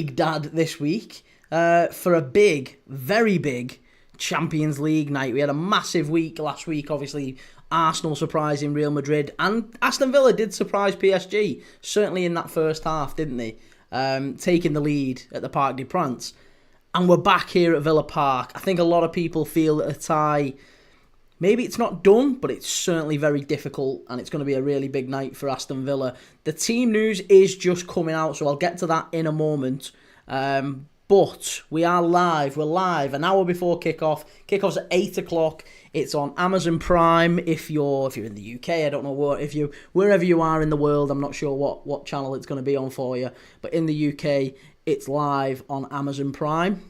big dad this week for a big, very big Champions League night. We had a massive week last week, obviously. Arsenal surprising Real Madrid, and Aston Villa did surprise PSG, certainly in that first half, didn't they? Taking the lead at the Parc des Princes. And we're back here at Villa Park. I think a lot of people feel that a tie, maybe it's not done, but it's certainly very difficult, and it's going to be a really big night for Aston Villa. The team news is just coming out, so I'll get to that in a moment. But we are live. We're live an hour before kickoff. Kickoff's at 8 o'clock. It's on Amazon Prime. If you're in the UK, I don't know what. Wherever you are in the world, I'm not sure what channel it's going to be on for you. But in the UK, it's live on Amazon Prime.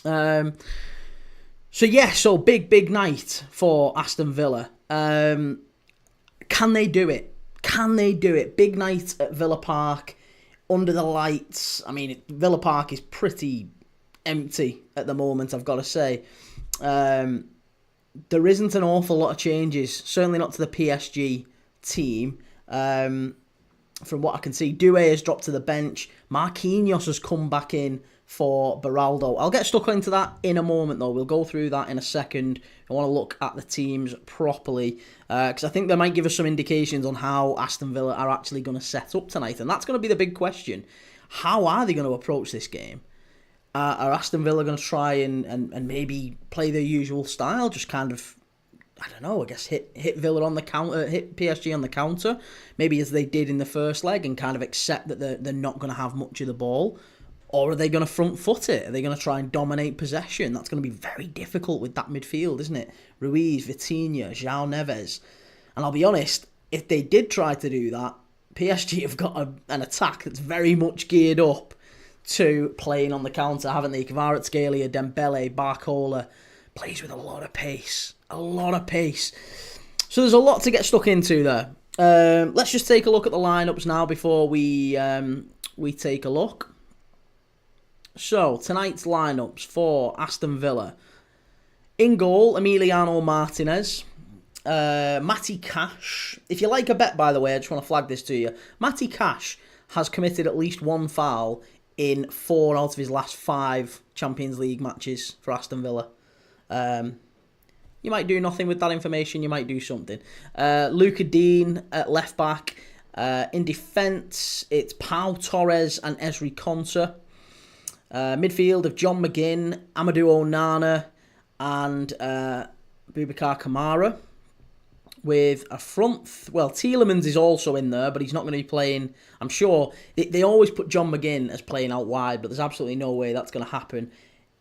So big night for Aston Villa. Can they do it? Big night at Villa Park. Under the lights. I mean, Villa Park is pretty empty at the moment, I've got to say. There isn't an awful lot of changes, certainly not to the PSG team. From what I can see, Doué has dropped to the bench. Marquinhos has come back in for Beraldo. I'll get stuck into that in a moment, though. We'll go through that in a second. I want to look at the teams properly, because I think they might give us some indications on how Aston Villa are actually going to set up tonight, and that's going to be the big question. How are they going to approach this game? Are Aston Villa going to try and maybe play their usual style, just kind of, I don't know, I guess hit Villa on the counter, hit PSG on the counter, maybe as they did in the first leg, and kind of accept that they're not going to have much of the ball? Or are they going to front foot it? Are they going to try and dominate possession? That's going to be very difficult with that midfield, isn't it? Ruiz, Vitinha, João Neves. And I'll be honest, if they did try to do that, PSG have got an attack that's very much geared up to playing on the counter, haven't they? Kvaratskhelia, Dembele, Barcola plays with a lot of pace. So there's a lot to get stuck into there. Let's just take a look at the lineups now before we take a look. So, tonight's lineups for Aston Villa. In goal, Emiliano Martinez. Matty Cash. If you like a bet, by the way, I just want to flag this to you. Matty Cash has committed at least one foul in 4 out of his last 5 Champions League matches for Aston Villa. You might do nothing with that information. You might do something. Luca Dean at left back. In defence, it's Pau Torres and Ezri Konsa. Midfield of John McGinn, Amadou Onana, and Boubacar Kamara. With a front... Tielemans is also in there, but he's not going to be playing... I'm sure they always put John McGinn as playing out wide, but there's absolutely no way that's going to happen.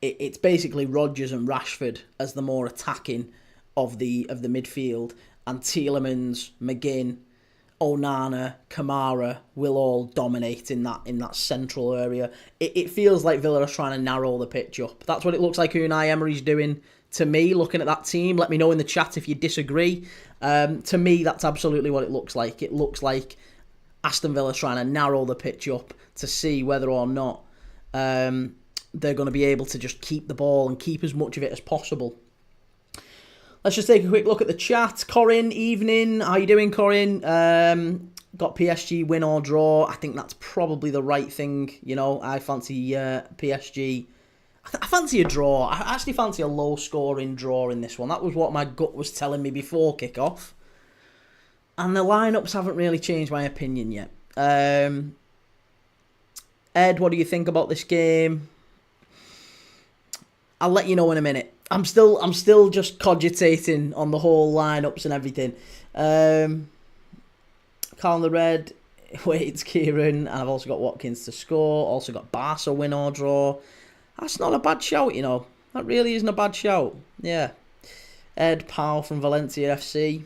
It's basically Rodgers and Rashford as the more attacking of the midfield, and Tielemans, McGinn, Onana, Kamara will all dominate in that central area. It feels like Villa are trying to narrow the pitch up. That's what it looks like Unai Emery's doing to me, looking at that team. Let me know in the chat if you disagree. To me, that's absolutely what it looks like. It looks like Aston Villa trying to narrow the pitch up to see whether or not they're going to be able to just keep the ball and keep as much of it as possible. Let's just take a quick look at the chat. Corin, evening. How you doing, Corin? Got PSG win or draw. I think that's probably the right thing. You know, I fancy PSG. I fancy a draw. I actually fancy a low-scoring draw in this one. That was what my gut was telling me before kickoff. And the lineups haven't really changed my opinion yet. Ed, what do you think about this game? I'll let you know in a minute. I'm still just cogitating on the whole lineups and everything. Carl the Red, waits Kieran, and I've also got Watkins to score. Also got Barca win or draw. That's not a bad shout, you know. That really isn't a bad shout. Yeah. Ed Powell from Valencia FC.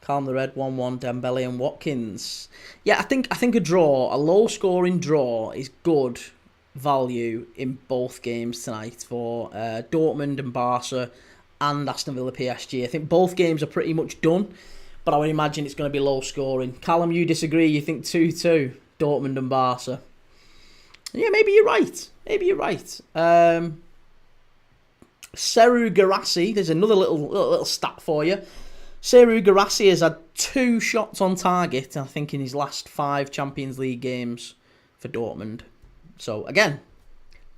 Calm the Red 1-1, Dembele and Watkins. Yeah, I think a draw, a low-scoring draw, is good value in both games tonight for Dortmund and Barca and Aston Villa PSG. I think both games are pretty much done, but I would imagine it's going to be low scoring. Callum, you disagree? You think 2-2 Dortmund and Barca? Yeah, maybe you're right. Seru Garassi, there's another little stat for you. Seru Garassi has had 2 shots on target, I think, in his last 5 Champions League games for Dortmund. So again,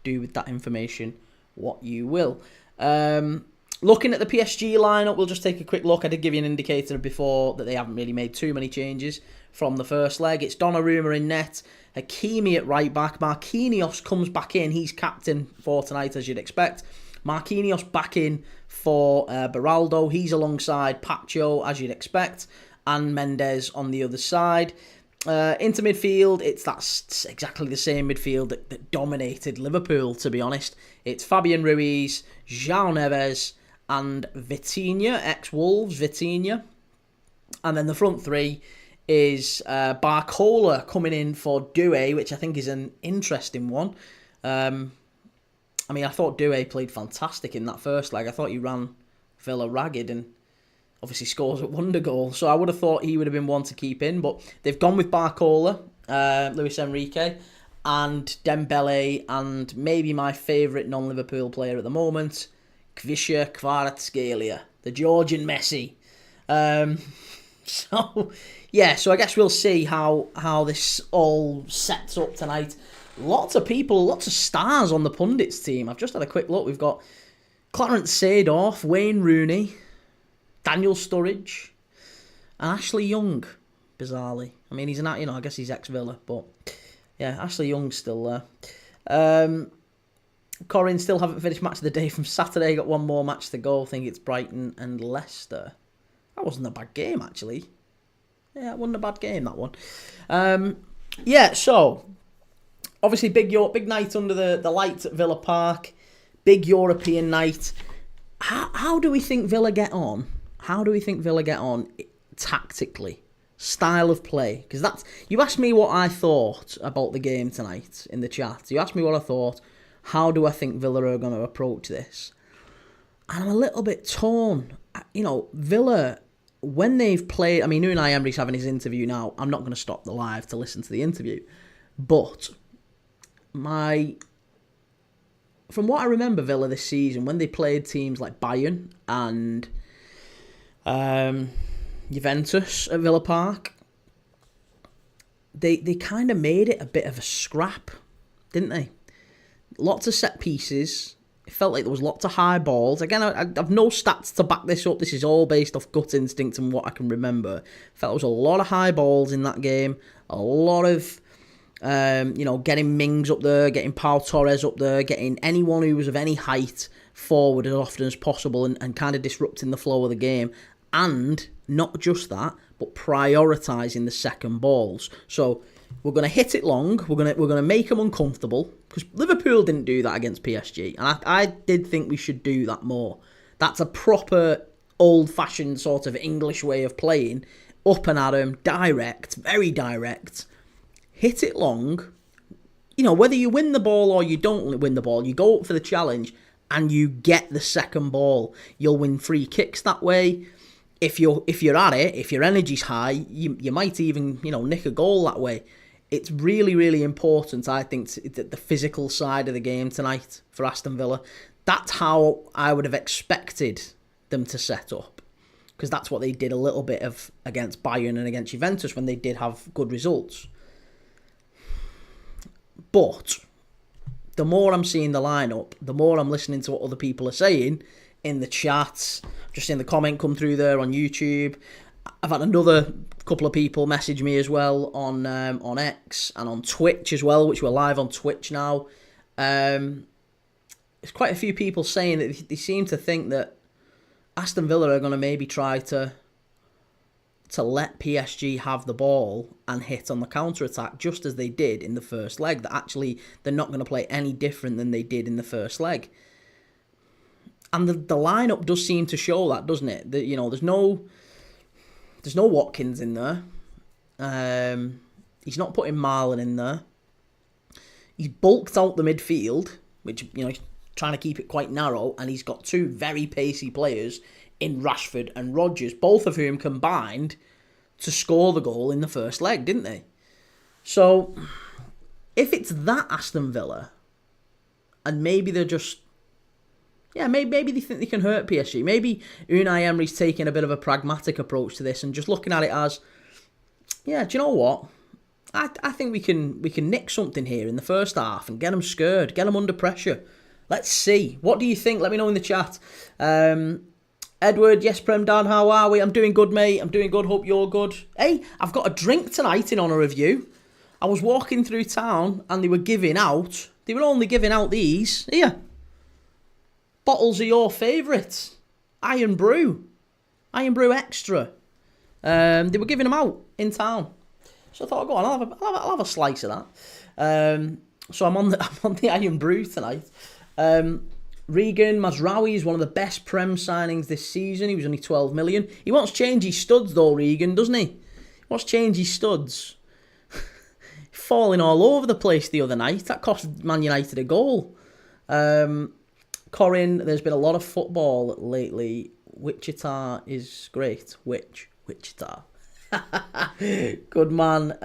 do with that information what you will. Looking at the PSG lineup, we'll just take a quick look. I did give you an indicator before that they haven't really made too many changes from the first leg. It's Donnarumma in net, Hakimi at right back. Marquinhos comes back in. He's captain for tonight, as you'd expect. Marquinhos back in for Beraldo. He's alongside Pacho, as you'd expect, and Mendes on the other side. Into midfield, that's exactly the same midfield that dominated Liverpool, to be honest. It's Fabian Ruiz, João Neves, and Vitinha, ex-Wolves, Vitinha. And then the front three is Barcola coming in for Doué, which I think is an interesting one. I thought Doué played fantastic in that first leg. I thought he ran Villa ragged and obviously scores a wonder goal. So I would have thought he would have been one to keep in. But they've gone with Barcola, Luis Enrique, and Dembele, and maybe my favourite non-Liverpool player at the moment, Kvisha Kvaratskhelia, the Georgian Messi. So I guess we'll see how this all sets up tonight. Lots of people, lots of stars on the pundits team. I've just had a quick look. We've got Clarence Seedorf, Wayne Rooney, Daniel Sturridge, and Ashley Young, bizarrely. He's I guess he's ex-Villa, but yeah, Ashley Young's still there. Corin still haven't finished match of the day from Saturday. Got one more match to go. I think it's Brighton and Leicester. That wasn't a bad game, actually. Yeah, it wasn't a bad game, that one. So obviously big night under the lights at Villa Park. Big European night. How do we think Villa get on? Tactically? Style of play? Because you asked me what I thought about the game tonight in the chat. You asked me what I thought. How do I think Villa are going to approach this? And I'm a little bit torn. Villa, when they've played... Unai Emery's having his interview now. I'm not going to stop the live to listen to the interview. But from what I remember, Villa this season, when they played teams like Bayern and Juventus at Villa Park, they kind of made it a bit of a scrap, didn't they? Lots of set pieces. It felt like there was lots of high balls. Again, I've no stats to back this up. This is all based off gut instinct and what I can remember. Felt there was a lot of high balls in that game. A lot of getting Mings up there, getting Pau Torres up there, getting anyone who was of any height forward as often as possible and kind of disrupting the flow of the game. And not just that, but prioritising the second balls. So we're going to hit it long. We're going to make them uncomfortable, because Liverpool didn't do that against PSG, and I did think we should do that more. That's a proper old-fashioned sort of English way of playing. Up and at 'em, direct, very direct. Hit it long. Whether you win the ball or you don't win the ball, you go up for the challenge and you get the second ball. You'll win free kicks that way. If you're at it, if your energy's high, you might even nick a goal that way. It's really, really important, I think, the physical side of the game tonight for Aston Villa. That's how I would have expected them to set up, because that's what they did a little bit of against Bayern and against Juventus when they did have good results. But the more I'm seeing the lineup, the more I'm listening to what other people are saying in the chats. Just seeing the comment come through there on YouTube. I've had another couple of people message me as well on X and on Twitch as well, which we're live on Twitch now. There's quite a few people saying that they seem to think that Aston Villa are going to maybe try to let PSG have the ball and hit on the counter-attack just as they did in the first leg. That actually they're not going to play any different than they did in the first leg. And the lineup does seem to show that, doesn't it? That there's no Watkins in there. He's not putting Marlon in there. He's bulked out the midfield, which he's trying to keep it quite narrow, and he's got two very pacey players in Rashford and Rodgers, both of whom combined to score the goal in the first leg, didn't they? So, if it's that Aston Villa, and maybe they're just... maybe they think they can hurt PSG. Maybe Unai Emery's taking a bit of a pragmatic approach to this and just looking at it as, do you know what? I think we can nick something here in the first half and get them scared, get them under pressure. Let's see. What do you think? Let me know in the chat. Edward, yes, Prem Dan, how are we? I'm doing good, mate. I'm doing good. Hope you're good. Hey, I've got a drink tonight in honour of you. I was walking through town and they were only giving out these. Here. Bottles of your favourites. Iron Brew Extra. They were giving them out in town. So I thought, go on, I'll have a slice of that. So I'm on the Iron Brew tonight. Regan Mazraoui is one of the best Prem signings this season. He was only 12 million. He wants to change his studs though, Regan, doesn't he? He wants to change his studs. Falling all over the place the other night. That cost Man United a goal. Corin, there's been a lot of football lately. Wichita is great. Wichita. Good man.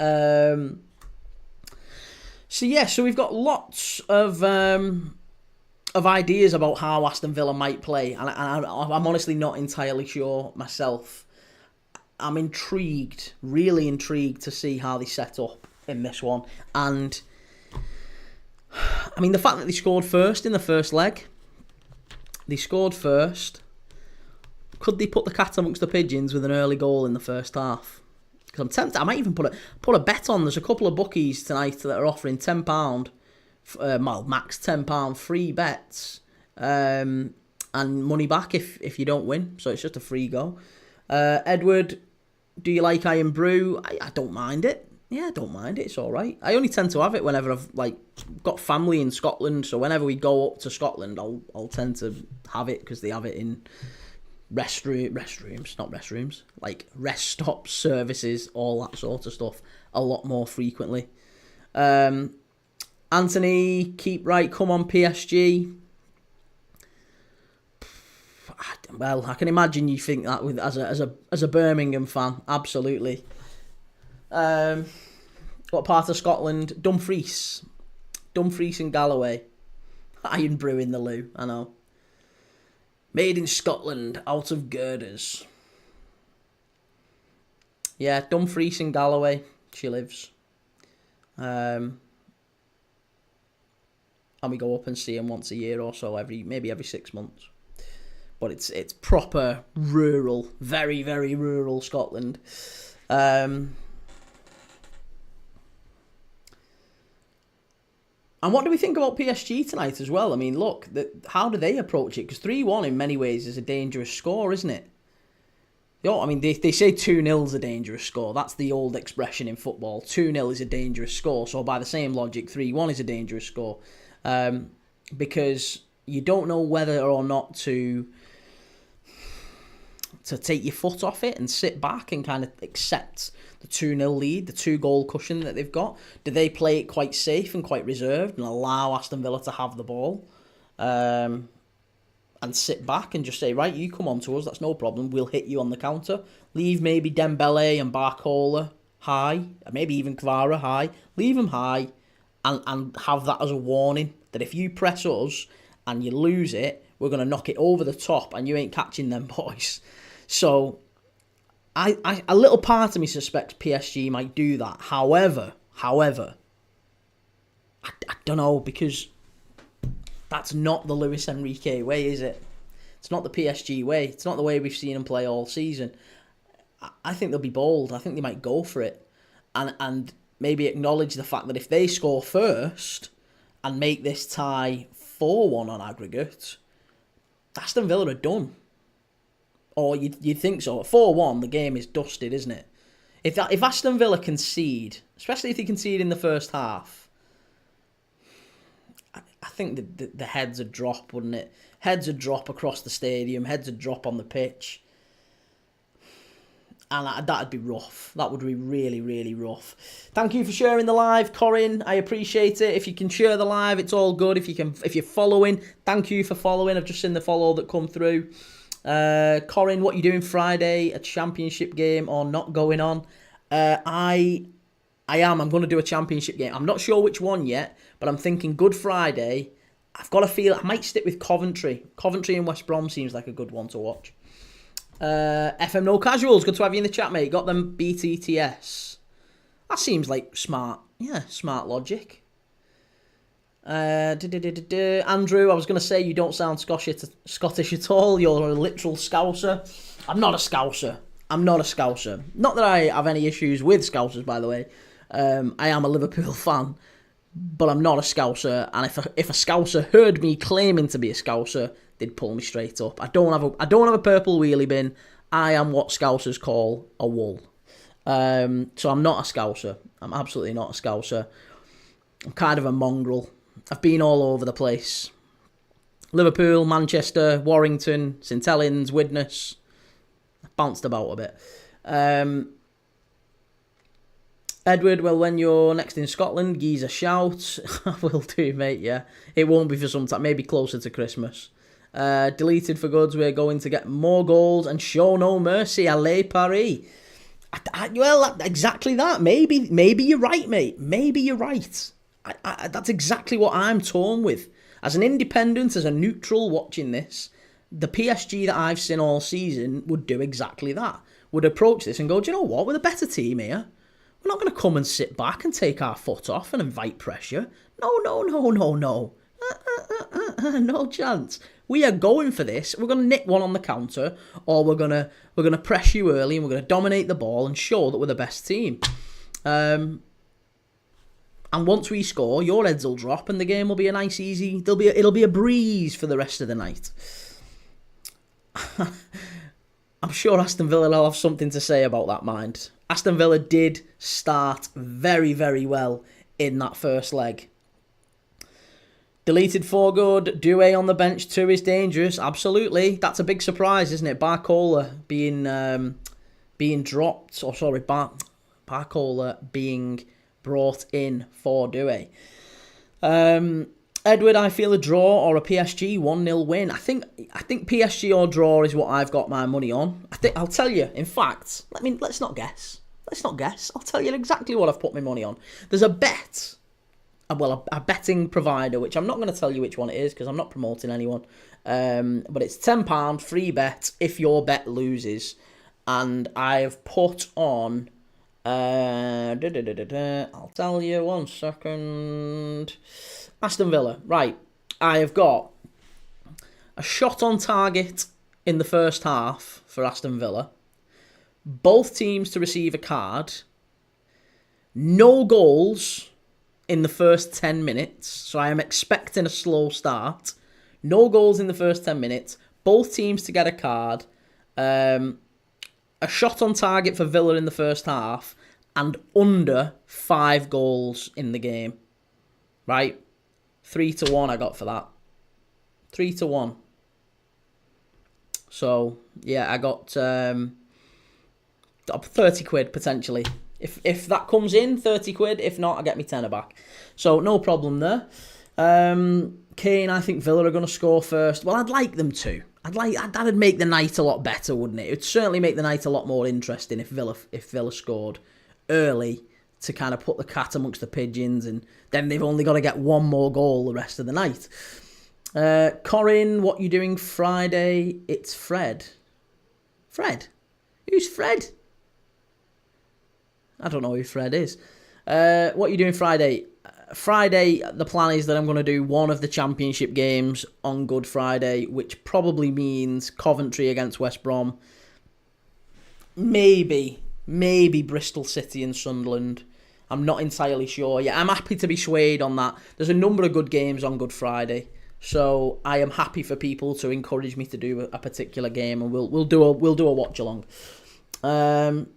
So we've got lots of ideas about how Aston Villa might play, and I'm honestly not entirely sure myself. I'm intrigued, really intrigued to see how they set up in this one. And I mean, the fact that they scored first in the first leg, could they put the cat amongst the pigeons with an early goal in the first half? Because I'm tempted. I might even put a bet on. There's a couple of bookies tonight that are offering £10, max £10 free bets, and money back if you don't win. So it's just a free go. Edward, do you like Iron Brew? I don't mind it. Yeah, I don't mind it. It's all right. I only tend to have it whenever I've got family in Scotland. So whenever we go up to Scotland, I'll tend to have it because they have it in rest stops, services, all that sort of stuff a lot more frequently. Anthony, keep right. Come on, PSG. Well, I can imagine you think that with as a Birmingham fan, absolutely. What part of Scotland? Dumfries and Galloway. Iron Brew in the loo, I know. Made in Scotland, out of girders. Yeah, Dumfries and Galloway, she lives. And we go up and see him once a year or so, maybe every 6 months. But it's proper rural, very, very rural Scotland. And what do we think about PSG tonight as well? I mean, look, how do they approach it? Because 3-1 in many ways is a dangerous score, isn't it? I mean, they say 2-0 is a dangerous score. That's the old expression in football. 2-0 is a dangerous score. So by the same logic, 3-1 is a dangerous score. Because you don't know whether or not to take your foot off it and sit back and kind of accept the 2-0 lead, the 2-goal cushion that they've got. Do they play it quite safe and quite reserved and allow Aston Villa to have the ball and sit back and just say, right, you come on to us, that's no problem, we'll hit you on the counter. Leave maybe Dembele and Barcola high, maybe even Kvara high. Leave them high and have that as a warning that if you press us and you lose it, we're going to knock it over the top and you ain't catching them boys. So a little part of me suspects PSG might do that. However, I don't know, because that's not the Luis Enrique way, is it? It's not the PSG way. It's not the way we've seen them play all season. I think they'll be bold. I think they might go for it. And maybe acknowledge the fact that if they score first and make this tie 4-1 on aggregate, Aston Villa are done. Or you'd think so. At 4-1, the game is dusted, isn't it? If Aston Villa concede, especially if they concede in the first half, I think the heads would drop, wouldn't it? Heads would drop across the stadium. Heads would drop on the pitch. And that'd be rough. That would be really, really rough. Thank you for sharing the live, Corin. I appreciate it. If you can share the live, it's all good. If you're following, thank you for following. I've just seen the follow that come through. Corin, what are you doing Friday? A championship game or not going on? I am. I'm going to do a championship game. I'm not sure which one yet, but I'm thinking Good Friday. I've got a feel I might stick with Coventry. Coventry and West Brom seems like a good one to watch. FM No Casuals, good to have you in the chat, mate. Got them BTTS. That seems like smart. Yeah, smart logic. Andrew, I was going to say you don't sound Scottish at all. You're a literal Scouser. I'm not a Scouser. Not that I have any issues with Scousers, by the way. I am a Liverpool fan, but I'm not a Scouser. And if a Scouser heard me claiming to be a Scouser, they'd pull me straight up. I don't have a purple wheelie bin. I am what Scousers call a wool. So I'm not a Scouser. I'm absolutely not a Scouser. I'm kind of a mongrel. I've been all over the place. Liverpool, Manchester, Warrington, St Helens, Widnes. I've bounced about a bit. Edward, well, when you're next in Scotland, give us a shout. I will do, mate, yeah. It won't be for some time, maybe closer to Christmas. Deleted for goods, we're going to get more goals and show no mercy. Allez Paris. Well, exactly that. Maybe you're right, mate. Maybe you're right. That's exactly what I'm torn with. As an independent, as a neutral watching this, the PSG that I've seen all season would do exactly that. Would approach this and go, do you know what? We're the better team here. We're not going to come and sit back and take our foot off and invite pressure. No. No chance. We are going for this. We're going to nick one on the counter, or we're going to press you early and we're going to dominate the ball and show that we're the best team. And once we score, your heads will drop and the game will be a nice, easy... It'll be a breeze for the rest of the night. I'm sure Aston Villa will have something to say about that, mind. Aston Villa did start very, very well in that first leg. Deleted for good. Doué on the bench too is dangerous. Absolutely. That's a big surprise, isn't it? Barcola being dropped. Or sorry, Barcola being brought in for Doué. Edward, I feel a draw or a PSG 1-0 win. I think PSG or draw is what I've got my money on. I'll tell you. In fact, let's not guess. I'll tell you exactly what I've put my money on. There's a bet. Well, a betting provider, which I'm not going to tell you which one it is because I'm not promoting anyone. But it's £10 free bet if your bet loses. And I've put on... I'll tell you 1 second. Aston Villa. Right. I have got a shot on target in the first half for Aston Villa. Both teams to receive a card. No goals in the first 10 minutes. So I am expecting a slow start. No goals in the first 10 minutes. Both teams to get a card. A shot on target for Villa in the first half. And under 5 goals in the game. Right? 3-1 I got for that. 3-1. So, yeah, I got 30 quid potentially. If that comes in, 30 quid. If not, I get me tenner back. So, no problem there. Kane, I think Villa are going to score first. Well, I'd like them to. That'd make the night a lot better, wouldn't it? It'd certainly make the night a lot more interesting if Villa scored early to kind of put the cat amongst the pigeons, and then they've only got to get one more goal the rest of the night. Corin, what you doing Friday? It's Fred. Fred? Who's Fred? I don't know who Fred is. What you doing Friday? Friday, the plan is that I'm going to do one of the championship games on Good Friday, which probably means Coventry against West Brom. Maybe Bristol City and Sunderland. I'm not entirely sure. Yeah, I'm happy to be swayed on that. There's a number of good games on Good Friday, so I am happy for people to encourage me to do a particular game, and we'll do a watch along. FM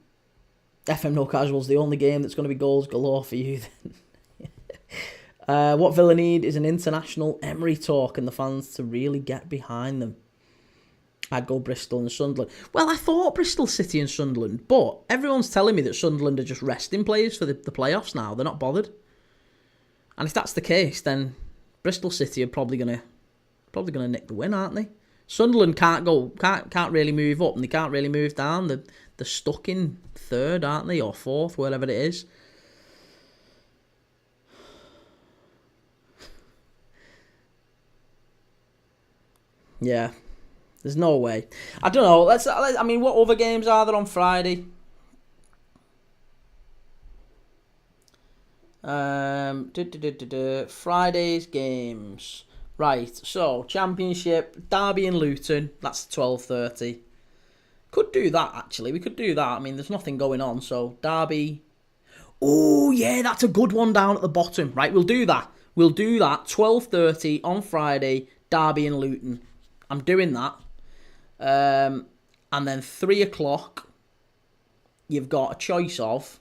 No Casual's the only game that's going to be goals galore for you. Then. What Villa need is an international Emery talk and the fans to really get behind them. I'd go Bristol and Sunderland. Well, I thought Bristol City and Sunderland, but everyone's telling me that Sunderland are just resting players for the playoffs now. They're not bothered. And if that's the case, then Bristol City are probably gonna nick the win, aren't they? Sunderland can't really move up, and they can't really move down. They're stuck in third, aren't they, or fourth, wherever it is. Yeah. There's no way. I don't know. What other games are there on Friday? Friday's games. Right, so Championship, Derby and Luton. That's 12:30. Could do that, actually. We could do that. I mean, there's nothing going on, so Derby. Oh, yeah, that's a good one down at the bottom. Right, we'll do that. 12:30 on Friday, Derby and Luton. I'm doing that. And then 3 o'clock, you've got a choice of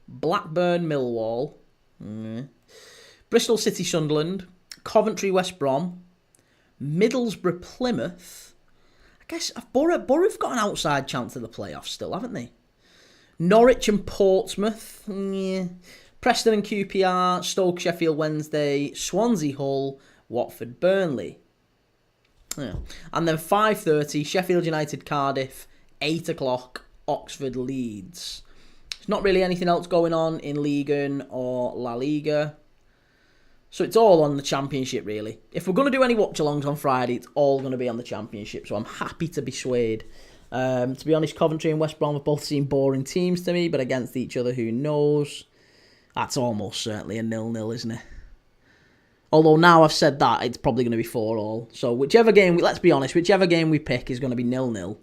Blackburn Millwall, Bristol City Sunderland, Coventry West Brom, Middlesbrough Plymouth. I guess Borough have got an outside chance of the playoffs still, haven't they? Norwich and Portsmouth. Preston and QPR, Stoke Sheffield Wednesday, Swansea Hull, Watford Burnley. Yeah. And then 5:30, Sheffield United Cardiff, 8 o'clock, Oxford Leeds. There's not really anything else going on in Ligue 1 or La Liga. So it's all on the Championship, really. If we're going to do any watch-alongs on Friday, it's all going to be on the Championship. So I'm happy to be swayed. To be honest, Coventry and West Brom have both seemed boring teams to me, but against each other, who knows? That's almost certainly a 0-0, isn't it? Although now I've said that, it's probably going to be 4-4. So whichever game, let's be honest, whichever game we pick is going to be 0-0.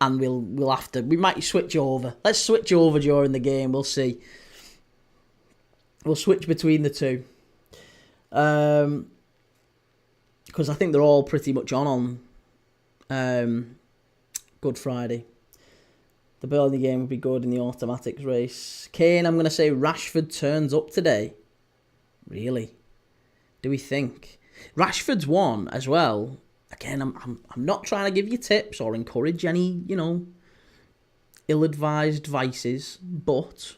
And we'll have to, we might switch over. Let's switch over during the game, we'll see. We'll switch between the two. Because I think they're all pretty much on Good Friday. The Burnley game would be good in the automatics race. Kane, I'm going to say Rashford turns up today. Really? Do we think? Rashford's one as well. Again, I'm not trying to give you tips or encourage any, ill-advised vices, but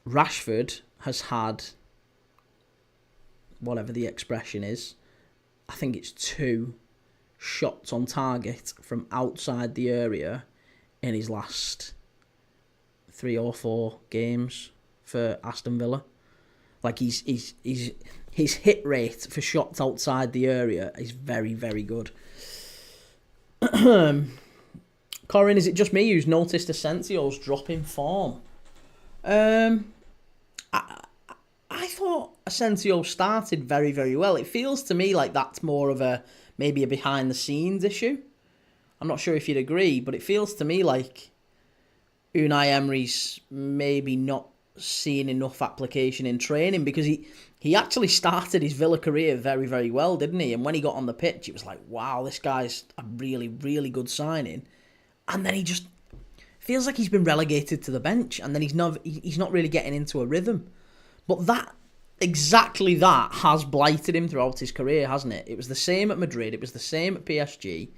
Rashford has had, whatever the expression is, I think it's 2 shots on target from outside the area in his last 3 or 4 games for Aston Villa. Like his hit rate for shots outside the area is very, very good. Corin, is it just me who's noticed Asensio's drop in form? I thought Asensio started very, very well. It feels to me like that's more of maybe a behind the scenes issue. I'm not sure if you'd agree, but it feels to me like Unai Emery's maybe not seeing enough application in training, because he actually started his Villa career very, very well, didn't he? And when he got on the pitch, it was like, wow, this guy's a really, really good signing. And then he just feels like he's been relegated to the bench, and then he's not really getting into a rhythm. But exactly that has blighted him throughout his career, hasn't it? It was the same at Madrid, it was the same at PSG.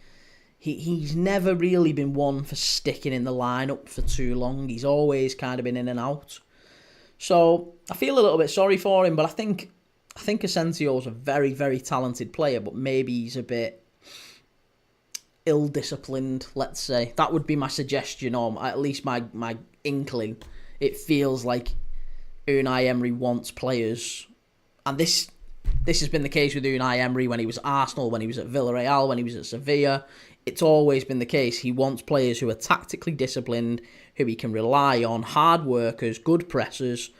He's never really been one for sticking in the lineup for too long. He's always kind of been in and out. So I feel a little bit sorry for him, but I think Asensio's a very, very talented player, but maybe he's a bit ill-disciplined, let's say. That would be my suggestion, or at least my inkling. It feels like Unai Emery wants players, and this has been the case with Unai Emery when he was at Arsenal, when he was at Villarreal, when he was at Sevilla. It's always been the case. He wants players who are tactically disciplined, who he can rely on, hard workers, good pressers,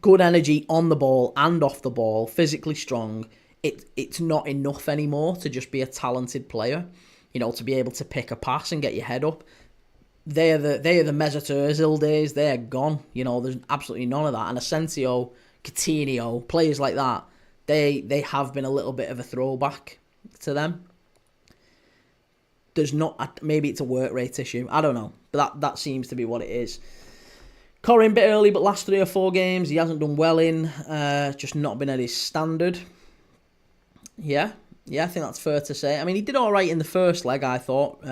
good energy on the ball and off the ball, physically strong. It's not enough anymore to just be a talented player, to be able to pick a pass and get your head up. They're the Mesut Ozil days. They're gone. There's absolutely none of that. And Asensio, Coutinho, players like that, they have been a little bit of a throwback to them. There's not, maybe it's a work rate issue. I don't know. But that seems to be what it is. Corin, bit early, but last 3 or 4 games he hasn't done well in. Just not been at his standard. Yeah, I think that's fair to say. I mean, he did all right in the first leg, I thought.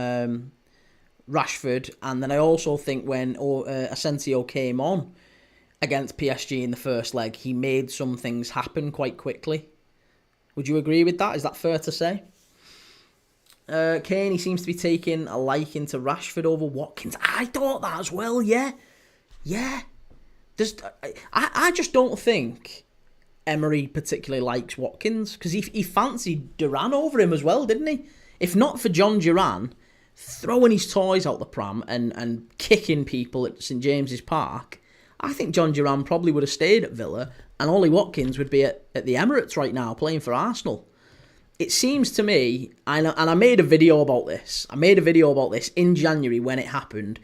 Rashford. And then I also think when Asensio came on against PSG in the first leg, he made some things happen quite quickly. Would you agree with that? Is that fair to say? Kane, he seems to be taking a liking to Rashford over Watkins. I thought that as well, yeah. I just don't think Emery particularly likes Watkins, because he fancied Duran over him as well, didn't he? If not for John Duran throwing his toys out the pram and kicking people at St James's Park, I think John Duran probably would have stayed at Villa, and Ollie Watkins would be at the Emirates right now playing for Arsenal. It seems to me, and I made a video about this. I made a video about this in January when it happened.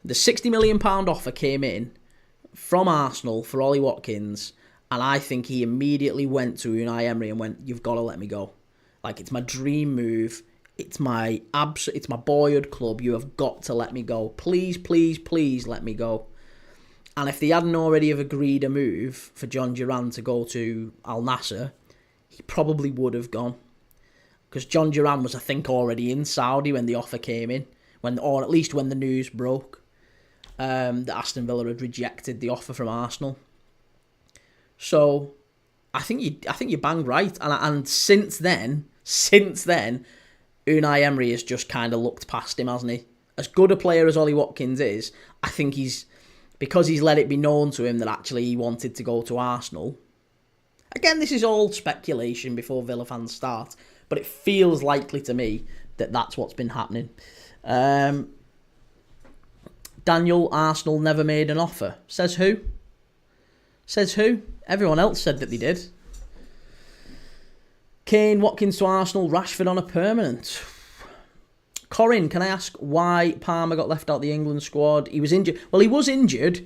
The £60 million offer came in from Arsenal for Ollie Watkins, and I think he immediately went to Unai Emery and went, "You've got to let me go. Like, it's my dream move. It's my boyhood club. You have got to let me go. Please, please, please let me go." And if they hadn't already have agreed a move for John Duran to go to Al Nassr, he probably would have gone. Because John Duran was, I think, already in Saudi when the offer came in, or at least when the news broke that Aston Villa had rejected the offer from Arsenal. So I think you banged right. And since then, Unai Emery has just kind of looked past him, hasn't he? As good a player as Ollie Watkins is, I think because he's let it be known to him that actually he wanted to go to Arsenal. Again, this is all speculation before Villa fans start, but it feels likely to me that that's what's been happening. Daniel, Arsenal never made an offer. Says who? Says who? Everyone else said that they did. Kane, Watkins to Arsenal, Rashford on a permanent. Corin, can I ask why Palmer got left out of the England squad? He was injured. Well, he was injured,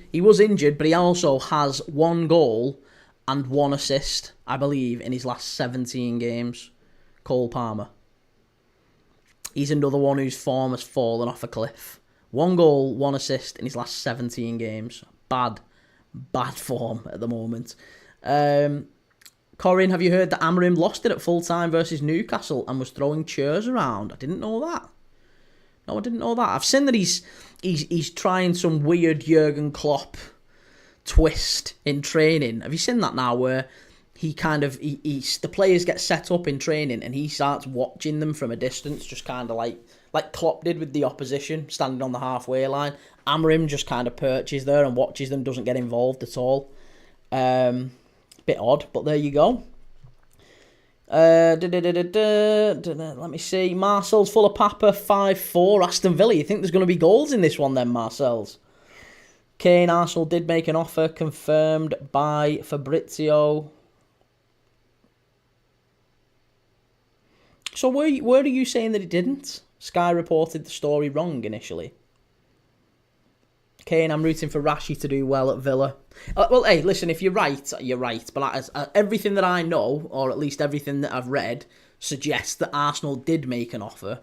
but he also has 1 goal and 1 assist, I believe, in his last 17 games. Cole Palmer. He's another one whose form has fallen off a cliff. 1 goal, 1 assist in his last 17 games. Bad form at the moment. Corin, have you heard that Amorim lost it at full time versus Newcastle and was throwing chairs around? I didn't know that. No, I didn't know that. I've seen that he's trying some weird Jurgen Klopp twist in training. Have you seen that now where the players get set up in training and he starts watching them from a distance, just kind of like Klopp did with the opposition, standing on the halfway line. Amorim just kind of perches there and watches them, doesn't get involved at all. Bit odd, but there you go. Let me see. Marcel's full of Papa, 5-4. Aston Villa. You think there's going to be goals in this one then, Marcel's? Kane, Arsenal did make an offer, confirmed by Fabrizio. So where are you saying that it didn't? Sky reported the story wrong initially. Kane, I'm rooting for Rashi to do well at Villa. Well, hey, listen, if you're right, you're right. But everything that I know, or at least everything that I've read, suggests that Arsenal did make an offer.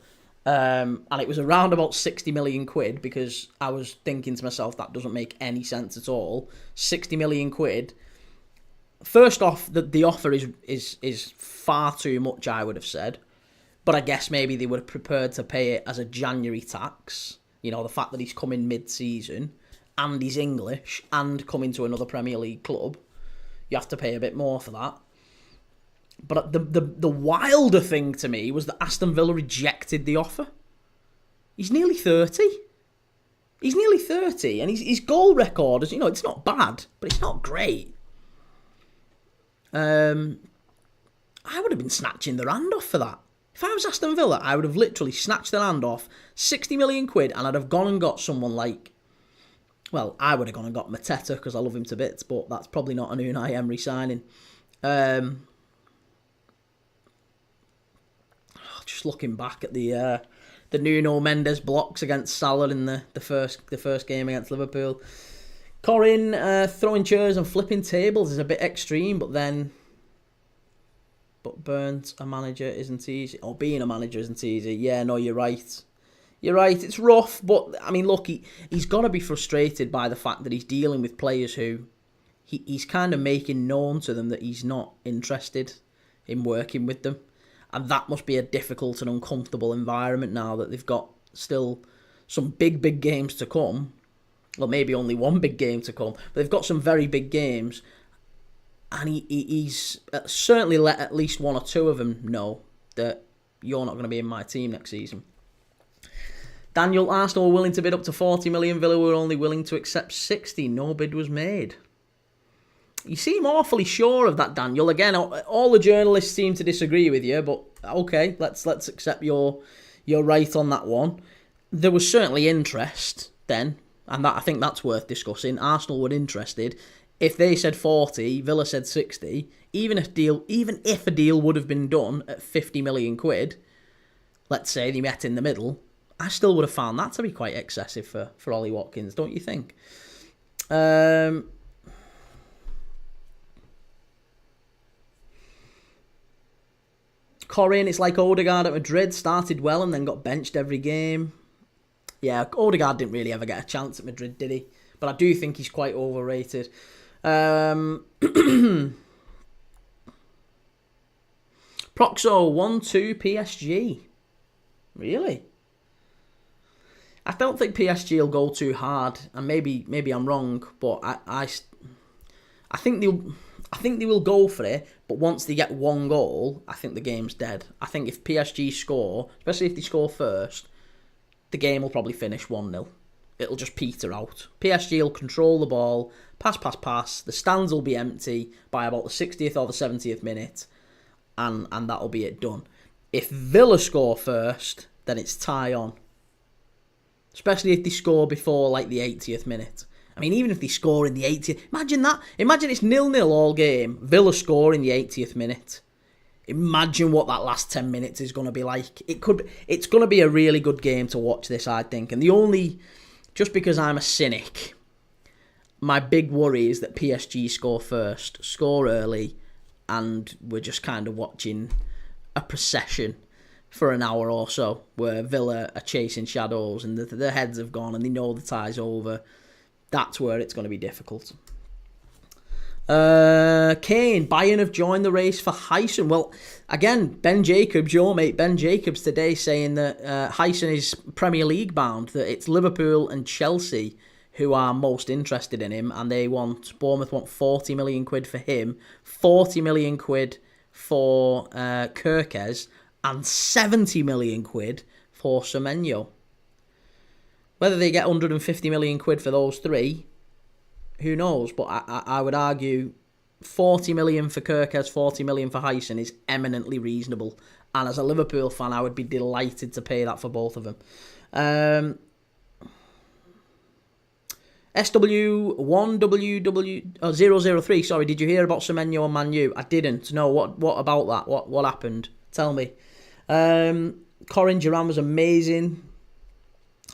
And it was around about 60 million quid, because I was thinking to myself, that doesn't make any sense at all. 60 million quid. First off, the offer is far too much, I would have said. But I guess maybe they were prepared to pay it as a January tax. You know, the fact that he's coming mid-season and he's English and coming to another Premier League club, you have to pay a bit more for that. But the wilder thing to me was that Aston Villa rejected the offer. He's nearly 30. He's nearly 30, and his goal record is, it's not bad, but it's not great. I would have been snatching their hand off for that. If I was Aston Villa, I would have literally snatched their hand off, 60 million quid, and I'd have gone and got someone like... Well, I would have gone and got Mateta, because I love him to bits, but that's probably not an Unai Emery signing. Just looking back at the Nuno Mendes blocks against Salah in the first game against Liverpool. Corin, throwing chairs and flipping tables is a bit extreme, but burnt a manager isn't easy. Or being a manager isn't easy. Yeah, no, you're right. You're right, it's rough, but, I mean, look, he's got to be frustrated by the fact that he's dealing with players who he's kind of making known to them that he's not interested in working with them. And that must be a difficult and uncomfortable environment now that they've got still some big games to come. Well, maybe only one big game to come, but they've got some very big games. And he's certainly let at least 1 or 2 of them know that you're not going to be in my team next season. Daniel, Arsenal were willing to bid up to 40 million. Villa were only willing to accept 60. No bid was made. You seem awfully sure of that, Daniel. Again, all the journalists seem to disagree with you, but okay, let's accept your right on that one. There was certainly interest then. And I think that's worth discussing. Arsenal were interested. If they said 40, Villa said 60, even if a deal would have been done at 50 million quid, let's say they met in the middle, I still would have found that to be quite excessive for Ollie Watkins, don't you think? Corin, it's like Odegaard at Madrid, started well and then got benched every game. Yeah, Odegaard didn't really ever get a chance at Madrid, did he? But I do think he's quite overrated. Proxo 1-2 PSG. Really? I don't think PSG will go too hard, and maybe I'm wrong, but I think they will go for it. But once they get one goal, I think the game's dead. I think if PSG score, especially if they score first, the game will probably finish 1-0. It'll just peter out. PSG will control the ball, pass. The stands will be empty by about the 60th or the 70th minute, and that'll be it done. If Villa score first, then it's tie on. Especially if they score before like the 80th minute. I mean, even if they score in the 80th... Imagine that. Imagine it's 0-0 all game. Villa score in the 80th minute. Imagine what that last 10 minutes is going to be like. It's going to be a really good game to watch this, I think. And just because I'm a cynic, my big worry is that PSG score first, score early, and we're just kind of watching a procession for an hour or so, where Villa are chasing shadows and their heads have gone and they know the tie's over. That's where it's going to be difficult. Kane, Bayern have joined the race for Hyson. Well, again, Ben Jacobs, your mate Ben Jacobs today saying that Hyson is Premier League bound, that it's Liverpool and Chelsea who are most interested in him, and Bournemouth want 40 million quid for him, 40 million quid for Kirkes, and 70 million quid for Semenyo. Whether they get 150 million quid for those three, who knows? But I would argue 40 million for Kirkes, 40 million for Hyson is eminently reasonable. And as a Liverpool fan, I would be delighted to pay that for both of them. SW1WW003, sorry, did you hear about Semenyo and Man U? I didn't. No, what about that? What happened? Tell me. Corin Duran was amazing.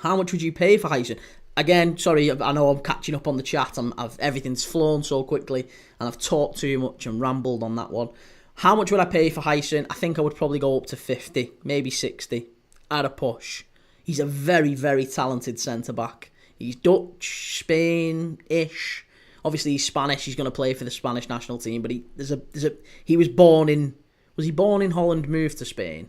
How much would you pay for Hyson? Again, sorry, I know I'm catching up on the chat. Everything's flown so quickly, and I've talked too much and rambled on that one. How much would I pay for Hyson? I think I would probably go up to 50, maybe 60, at a push. He's a very, very talented centre-back. He's Dutch, Spain-ish. Obviously, he's Spanish. He's going to play for the Spanish national team, but he was born in... Was he born in Holland, moved to Spain?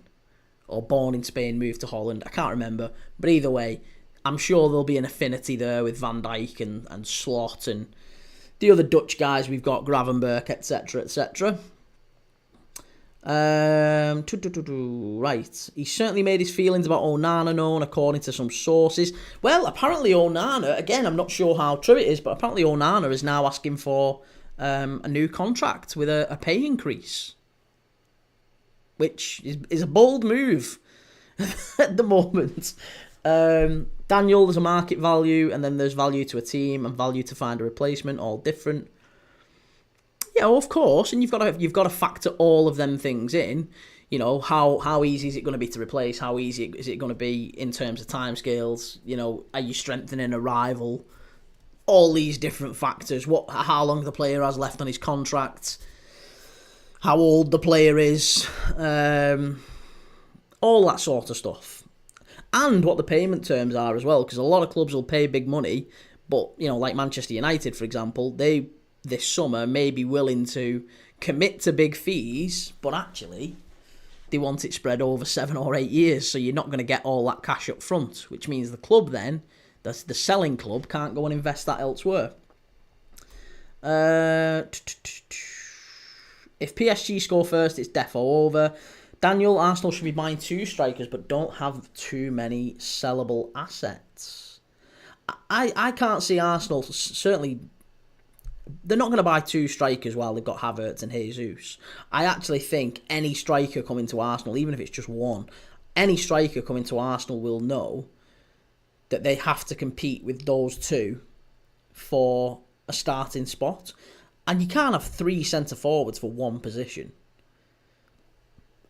Or born in Spain, moved to Holland? I can't remember. But either way, I'm sure there'll be an affinity there with Van Dijk and Slot and the other Dutch guys we've got, Gravenberch, etc., etc. Right. He certainly made his feelings about Onana known, according to some sources. Well, apparently Onana, again, I'm not sure how true it is, but apparently Onana is now asking for a new contract with a pay increase, which is a bold move at the moment. Daniel, there's a market value, and then there's value to a team and value to find a replacement, all different. Yeah, of course, and you've got to factor all of them things in. You know, how easy is it going to be to replace? How easy is it going to be in terms of timescales? You know, are you strengthening a rival? All these different factors. How long the player has left on his contract? How old the player is? All that sort of stuff. And what the payment terms are as well, because a lot of clubs will pay big money, but, you know, like Manchester United, for example, they, this summer, may be willing to commit to big fees, but actually, they want it spread over 7 or 8 years, so you're not going to get all that cash up front, which means the club then, the selling club, can't go and invest that elsewhere. If PSG score first, it's defo over. Daniel, Arsenal should be buying 2 strikers, but don't have too many sellable assets. I can't see Arsenal, certainly, they're not going to buy 2 strikers while they've got Havertz and Jesus. I actually think any striker coming to Arsenal, even if it's just one, any striker coming to Arsenal will know that they have to compete with those two for a starting spot. And you can't have 3 centre-forwards for one position.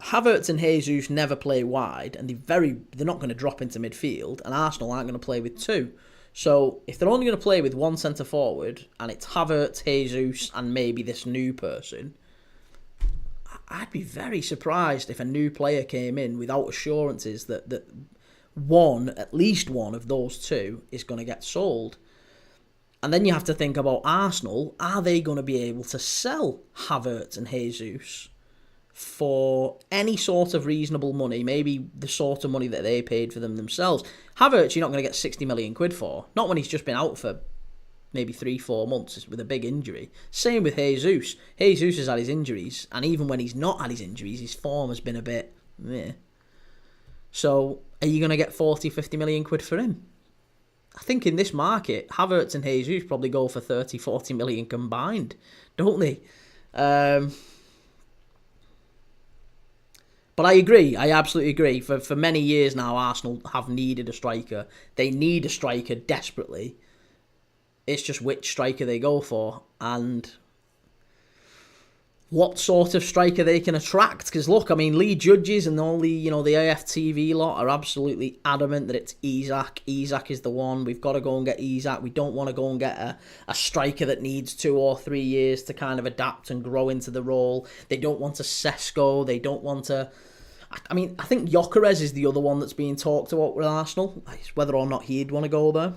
Havertz and Jesus never play wide, and they're not going to drop into midfield, and Arsenal aren't going to play with 2. So if they're only going to play with 1 centre-forward, and it's Havertz, Jesus, and maybe this new person, I'd be very surprised if a new player came in without assurances that at least one of those 2 is going to get sold. And then you have to think about Arsenal. Are they going to be able to sell Havertz and Jesus for any sort of reasonable money? Maybe the sort of money that they paid for them themselves. Havertz, you're not going to get 60 million quid for. Not when he's just been out for maybe 3-4 months with a big injury. Same with Jesus. Jesus has had his injuries, and even when he's not had his injuries, his form has been a bit meh. So are you going to get 40-50 million quid for him? I think in this market, Havertz and Jesus probably go for 30-40 million combined, don't they? But I agree. I absolutely agree. For many years now, Arsenal have needed a striker. They need a striker desperately. It's just which striker they go for and what sort of striker they can attract. Because look, I mean, Lee Judges and all the AFTV lot are absolutely adamant that it's Isak. Isak is the one. We've got to go and get Isak. We don't want to go and get a striker that needs 2 or 3 years to kind of adapt and grow into the role. They don't want a Sesko. They don't want to... I mean, I think Gyökeres is the other one that's being talked about with Arsenal. Whether or not he'd want to go there.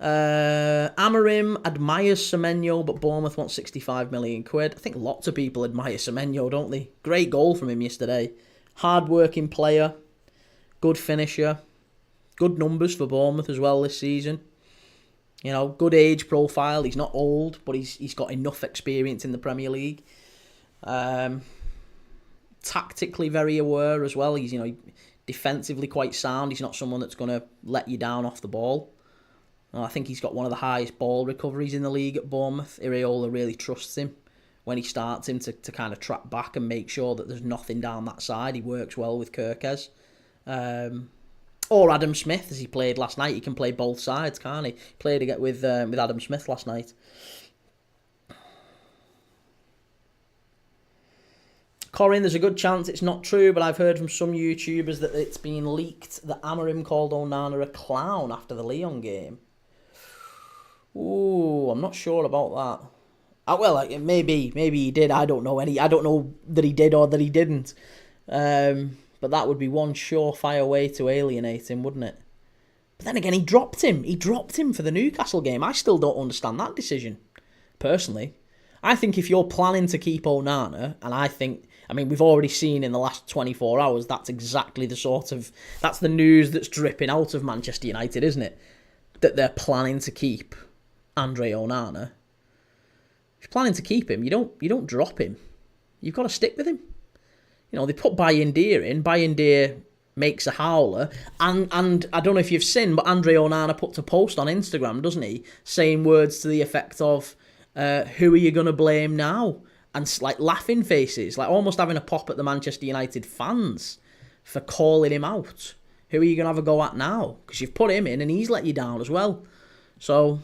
Amorim admires Semenyo, but Bournemouth wants 65 million quid. I think lots of people admire Semenyo, don't they? Great goal from him yesterday. Hard-working player. Good finisher. Good numbers for Bournemouth as well this season. You know, good age profile. He's not old, but he's got enough experience in the Premier League. Tactically very aware as well. He's, defensively quite sound. He's not someone that's going to let you down off the ball. I think he's got one of the highest ball recoveries in the league at Bournemouth. Iraola really trusts him when he starts him to kind of track back and make sure that there's nothing down that side. He works well with Kirkes. Or Adam Smith, as he played last night. He can play both sides, can't he? Played again with Adam Smith last night. Corin, there's a good chance it's not true, but I've heard from some YouTubers that it's been leaked that Amorim called Onana a clown after the Lyon game. Ooh, I'm not sure about that. Well, maybe he did. I don't know that he did or that he didn't. But that would be one surefire way to alienate him, wouldn't it? But then again, he dropped him. He dropped him for the Newcastle game. I still don't understand that decision, personally. I think if you're planning to keep Onana, and we've already seen in the last 24 hours, that's exactly that's the news that's dripping out of Manchester United, isn't it? That they're planning to keep Andre Onana. If you're planning to keep him, you don't drop him. You've got to stick with him. They put Bayindir in. Bayindir makes a howler. And I don't know if you've seen, but Andre Onana puts a post on Instagram, doesn't he? Saying words to the effect of, who are you going to blame now? And laughing faces, almost having a pop at the Manchester United fans for calling him out. Who are you going to have a go at now? Because you've put him in and he's let you down as well. So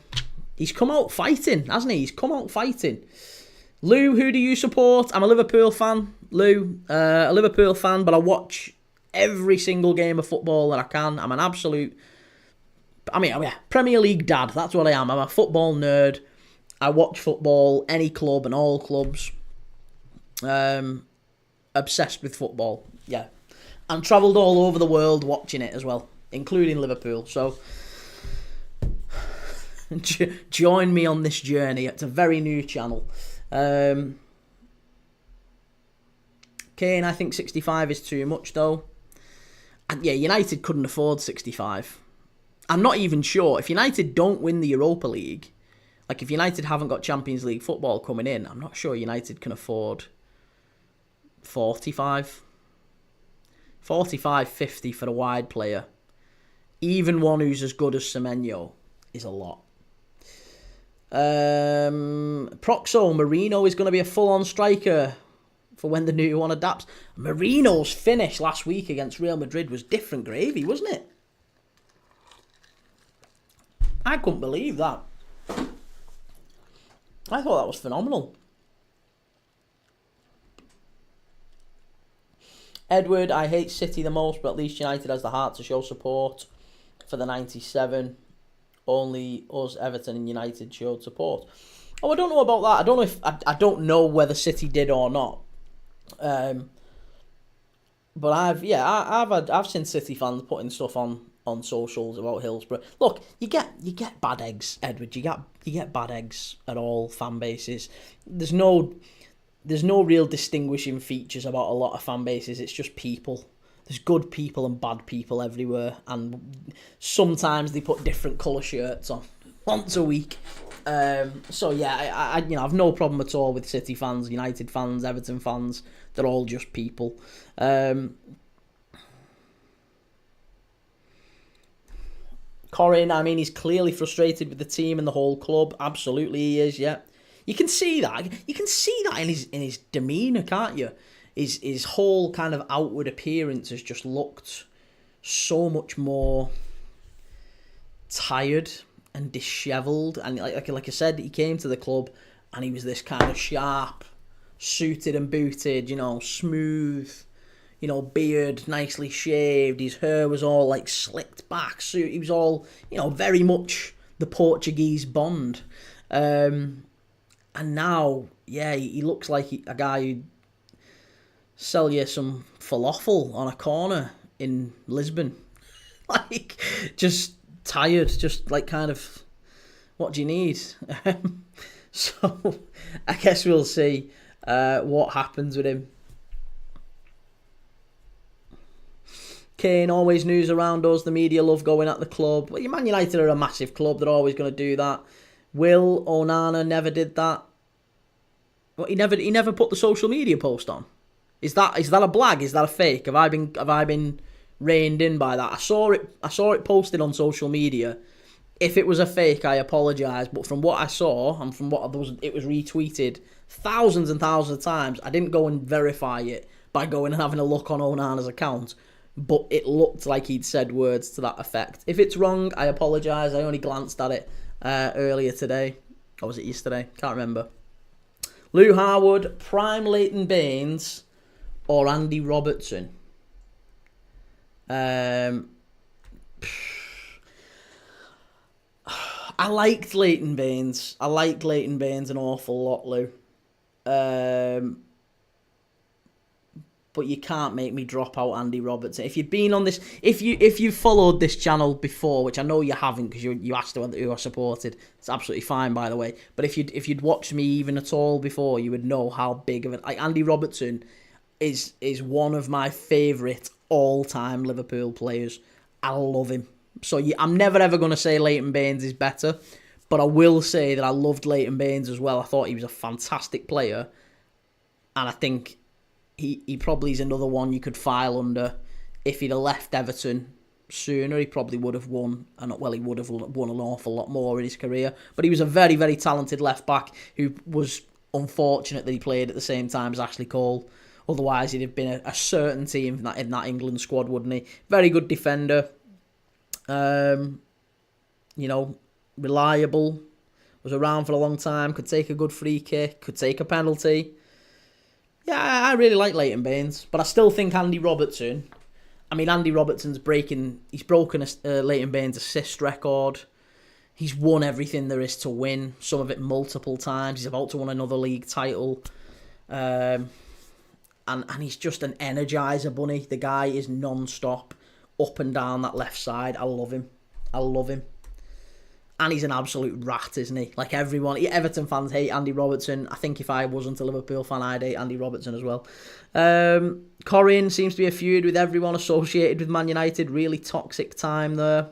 he's come out fighting, hasn't he? He's come out fighting. Lou, who do you support? I'm a Liverpool fan, Lou. A Liverpool fan, but I watch every single game of football that I can. I'm an absolute... Premier League dad. That's what I am. I'm a football nerd. I watch football, any club and all clubs. Obsessed with football, yeah. And travelled all over the world watching it as well, including Liverpool. So join me on this journey. It's a very new channel. Kane, I think 65 is too much though. And yeah, United couldn't afford 65. I'm not even sure. If United don't win the Europa League, if United haven't got Champions League football coming in, I'm not sure United can afford 45. 45, 50 for a wide player. Even one who's as good as Semenyo is a lot. Proxo, Marino is going to be a full-on striker for when the new one adapts. Marino's finish last week against Real Madrid was different gravy, wasn't it? I couldn't believe that. I thought that was phenomenal. Edward, I hate City the most, but at least United has the heart to show support for the 97. Only us, Everton and United showed support. Oh, I don't know about that. I don't know if I don't know whether City did or not. But I've seen City fans putting stuff on socials about Hillsborough. Look, you get bad eggs, Edward. You get bad eggs at all fan bases. There's no real distinguishing features about a lot of fan bases. It's just people. There's good people and bad people everywhere, and sometimes they put different colour shirts on once a week. So yeah, I've no problem at all with City fans, United fans, Everton fans. They're all just people. Corin, I mean, he's clearly frustrated with the team and the whole club. Absolutely, he is. Yeah, you can see that. You can see that in his demeanour, can't you? His whole kind of outward appearance has just looked so much more tired and dishevelled. And like I said, he came to the club and he was this kind of sharp, suited and booted, smooth, beard nicely shaved. His hair was all like slicked back. So he was all, very much the Portuguese Bond. And now, yeah, he looks like a guy who'd sell you some falafel on a corner in Lisbon. Like, just tired, just like kind of, what do you need? So, I guess we'll see what happens with him. Kane, always news around us. The media love going at the club. Well, Man United are a massive club. They're always going to do that. Will Onana never did that. Well, he never put the social media post on. Is that a blag? Is that a fake? Have I been reined in by that? I saw it posted on social media. If it was a fake, I apologise. But from what I saw and from what it was retweeted thousands and thousands of times. I didn't go and verify it by going and having a look on Onana's account, but it looked like he'd said words to that effect. If it's wrong, I apologise. I only glanced at it earlier today. Or was it yesterday? Can't remember. Lou Harwood, prime Leighton Baines or Andy Robertson? I liked Leighton Baines. I liked Leighton Baines an awful lot, Lou. But you can't make me drop out Andy Robertson. If you've been on this, if you've followed this channel before, which I know you haven't because you asked who I supported, it's absolutely fine, by the way. But if you'd watched me even at all before, you would know how big of it. Like, Andy Robertson is one of my favourite all-time Liverpool players. I love him. So I'm never ever going to say Leighton Baines is better, but I will say that I loved Leighton Baines as well. I thought he was a fantastic player, and I think he probably is another one you could file under. If he'd have left Everton sooner, he probably would have won, he would have won an awful lot more in his career. But he was a very, very talented left-back who was unfortunate that he played at the same time as Ashley Cole. Otherwise, he'd have been a certainty in that England squad, wouldn't he? Very good defender. Reliable. Was around for a long time. Could take a good free kick. Could take a penalty. Yeah, I really like Leighton Baines, but I still think Andy Robertson. I mean, Andy Robertson's he's broken Leighton Baines' assist record. He's won everything there is to win, some of it multiple times. He's about to win another league title. And he's just an energizer bunny. The guy is non-stop, up and down that left side. I love him. And he's an absolute rat, isn't he? Like everyone, Everton fans hate Andy Robertson. I think if I wasn't a Liverpool fan, I'd hate Andy Robertson as well. Corin seems to be a feud with everyone associated with Man United. Really toxic time there.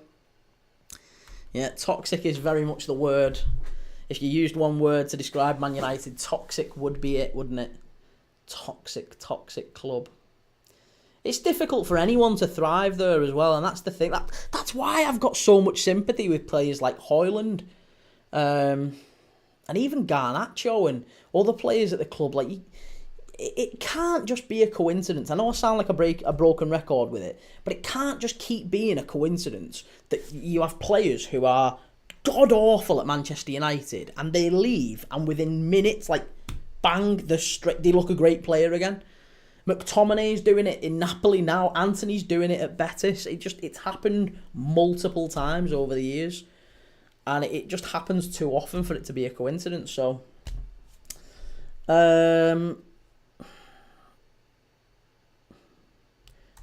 Yeah, toxic is very much the word. If you used one word to describe Man United, toxic would be it, wouldn't it? Toxic club. It's difficult for anyone to thrive there as well, and that's the thing. That's why I've got so much sympathy with players like Højlund, and even Garnacho and other players at the club. Like, it can't just be a coincidence. I know I sound like a broken record with it, but it can't just keep being a coincidence that you have players who are god-awful at Manchester United, and they leave, and within minutes, like, bang, they look a great player again. McTominay's doing it in Napoli now. Anthony's doing it at Betis. It's happened multiple times over the years, and it just happens too often for it to be a coincidence. So,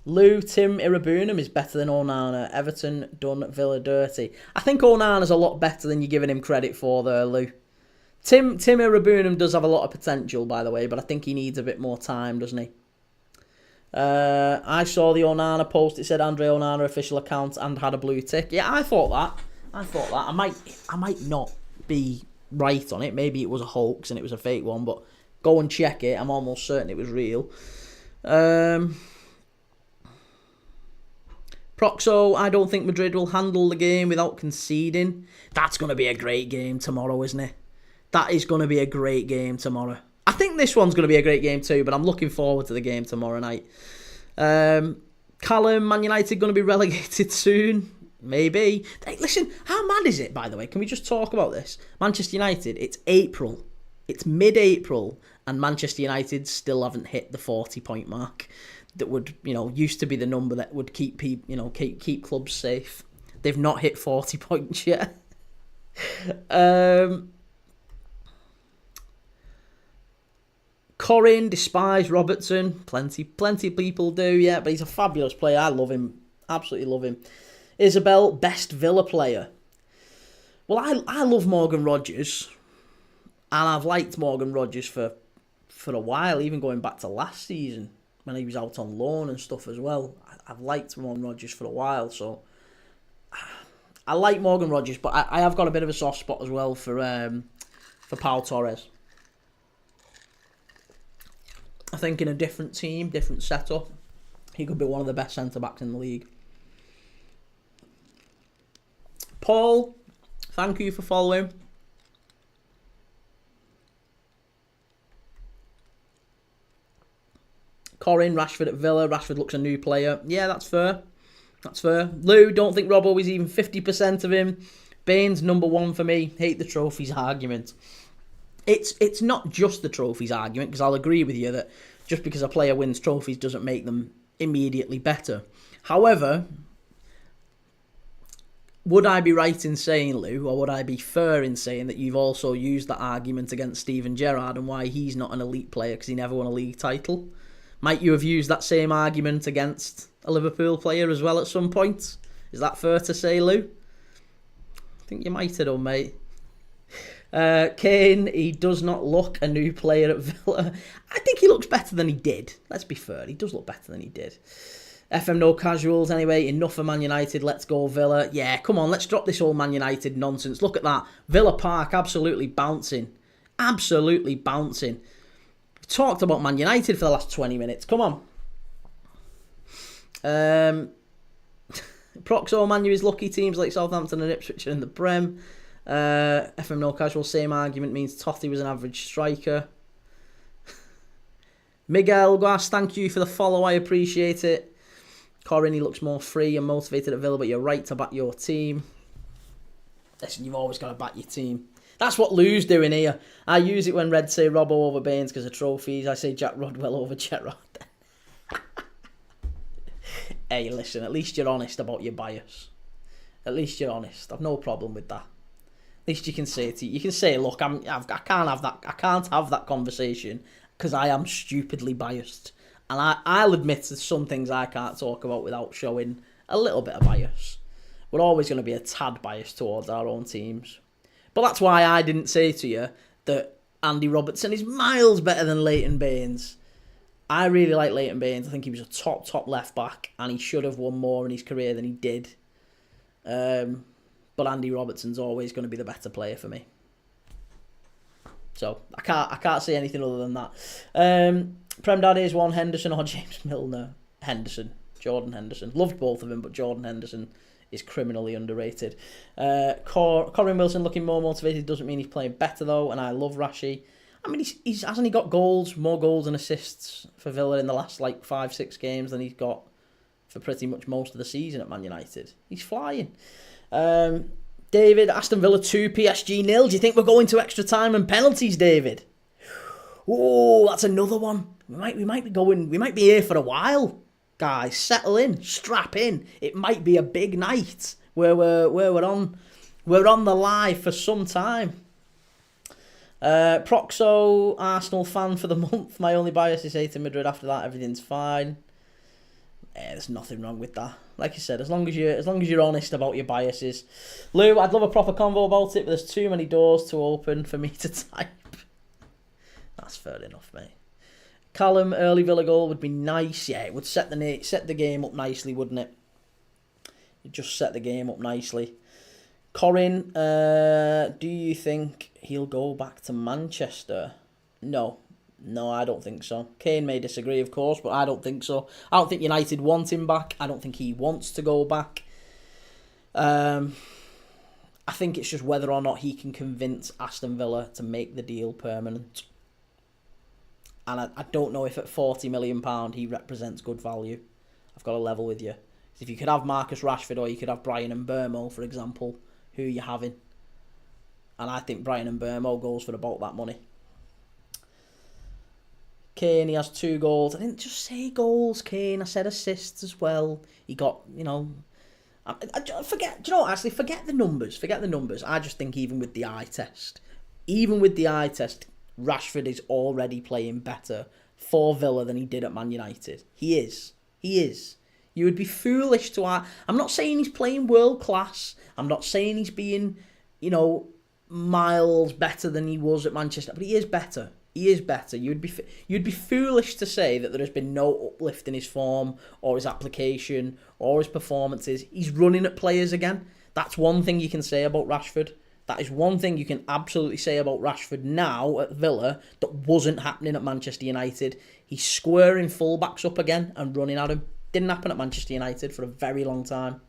Lou, Tim Irabunum is better than Onana. Everton done Villa dirty. I think Onana's a lot better than you're giving him credit for there, Lou. Tim Irabunum does have a lot of potential, by the way, but I think he needs a bit more time, doesn't he? I saw the Onana post. It said Andre Onana official account and had a blue tick. Yeah, I thought that. I might not be right on it. Maybe it was a hoax and it was a fake one, but go and check it. I'm almost certain it was real. Proxo, I don't think Madrid will handle the game without conceding. That's going to be a great game tomorrow, isn't it? That is going to be a great game tomorrow. I think this one's going to be a great game too, but I'm looking forward to the game tomorrow night. Callum, Man United going to be relegated soon? Maybe. Hey, listen, how mad is it, by the way? Can we just talk about this? Manchester United, it's April. It's mid-April, and Manchester United still haven't hit the 40-point mark. That would, used to be the number that would keep clubs safe. They've not hit 40 points yet. Corin, despise Robertson. Plenty of people do, yeah, but he's a fabulous player. I love him. Absolutely love him. Isabel, best Villa player. Well, I love Morgan Rogers. And I've liked Morgan Rogers for a while, even going back to last season, when he was out on loan and stuff as well. I've liked Morgan Rogers for a while, so I like Morgan Rogers, but I have got a bit of a soft spot as well for Pau Torres. I think in a different team, different setup, he could be one of the best centre-backs in the league. Paul, thank you for following. Corin, Rashford at Villa. Rashford looks a new player. Yeah, that's fair. That's fair. Lou, don't think Robbo is even 50% of him. Baines, number one for me. Hate the trophies argument. It's not just the trophies argument, because I'll agree with you that just because a player wins trophies doesn't make them immediately better. However, would I be right in saying, Lou, or would I be fair in saying that you've also used that argument against Steven Gerrard and why he's not an elite player because he never won a league title? Might you have used that same argument against a Liverpool player as well at some point? Is that fair to say, Lou? I think you might have done, mate. Kane, he does not look a new player at Villa. I think he looks better than he did. Let's be fair, he does look better than he did. FM no casuals, anyway. Enough of Man United, let's go Villa. Yeah, come on, let's drop this whole Man United nonsense. Look at that. Villa Park absolutely bouncing. Absolutely bouncing. We've talked about Man United for the last 20 minutes. Come on. Proxo Manu is lucky. Teams like Southampton and Ipswich are in the Prem. FM no casual, same argument means Totti was an average striker. Miguel Guas, thank you for the follow, I appreciate it. Corin, he looks more free and motivated at Villa, but you're right to back your team. Listen, you've always got to back your team. That's what Lou's doing here. I use it when Red say Robbo over Baines because of trophies. I say Jack Rodwell over Gerrard. Hey, listen, at least you're honest about your bias. At least you're honest. I've no problem with that. At least you can say it. You can say, look, I can't have that conversation because I am stupidly biased. And I'll admit there's some things I can't talk about without showing a little bit of bias. We're always going to be a tad biased towards our own teams. But that's why I didn't say to you that Andy Robertson is miles better than Leighton Baines. I really like Leighton Baines. I think he was a top left back and he should have won more in his career than he did. But Andy Robertson's always going to be the better player for me. So I can't say anything other than that. Prem Dad is one Henderson or James Milner. Jordan Henderson. Loved both of them, but Jordan Henderson is criminally underrated. Corin Wilson looking more motivated doesn't mean he's playing better though, and I love Rashi. I mean, he's hasn't he got more goals and assists for Villa in the last 5-6 games than he's got for pretty much most of the season at Man United. He's flying. David, Aston Villa 2, PSG 0. Do you think we're going to extra time and penalties, David? Oh, that's another one. We might be here for a while. Guys, settle in, strap in. It might be a big night where we're on the live for some time. Proxo, Arsenal fan for the month. My only bias is AC Madrid. After that, everything's fine. There's nothing wrong with that. Like you said, as long as you're honest about your biases. Lou, I'd love a proper convo about it, but there's too many doors to open for me to type. That's fair enough, mate. Callum, early Villa goal would be nice. Yeah, it would set the game up nicely, wouldn't it? It just set the game up nicely. Corin, do you think he'll go back to Manchester? No, I don't think so. Kane may disagree, of course, but I don't think so. I don't think United want him back. I don't think he wants to go back. I think it's just whether or not he can convince Aston Villa to make the deal permanent. And I don't know if at £40 million he represents good value. I've got to level with you. If you could have Marcus Rashford or you could have Brian Mbeumo, for example, who are you having? And I think Brian Mbeumo goes for about that money. Kane, he has 2 goals. I didn't just say goals, Kane. I said assists as well. He got, forget the numbers. Forget the numbers. I just think even with the eye test, Rashford is already playing better for Villa than he did at Man United. He is. You would be foolish to... I'm not saying he's playing world class. I'm not saying he's being, miles better than he was at Manchester. But he is better. You'd be foolish to say that there has been no uplift in his form or his application or his performances. He's running at players again. That's one thing you can say about Rashford. That is one thing you can absolutely say about Rashford now at Villa that wasn't happening at Manchester United. He's squaring fullbacks up again and running at him. Didn't happen at Manchester United for a very long time.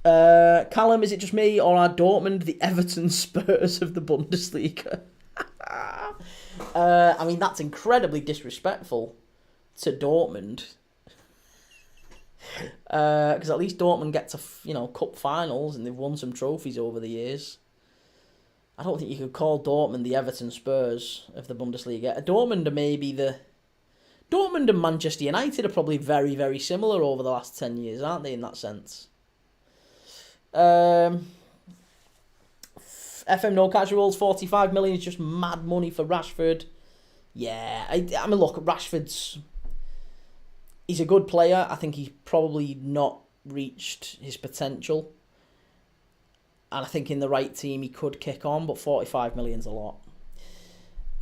Callum, is it just me or are Dortmund the Everton Spurs of the Bundesliga? That's incredibly disrespectful to Dortmund. Because at least Dortmund get to, cup finals and they've won some trophies over the years. I don't think you could call Dortmund the Everton Spurs of the Bundesliga. Dortmund and Manchester United are probably very, very similar over the last 10 years, aren't they, in that sense? FM No Casuals, 45 million is just mad money for Rashford. Yeah, look, he's a good player. I think he's probably not reached his potential. And I think in the right team he could kick on, but 45 million's a lot.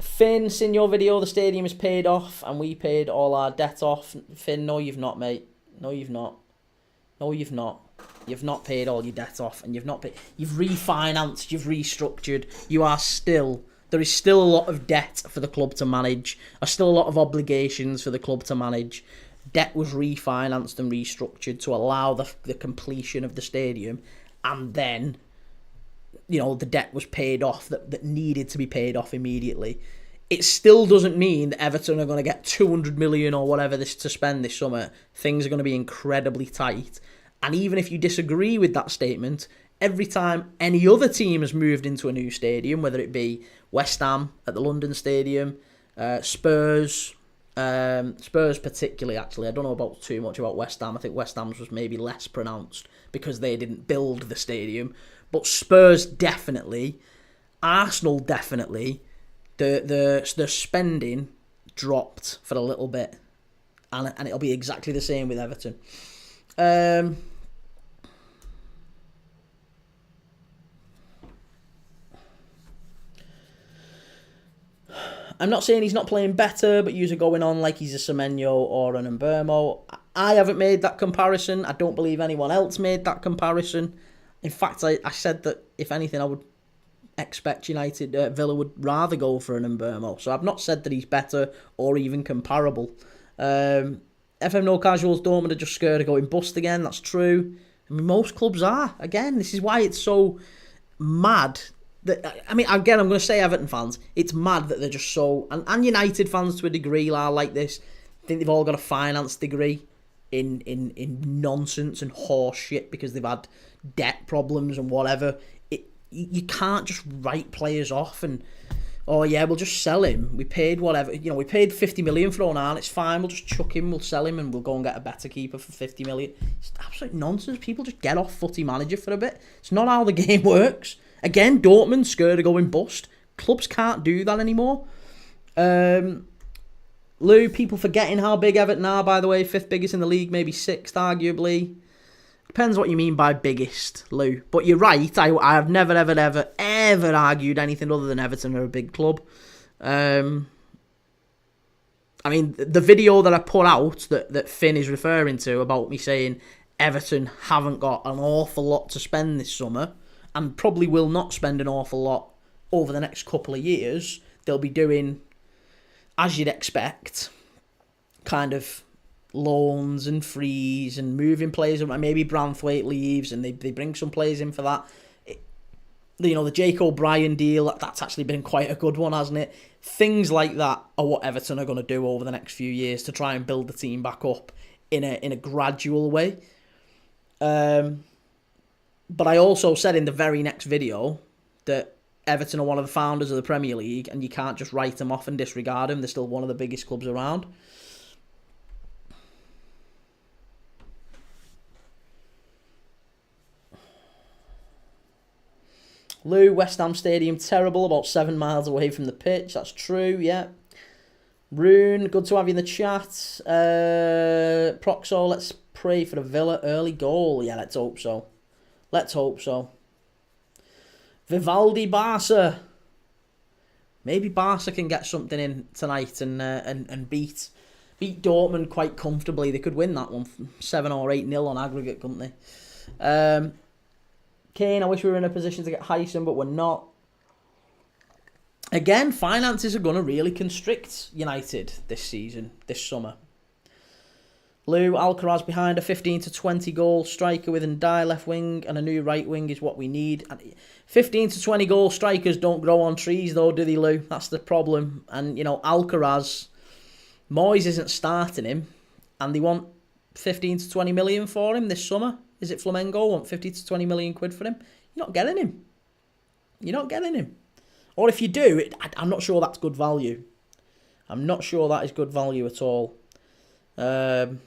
Finn, seen your video, the stadium is paid off and we paid all our debt off. Finn, no you've not, mate. No you've not. You've not paid all your debt off and you've refinanced, you've restructured. There is still a lot of debt for the club to manage. There's still a lot of obligations for the club to manage. Debt was refinanced and restructured to allow the completion of the stadium, and then, the debt was paid off that needed to be paid off immediately. It still doesn't mean that Everton are going to get 200 million or whatever to spend this summer. Things are going to be incredibly tight. And even if you disagree with that statement, every time any other team has moved into a new stadium, whether it be West Ham at the London Stadium, Spurs particularly, actually. I don't know too much about West Ham. I think West Ham's was maybe less pronounced because they didn't build the stadium. But Spurs definitely, Arsenal definitely, the spending dropped for a little bit. And it'll be exactly the same with Everton. I'm not saying he's not playing better, but you're going on like he's a Semenyo or an Mbeumo. I haven't made that comparison. I don't believe anyone else made that comparison. In fact, I said that, if anything, I would expect Villa would rather go for an Mbeumo. So I've not said that he's better or even comparable. FM No Casuals, Dortmund are just scared of going bust again. That's true. Most clubs are. Again, this is why it's so mad. Again, I'm going to say Everton fans. It's mad that they're just so... And United fans to a degree are like this. I think they've all got a finance degree. in nonsense and horse shit because they've had debt problems and whatever. You can't just write players off and, oh yeah, we'll just sell him. We paid whatever, we paid 50 million for Onana. It's fine. We'll just chuck him. We'll sell him and we'll go and get a better keeper for 50 million. It's absolute nonsense. People just get off footy manager for a bit. It's not how the game works. Again, Dortmund scared of going bust. Clubs can't do that anymore. Lou, people forgetting how big Everton are, by the way. 5th biggest in the league, maybe 6th, arguably. Depends what you mean by biggest, Lou. But you're right. I have never, ever argued anything other than Everton are a big club. I mean, the video that I put out that Finn is referring to about me saying Everton haven't got an awful lot to spend this summer and probably will not spend an awful lot over the next couple of years. They'll be doing, as you'd expect, kind of loans and frees and moving players. Maybe Branthwaite leaves and they bring some players in for that. The Jake O'Brien deal, that's actually been quite a good one, hasn't it? Things like that are what Everton are going to do over the next few years to try and build the team back up in a gradual way. But I also said in the very next video that Everton are one of the founders of the Premier League and you can't just write them off and disregard them. They're still one of the biggest clubs around. Lou, West Ham Stadium, terrible, about 7 miles away from the pitch. That's true, yeah. Rune, good to have you in the chat. Proxo, let's pray for a Villa early goal. Yeah, let's hope so. Vivaldi, Barca. Maybe Barca can get something in tonight and beat Dortmund quite comfortably. They could win that one 7 or 8-0 on aggregate, couldn't they? Kane, I wish we were in a position to get Heisen, but we're not. Again, finances are going to really constrict United this summer. Lou, Alcaraz behind a 15 to 20 goal striker with Ndiaye left wing and a new right wing is what we need. 15 to 20 goal strikers don't grow on trees though, do they, Lou? That's the problem. And, Alcaraz, Moyes isn't starting him and they want 15 to 20 million for him this summer. Is it Flamengo want 50 to 20 million quid for him? You're not getting him. Or if you do, I'm not sure that's good value. I'm not sure that is good value at all. Again,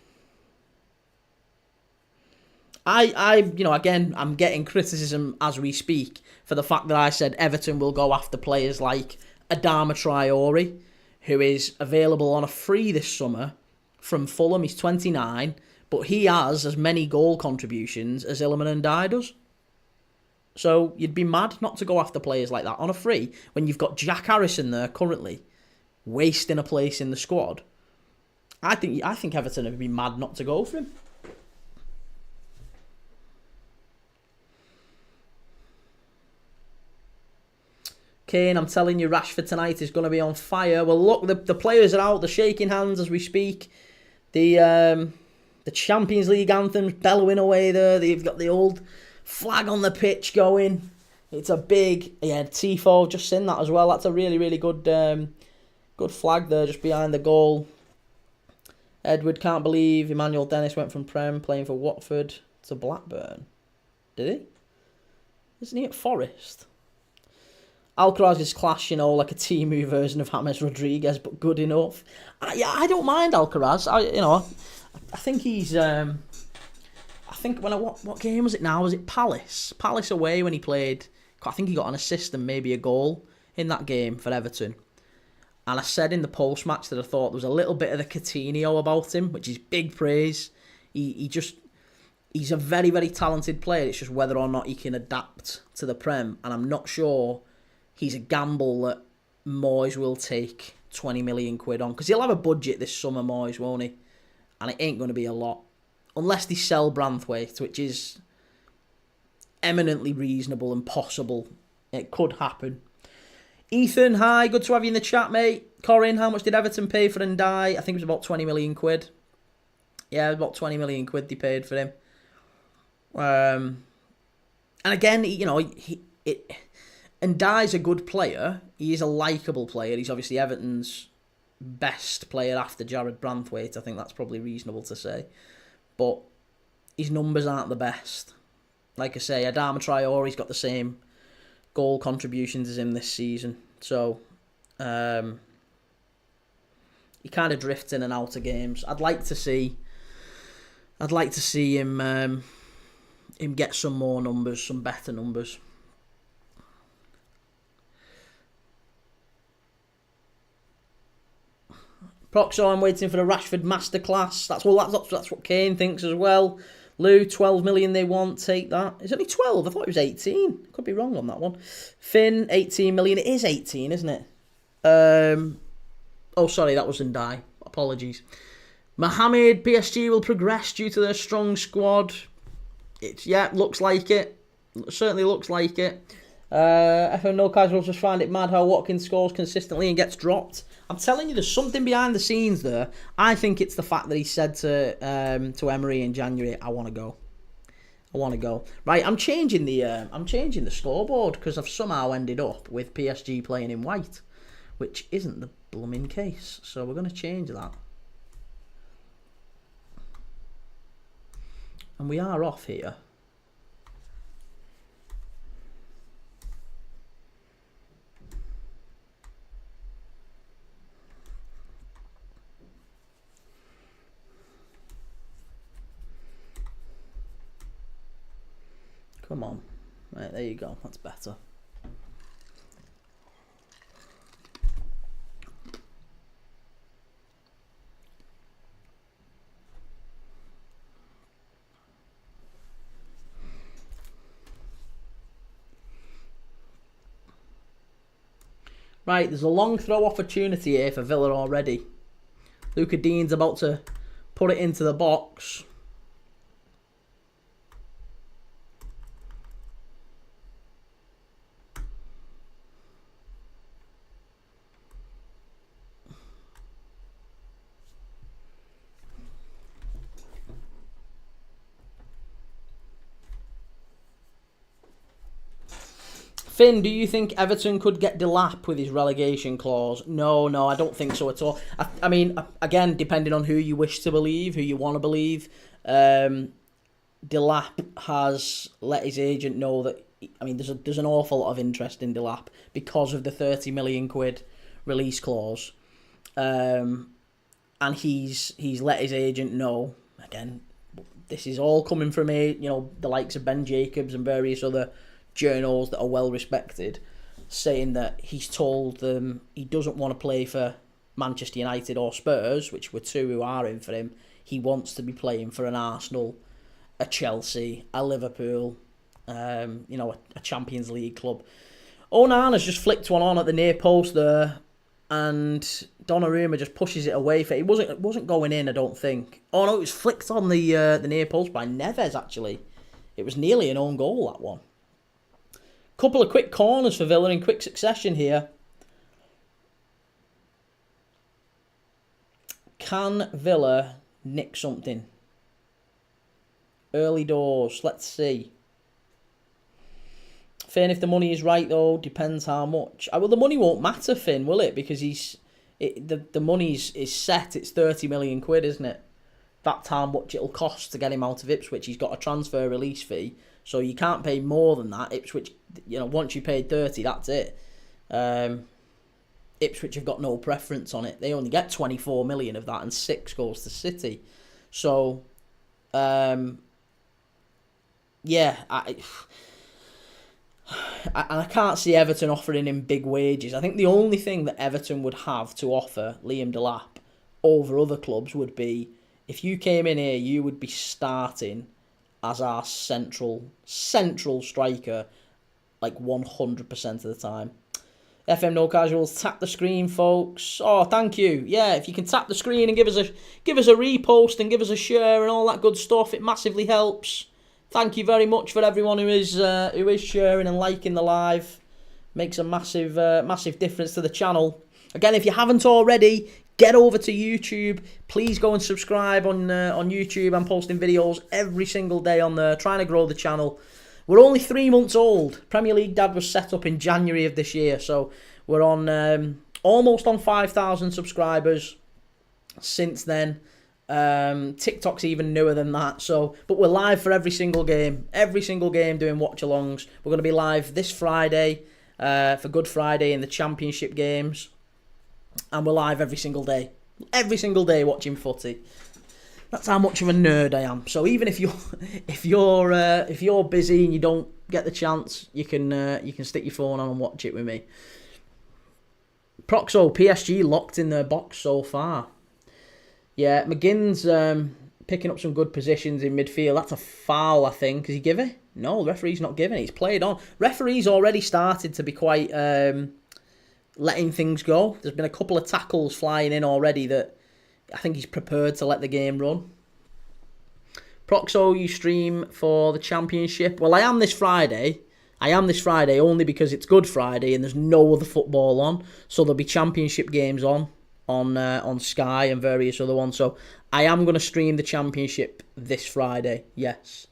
I'm getting criticism as we speak for the fact that I said Everton will go after players like Adama Traore, who is available on a free this summer from Fulham. He's 29. But he has as many goal contributions as Iliman Ndiaye does. So you'd be mad not to go after players like that on a free when you've got Jack Harrison there currently wasting a place in the squad. I think Everton would be mad not to go for him. Kane, I'm telling you, Rashford tonight is going to be on fire. Well, look, the players are out. They're shaking hands as we speak. The Champions League anthem's bellowing away there. They've got the old flag on the pitch going. It's a big, Tifo, just seen that as well. That's a really, really good flag there just behind the goal. Edward, can't believe Emmanuel Dennis went from Prem playing for Watford to Blackburn. Did he? Isn't he at Forest? Alcaraz is class, like a Timu version of James Rodriguez, but good enough. I don't mind Alcaraz. I think he's. What game was it now? Was it Palace? Palace away when he played. I think he got an assist and maybe a goal in that game for Everton. And I said in the post match that I thought there was a little bit of the Coutinho about him, which is big praise. He's a very, very talented player. It's just whether or not he can adapt to the Prem, and I'm not sure he's a gamble that Moyes will take 20 million quid on, because he'll have a budget this summer, Moyes, won't he? And it ain't going to be a lot. Unless they sell Branthwaite, which is eminently reasonable and possible. It could happen. Ethan, hi. Good to have you in the chat, mate. Corin, how much did Everton pay for Ndiaye? I think it was about 20 million quid. Yeah, about 20 million quid they paid for him. And again, Ndiaye's a good player. He is a likeable player. He's obviously Everton's best player after Jared Branthwaite. I think that's probably reasonable to say. but his numbers aren't the best. Like I say, Adama Traore's got the same goal contributions as him this season. So, he kind of drifts in and out of games. I'd like to see him get some more numbers, some better numbers. Proxo, I'm waiting for the Rashford masterclass. That's what Kane thinks as well. Lou, 12 million they want. Take that. It's only 12. I thought it was 18. Could be wrong on that one. Finn, 18 million. It is 18, isn't it? Oh, sorry, that was Ndai. Apologies. Mohamed, PSG will progress due to their strong squad. Looks like it. Certainly looks like it. FM No Casuals just find it mad how Watkins scores consistently and gets dropped. I'm telling you, there's something behind the scenes there. I think it's the fact that he said to Emery in January, "I want to go. I want to go." Right, I'm changing the scoreboard because I've somehow ended up with PSG playing in white, which isn't the blooming case. So we're going to change that. And we are off here. Come on. Right, there you go. That's better. Right, there's a long throw opportunity here for Villa already. Luca Dean's about to put it into the box. Finn, do you think Everton could get Delap with his relegation clause? No, I don't think so at all. I mean, again, depending on who you wish to believe, who you want to believe, Delap has let his agent know that. I mean, there's an awful lot of interest in Delap because of the 30 million quid release clause, and he's let his agent know. Again, this is all coming from the likes of Ben Jacobs and various other journals that are well respected, saying that he's told them he doesn't want to play for Manchester United or Spurs, which were two who are in for him. He wants to be playing for an Arsenal, a Chelsea, a Liverpool, a Champions League club. Onana's just flicked one on at the near post there, and Donnarumma just pushes it away. It wasn't going in, I don't think. Oh no, it was flicked on the near post by Neves. Actually, it was nearly an own goal, that one. Couple of quick corners for Villa in quick succession here. Can Villa nick something? Early doors. Let's see. Finn, if the money is right though, depends how much. Well, the money won't matter, Finn, will it? Because the money is set. It's 30 million quid, isn't it? That's how much it'll cost to get him out of Ipswich. He's got a transfer release fee, so you can't pay more than that. Ipswich, once you paid 30, that's it. Ipswich have got no preference on it. They only get 24 million of that, and 6 goes to City. So, I can't see Everton offering him big wages. I think the only thing that Everton would have to offer Liam Delap over other clubs would be, if you came in here, you would be starting as our central striker, like 100% of the time. FM No Casuals, tap the screen, folks. Oh, thank you. Yeah, if you can tap the screen and give us a repost and give us a share and all that good stuff, it massively helps. Thank you very much for everyone who is sharing and liking the live. Makes a massive difference to the channel. Again, if you haven't already, get over to YouTube. Please go and subscribe on YouTube. I'm posting videos every single day on there, trying to grow the channel. We're only 3 months old. Premier League Dad was set up in January of this year, so we're on almost on 5,000 subscribers since then. TikTok's even newer than that. So, but we're live for every single game doing watch-alongs. We're going to be live this Friday for Good Friday in the Championship games, and we're live every single day watching footy. That's how much of a nerd I am. So even if you're busy and you don't get the chance, you can stick your phone on and watch it with me. Proxo, PSG locked in their box so far. Yeah, McGinn's picking up some good positions in midfield. That's a foul, I think. Does he give it? No, the referee's not giving it. He's played on. Referee's already started to be quite letting things go. There's been a couple of tackles flying in already that I think he's prepared to let the game run. Proxo, you stream for the Championship. Well, I am this Friday only because it's Good Friday and there's no other football on. So there'll be Championship games on Sky and various other ones. So I am going to stream the Championship this Friday, yes.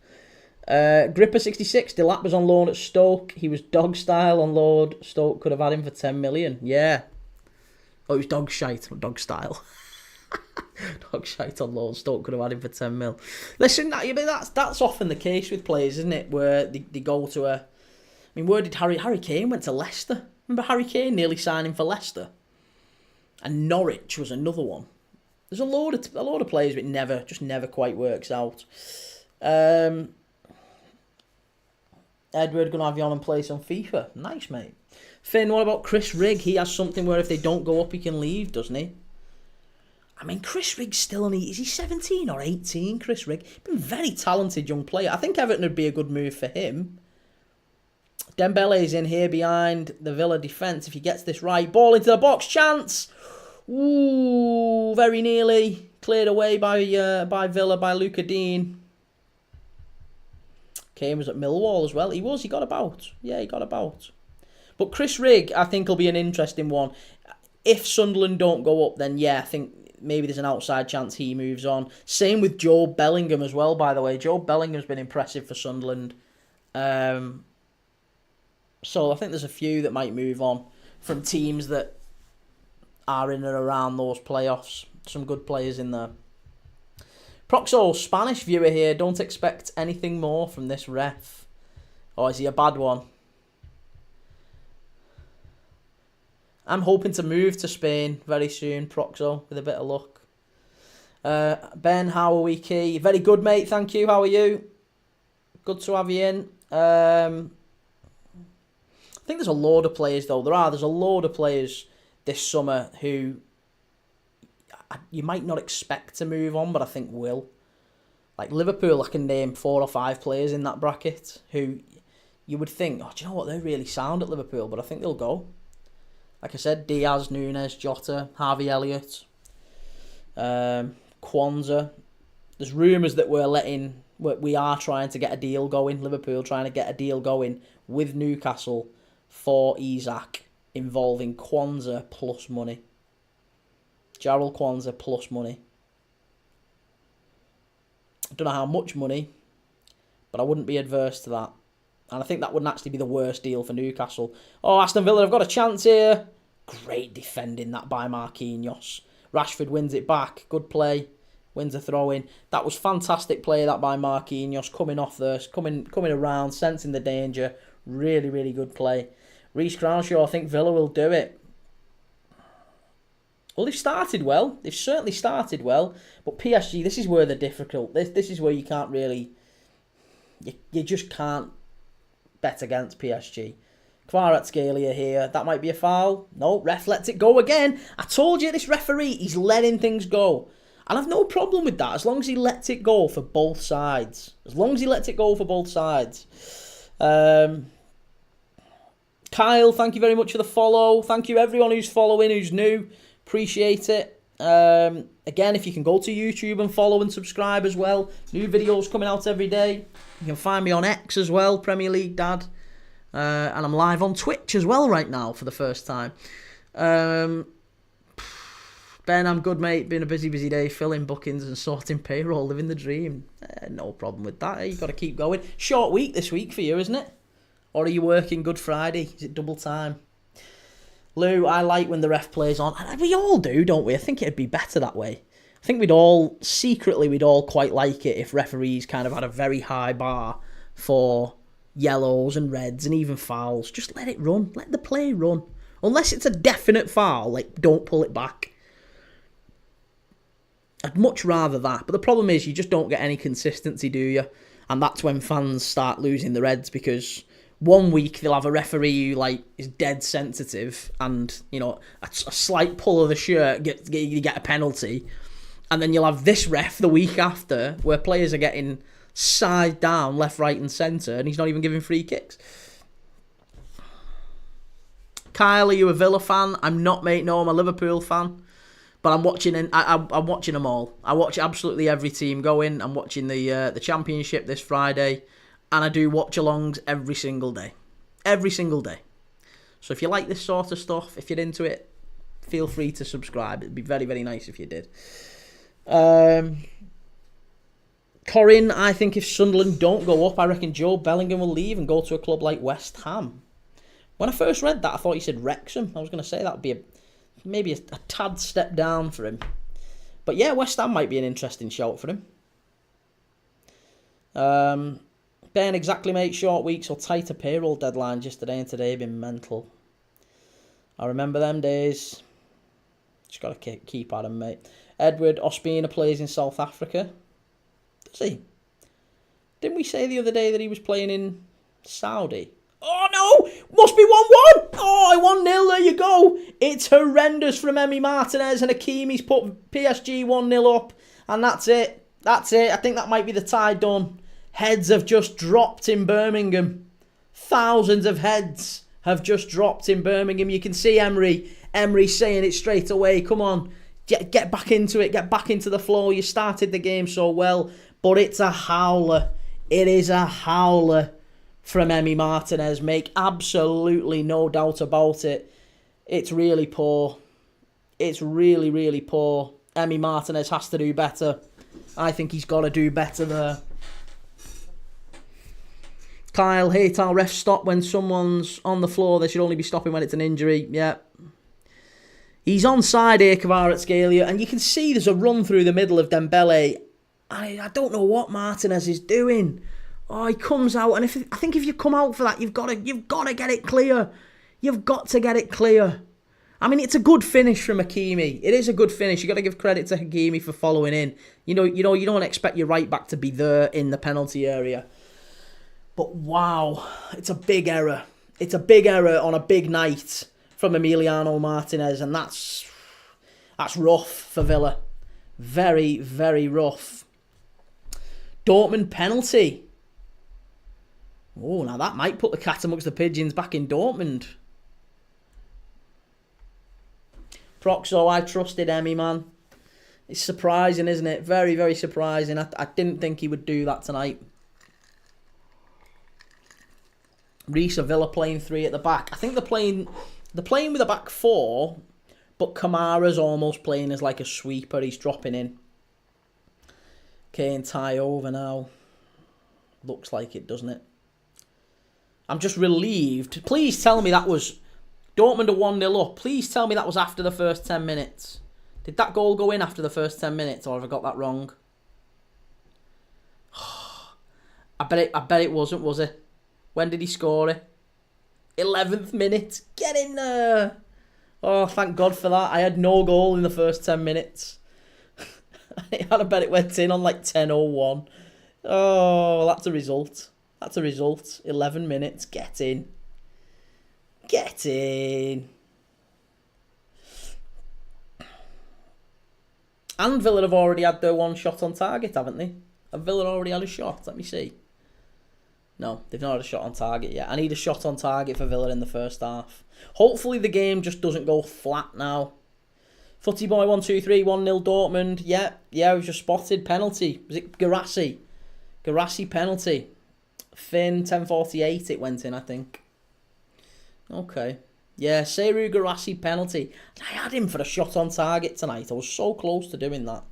Gripper66, Delap was on loan at Stoke. He was dog style on loan. Stoke could have had him for 10 million. Yeah. Oh, he was dog shite, not dog style. Dog shite on loan. Stoke could have had him for 10 mil. Listen, that's often the case with players, isn't it? Where they go to a... I mean, where did Harry Kane went to Leicester? Remember Harry Kane nearly signing for Leicester? And Norwich was another one. There's a load of players, but it never quite works out. Edward, gonna have you on and play some FIFA. Nice, mate. Finn, what about Chris Rigg? He has something where if they don't go up, he can leave, doesn't he? I mean, Chris Rigg's still only... Is he 17 or 18, Chris Rigg? Been a very talented young player. I think Everton would be a good move for him. Dembele's in here behind the Villa defence. If he gets this right. Ball into the box. Chance! Ooh, very nearly. Cleared away by Villa, by Luca Dean. Kane was at Millwall as well. He got about. Yeah, he got about. But Chris Rigg, I think, will be an interesting one. If Sunderland don't go up, then yeah, I think maybe there's an outside chance he moves on. Same with Joe Bellingham as well, by the way. Joe Bellingham's been impressive for Sunderland. So I think there's a few that might move on from teams that are in and around those playoffs. Some good players in there. Proxo, Spanish viewer here. Don't expect anything more from this ref. Or is he a bad one? I'm hoping to move to Spain very soon, Proxo, with a bit of luck. Ben, how are we, Key? Very good, mate. Thank you. How are you? Good to have you in. I think there's a load of players, though. There's a load of players this summer who you might not expect to move on, but I think will. Like Liverpool, I can name 4 or 5 players in that bracket who you would think, oh, do you know what? They're really sound at Liverpool, but I think they'll go. Like I said, Diaz, Nunes, Jota, Harvey Elliott, Kwanzaa. There's rumours that we are trying to get a deal going. Liverpool trying to get a deal going with Newcastle for Isak, involving Kwanzaa plus money. Jarrell Kwanzaa plus money. I don't know how much money, but I wouldn't be adverse to that. And I think that wouldn't actually be the worst deal for Newcastle. Oh, Aston Villa, I've got a chance here. Great defending that by Marquinhos. Rashford wins it back. Good play. Wins a throw-in. That was fantastic play, that by Marquinhos. Coming off there, coming around, sensing the danger. Really, really good play. Reece Crownshaw, I think Villa will do it. Well, they've started well. They've certainly started well. But PSG, this is where they're difficult. This is where you can't really... You just can't bet against PSG. Kvaratskhelia here. That might be a foul. No, ref lets it go again. I told you, this referee, he's letting things go. And I've no problem with that, as long as he lets it go for both sides. As long as he lets it go for both sides. Kyle, thank you very much for the follow. Thank you everyone who's following, who's new. Appreciate it. Again, if you can go to YouTube and follow and subscribe as well. New videos coming out every day. You can find me on X as well, Premier League Dad. And I'm live on Twitch as well right now for the first time. Ben, I'm good, mate. Been a busy day, filling bookings and sorting payroll, living the dream. No problem with that. You've got to keep going. Short week this week for you, isn't it? Or are you working Good Friday? Is it double time? Lou, I like when the ref plays on. And we all do, don't we? I think it'd be better that way. I I think we'd all quite like it if referees kind of had a very high bar for yellows and reds and even fouls. Just let it run. Let the play run. Unless it's a definite foul, like, don't pull it back. I'd much rather that. But the problem is you just don't get any consistency, do you? And that's when fans start losing the Reds, because one week they'll have a referee who, like, is dead sensitive and, you know, a slight pull of the shirt, you get a penalty. And then you'll have this ref the week after where players are getting side down, left, right and centre, and he's not even giving free kicks. Kyle, are you a Villa fan? I'm not, mate. No, I'm a Liverpool fan. But I'm watching, I'm watching them all. I watch absolutely every team going. I'm watching the Championship this Friday, and I do watch-alongs every single day. Every single day. So if you like this sort of stuff, if you're into it, feel free to subscribe. It'd be very, very nice if you did. Corinne, I think if Sunderland don't go up, I reckon Joe Bellingham will leave and go to a club like West Ham. When I first read that, I thought he said Wrexham. I was going to say that would be maybe a tad step down for him. But yeah, West Ham might be an interesting shout for him. Ben, exactly, mate. Short weeks or tighter payroll deadlines yesterday and today have been mental. I remember them days. Just got to keep at him, mate. Edward Ospina plays in South Africa. Does he? Didn't we say the other day that he was playing in Saudi? Oh no! Must be 1-1! Oh, 1-0, there you go! It's horrendous from Emi Martinez, and Hakimi's put PSG 1-0 up, and that's it. That's it. I think that might be the tie done. Heads have just dropped in Birmingham. Thousands of heads have just dropped in Birmingham. You can see Emery saying it straight away. Come on, get back into it. Get back into the flow. You started the game so well, but it's a howler. It is a howler from Emi Martinez. Make absolutely no doubt about it. It's really poor. It's really, really poor. Emi Martinez has to do better. I think he's got to do better there. Kyle, hate how refs stop when someone's on the floor. They should only be stopping when it's an injury. Yeah. He's onside here, Kvaratskhelia, and you can see there's a run through the middle of Dembele. I don't know what Martinez is doing. Oh, he comes out, and I think if you come out for that, you've got to get it clear. You've got to get it clear. I mean, it's a good finish from Hakimi. It is a good finish. You've got to give credit to Hakimi for following in. You don't expect your right back to be there in the penalty area. But wow, it's a big error. It's a big error on a big night from Emiliano Martinez, and that's rough for Villa. Very, very rough. Dortmund penalty. Oh, now that might put the cat amongst the pigeons back in Dortmund. Proxo, I trusted Emi, man. It's surprising, isn't it? Very, very surprising. I didn't think he would do that tonight. Reece of Villa playing 3 at the back. I think they're playing with a back 4, but Kamara's almost playing as like a sweeper. He's dropping in. Kane tie over now. Looks like it, doesn't it? I'm just relieved. Please tell me that was Dortmund are 1-0 up. Please tell me that was after the first 10 minutes. Did that goal go in after the first 10 minutes, or have I got that wrong? I bet it wasn't, was it? When did he score it? 11th minute. Get in there. Oh, thank God for that. I had no goal in the first 10 minutes. I bet it went in on like 10:01. Oh, that's a result. That's a result. 11 minutes. Get in. Get in. And Villa have already had their one shot on target, haven't they? Have Villa already had a shot? Let me see. No, they've not had a shot on target yet. I need a shot on target for Villa in the first half. Hopefully the game just doesn't go flat now. Footy Boy 123, 1-0 Dortmund. Yeah, we've just spotted. Penalty. Was it Garassi? Garassi penalty. Finn, 10:48 it went in, I think. Okay. Yeah, Seru Garassi penalty. I had him for a shot on target tonight. I was so close to doing that.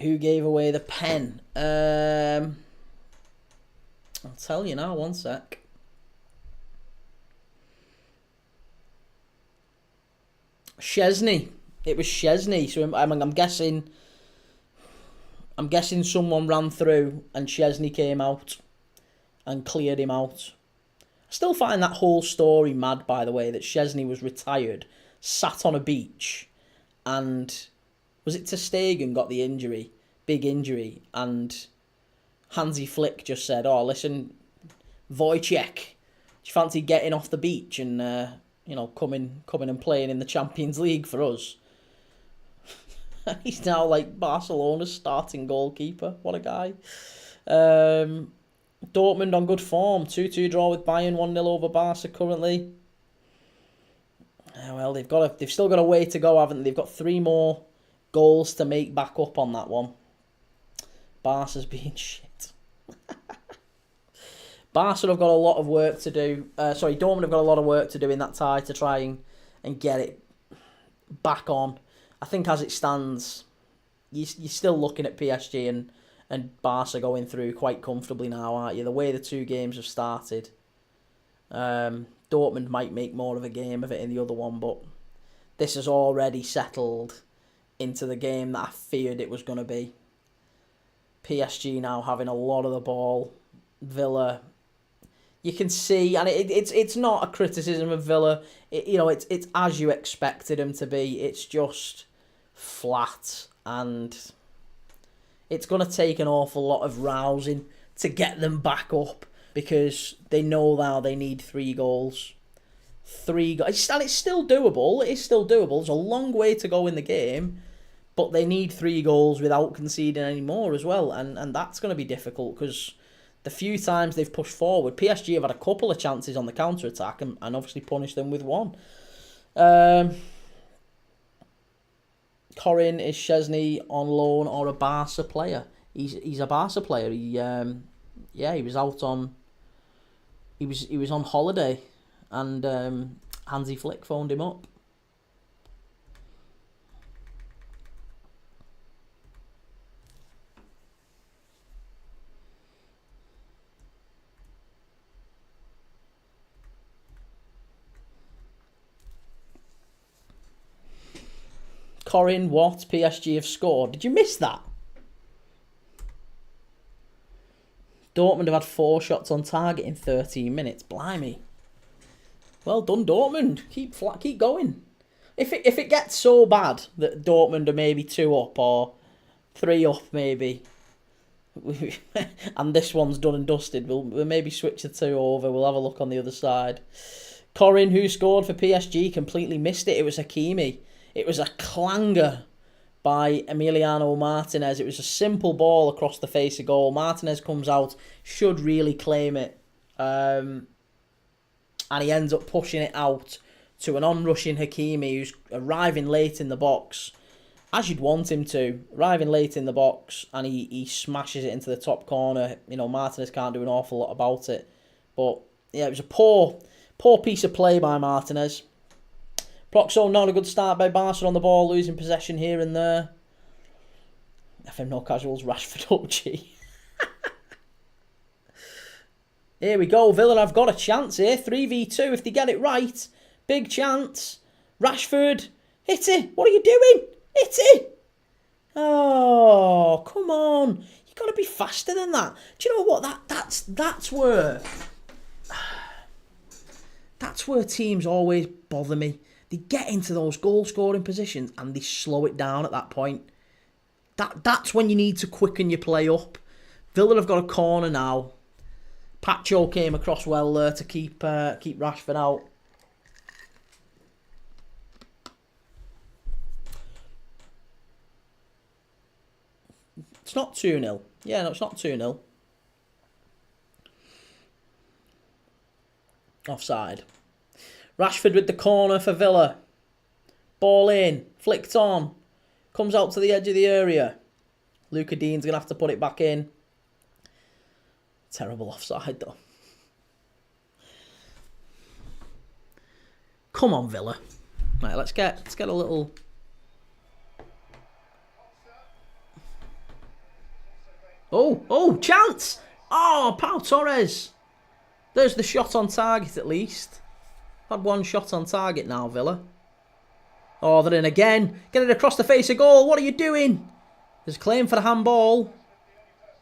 Who gave away the pen? I'll tell you now, one sec. Chesney. It was Chesney. So I'm guessing someone ran through and Chesney came out and cleared him out. I still find that whole story mad, by the way, that Chesney was retired, sat on a beach, and was it ter Stegen got the injury, big injury, and Hansi Flick just said, "Oh, listen, Wojciech, do you fancy getting off the beach and coming and playing in the Champions League for us?" He's now like Barcelona's starting goalkeeper. What a guy. Dortmund on good form. 2-2 draw with Bayern, 1-0 over Barca currently. Well, they've still got a way to go, haven't they? They've got 3 more goals to make back up on that one. Barca's being shit. Barca have got a lot of work to do. Dortmund have got a lot of work to do in that tie to try and get it back on. I think as it stands, you're still looking at PSG and Barca going through quite comfortably now, aren't you? The way the 2 games have started. Dortmund might make more of a game of it in the other one, but this has already settled into the game that I feared it was going to be. PSG now having a lot of the ball. Villa, you can see, and it's not a criticism of Villa. It's as you expected them to be. It's just flat, and it's going to take an awful lot of rousing to get them back up, because they know now they need 3 goals. 3 goals, and it's still doable. It is still doable. There's a long way to go in the game, but they need 3 goals without conceding any more as well, and that's going to be difficult, because the few times they've pushed forward, PSG have had a couple of chances on the counter-attack and obviously punished them with 1. Corin, is Chesney on loan or a Barca player? He's a Barca player. He was out on... He was on holiday, and Hansi Flick phoned him up. Corin, what? PSG have scored. Did you miss that? Dortmund have had 4 shots on target in 13 minutes. Blimey. Well done, Dortmund. Keep going. If it gets so bad that Dortmund are maybe 2 up or 3 up maybe, and this one's done and dusted, we'll maybe switch the 2 over. We'll have a look on the other side. Corin, who scored for PSG, completely missed it. It was Hakimi. It was a clanger by Emiliano Martinez. It was a simple ball across the face of goal. Martinez comes out, should really claim it. And he ends up pushing it out to an on-rushing Hakimi, who's arriving late in the box, as you'd want him to. Arriving late in the box, and he smashes it into the top corner. Martinez can't do an awful lot about it. But, yeah, it was a poor piece of play by Martinez. Proxo, not a good start by Barca on the ball, losing possession here and there. FM No Casuals, Rashford OG. Here we go, Villa have got a chance here. 3v2 if they get it right. Big chance. Rashford, hit it. What are you doing? Hit it. Oh, come on. You got to be faster than that. Do you know what? That's where teams always bother me. They get into those goal-scoring positions and they slow it down at that point. That's when you need to quicken your play up. Villa have got a corner now. Pacho came across well there to keep Rashford out. It's not 2-0. Yeah, no, it's not 2-0. Offside. Rashford with the corner for Villa. Ball in. Flicked on. Comes out to the edge of the area. Luca Dean's going to have to put it back in. Terrible offside, though. Come on, Villa. Right, let's get a little... Oh, chance! Oh, Pau Torres. There's the shot on target, at least. Had 1 shot on target now, Villa. Oh, they're in again. Get it across the face of goal. What are you doing? There's a claim for the handball.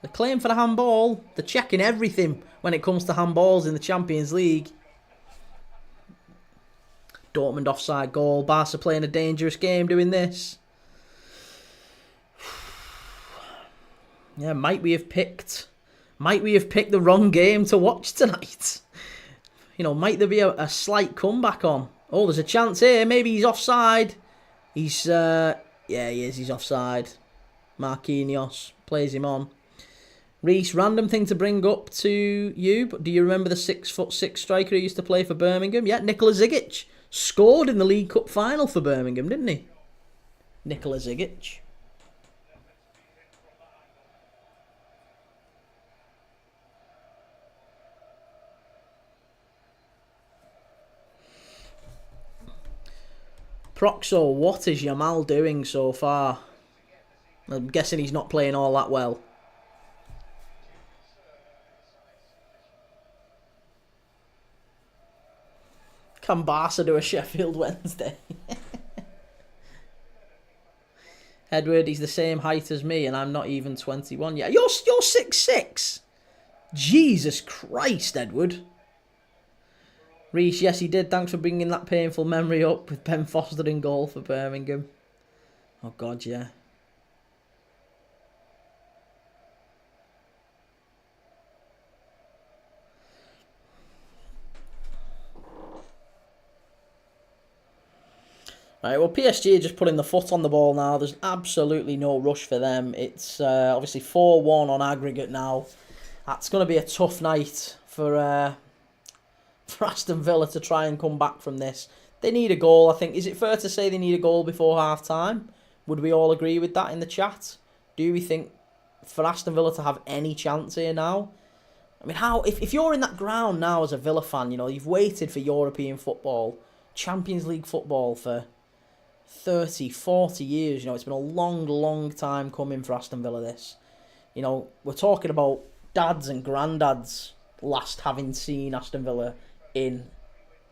The claim for the handball. They're checking everything when it comes to handballs in the Champions League. Dortmund offside goal. Barca playing a dangerous game doing this. Yeah, might we have picked the wrong game to watch tonight? You know, might there be a slight comeback on? Oh, there's a chance here. Maybe he's offside. Yeah, he is. He's offside. Marquinhos plays him on. Reese, random thing to bring up to you, but do you remember the 6'6" striker who used to play for Birmingham? Yeah, Nikola Zigic scored in the League Cup final for Birmingham, didn't he? Nikola Zigic. Proxo, what is Yamal doing so far? I'm guessing he's not playing all that well. Can Barca do a Sheffield Wednesday? Edward, he's the same height as me and I'm not even 21 yet. You're 6'6". Jesus Christ, Edward. Reece, yes, he did. Thanks for bringing that painful memory up with Ben Foster in goal for Birmingham. Oh, God, yeah. Right, well, PSG are just putting the foot on the ball now. There's absolutely no rush for them. It's obviously 4-1 on aggregate now. That's going to be a tough night for Aston Villa to try and come back from this. They need a goal, I think. Is it fair to say they need a goal before half-time? Would we all agree with that in the chat? Do we think for Aston Villa to have any chance here now? I mean, if you're in that ground now as a Villa fan, you know, you've waited for European football, Champions League football for 30, 40 years. You know, it's been a long, long time coming for Aston Villa, this. You know, we're talking about dads and granddads last having seen Aston Villa in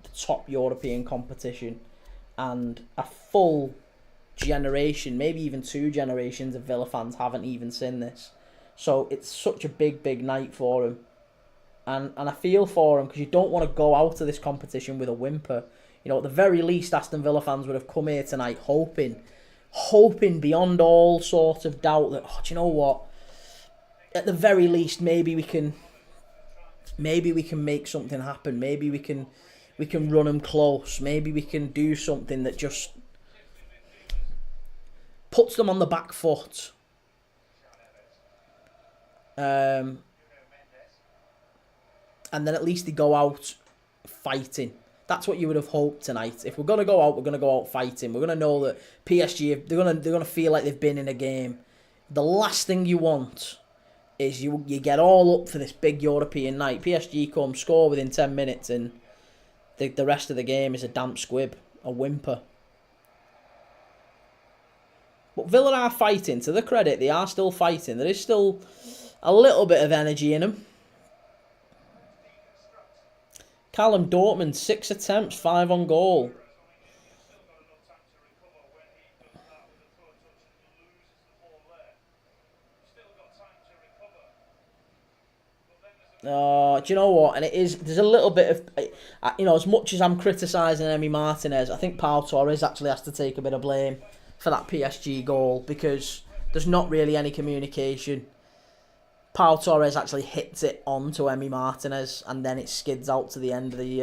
the top European competition, and a full generation, maybe even 2 generations of Villa fans haven't even seen this. So it's such a big, big night for him. And I feel for him because you don't want to go out of this competition with a whimper. You know, at the very least, Aston Villa fans would have come here tonight hoping beyond all sort of doubt that, oh, do you know what? At the very least, maybe we can make something happen. Maybe we can run them close. Maybe we can do something that just puts them on the back foot. And then at least they go out fighting. That's what you would have hoped tonight. If we're going to go out, we're going to go out fighting. We're going to know that PSG, they're going to feel like they've been in a game. The last thing you want is you get all up for this big European night. PSG come, score within 10 minutes, and the rest of the game is a damp squib, a whimper. But Villa are fighting. To their credit, they are still fighting. There is still a little bit of energy in them. Callum Dortmund, 6 attempts, 5 on goal. Do you know what? And there's a little bit of, you know, as much as I'm criticising Emi Martinez, I think Pau Torres actually has to take a bit of blame for that PSG goal because there's not really any communication. Pau Torres actually hits it onto Emi Martinez and then it skids out to the end of the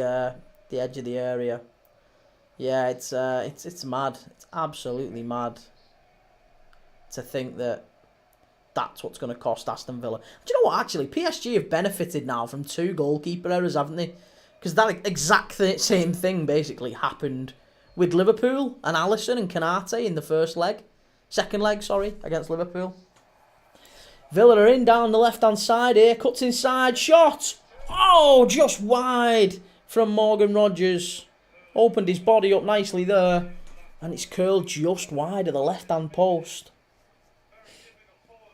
edge of the area. Yeah, it's mad. It's absolutely mad to think that that's what's going to cost Aston Villa. Do you know what, actually? PSG have benefited now from 2 goalkeeper errors, haven't they? Because that exact same thing basically happened with Liverpool and Alisson and Kanate in the second leg, against Liverpool. Villa are in down the left-hand side here. Cuts inside. Shot! Oh, just wide from Morgan Rogers. Opened his body up nicely there. And it's curled just wide of the left-hand post.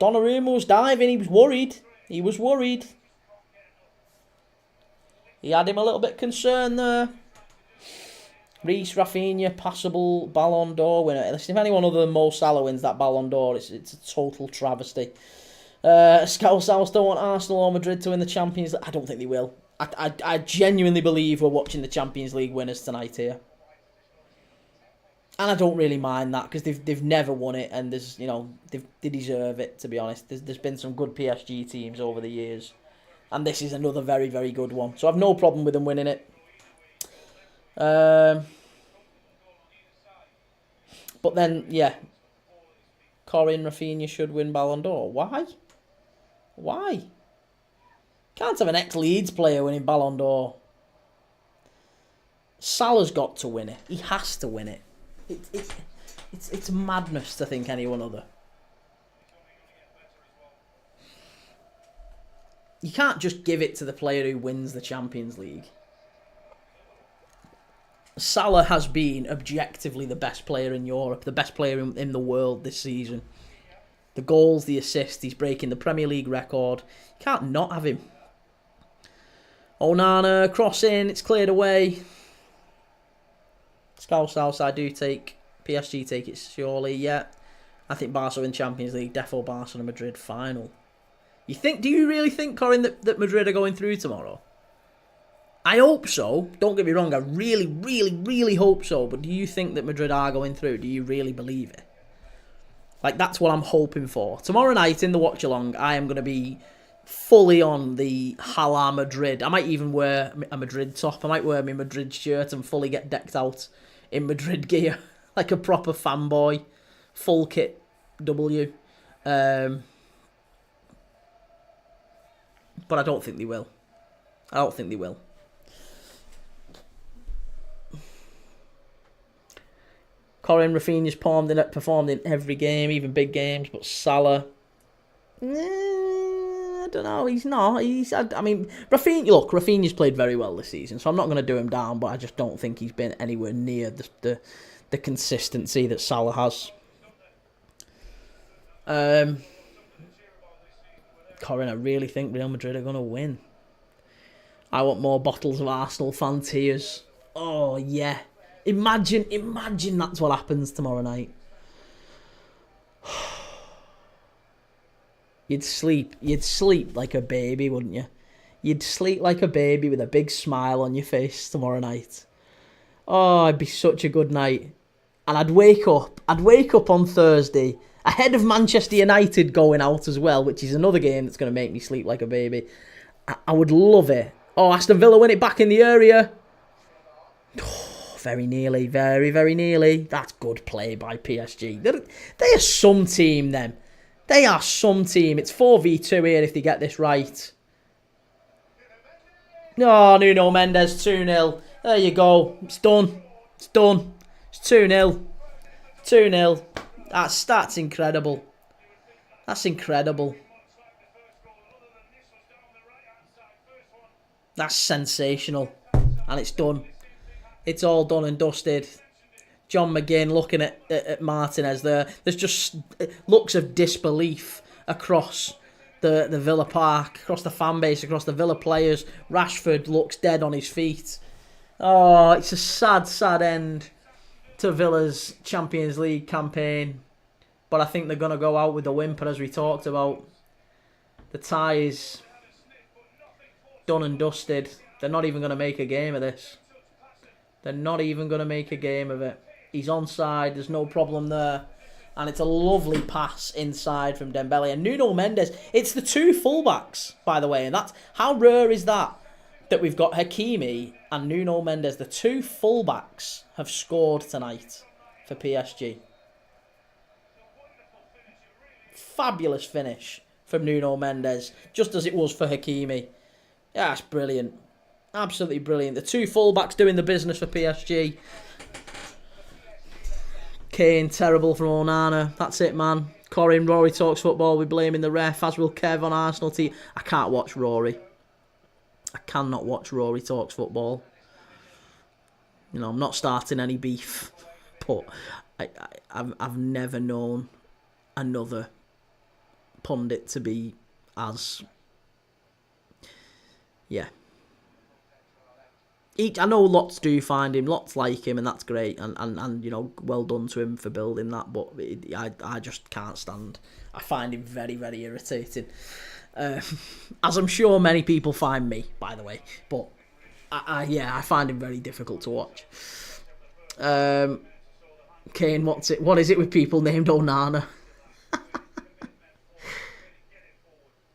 Donnarumma was diving. He was worried. He had him a little bit concerned there. Reece, Rafinha, passable Ballon d'Or winner. Listen, if anyone other than Mo Salah wins that Ballon d'Or, it's a total travesty. Scouse House don't want Arsenal or Madrid to win the Champions League. I don't think they will. I genuinely believe we're watching the Champions League winners tonight here. And I don't really mind that because they've never won it, and they deserve it, to be honest. There's been some good PSG teams over the years, and this is another very, very good one. So I've no problem with them winning it. But then, yeah, Corin, Rafinha should win Ballon d'Or. Why? Why? Can't have an ex-Leeds player winning Ballon d'Or. Salah's got to win it. He has to win it. It's madness to think anyone other. You can't just give it to the player who wins the Champions League. Salah has been objectively the best player in Europe, the best player in the world this season. The goals, the assists, he's breaking the Premier League record. You can't not have him. Onana, crossing, it's cleared away. Scouse House, I do take. PSG take it surely, yeah. I think Barca in Champions League, defo Barca and Madrid final. Do you really think, Corin, that Madrid are going through tomorrow? I hope so. Don't get me wrong, I really, really, really hope so. But do you think that Madrid are going through? Do you really believe it? Like, that's what I'm hoping for. Tomorrow night in the Watchalong, I am going to be fully on the Hala Madrid. I might even wear a Madrid top. I might wear my Madrid shirt and fully get decked out in Madrid gear. Like a proper fanboy. Full kit W. But I don't think they will. I don't think they will. Corin, Rafinha's performed in every game, even big games, but Salah, I don't know, he's not. Rafinha's played very well this season, so I'm not going to do him down, but I just don't think he's been anywhere near the consistency that Salah has. Corin, I really think Real Madrid are going to win. I want more bottles of Arsenal fan tears. Oh, yeah. Imagine that's what happens tomorrow night. You'd sleep like a baby, wouldn't you? You'd sleep like a baby with a big smile on your face tomorrow night. Oh, it'd be such a good night. And I'd wake up on Thursday ahead of Manchester United going out as well, which is another game that's going to make me sleep like a baby. I would love it. Oh, Aston Villa win it back in the area. Very nearly, very, very nearly. That's good play by PSG. They are some team, then. They are some team. It's 4v2 here if they get this right. Oh, Nuno Mendes, 2-0. There you go. It's done. It's done. It's 2-0. 2-0. That's incredible. That's incredible. That's sensational. And it's done. It's all done and dusted. John McGinn looking at Martinez there. There's just looks of disbelief across the Villa Park, across the fan base, across the Villa players. Rashford looks dead on his feet. Oh, it's a sad, sad end to Villa's Champions League campaign. But I think they're going to go out with a whimper, as we talked about. The tie is done and dusted. They're not even going to make a game of this. They're not even going to make a game of it. He's onside. There's no problem there. And it's a lovely pass inside from Dembele. And Nuno Mendes, it's the two fullbacks, by the way. And that's how rare is that we've got Hakimi and Nuno Mendes. The two fullbacks have scored tonight for PSG. Fabulous finish from Nuno Mendes, just as it was for Hakimi. Yeah, it's brilliant. Absolutely brilliant. The two fullbacks doing the business for PSG. Kane, terrible from Onana. That's it, man. Corin, Rory talks football. We're blaming the ref, as will Kev on Arsenal team. I can't watch Rory. I cannot watch Rory talks football. You know, I'm not starting any beef. But I've never known another pundit to be as... Yeah. I know lots do find him, lots like him, and that's great, and you know, well done to him for building that. But I just can't stand. I find him very, very irritating, as I'm sure many people find me, by the way. But I find him very difficult to watch. Kane, what is it with people named Onana?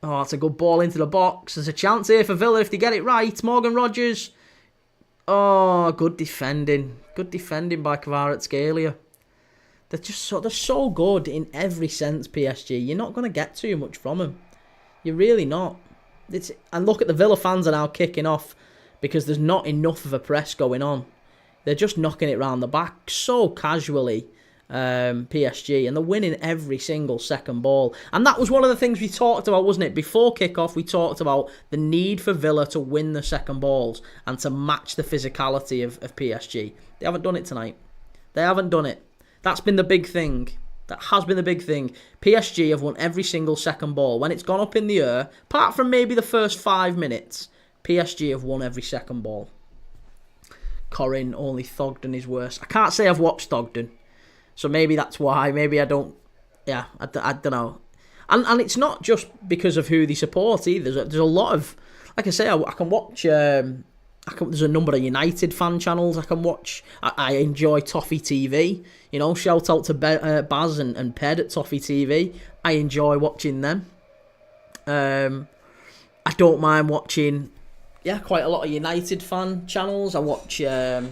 Oh, it's a good ball into the box. There's a chance here for Villa if they get it right. Morgan Rogers. Oh, good defending. Good defending by Kvaratskhelia. They're so good in every sense, PSG. You're not going to get too much from them. You're really not. And look at the Villa fans are now kicking off because there's not enough of a press going on. They're just knocking it round the back so casually, PSG, and they're winning every single second ball. And that was one of the things we talked about, wasn't it? Before kickoff, we talked about the need for Villa to win the second balls and to match the physicality of PSG. They haven't done it tonight. They haven't done it. That's been the big thing. That has been the big thing. PSG have won every single second ball. When it's gone up in the air, apart from maybe the first 5 minutes, PSG have won every second ball. Corin, only Thogden is worse. I can't say I've watched Thogden, so maybe that's why. Maybe I don't. Yeah, I don't know. And it's not just because of who they support either. There's a lot of, like I say, I can watch. There's a number of United fan channels I can watch. I enjoy Toffee TV. You know, shout out to Baz and Ped at Toffee TV. I enjoy watching them. I don't mind watching, quite a lot of United fan channels. I watch. I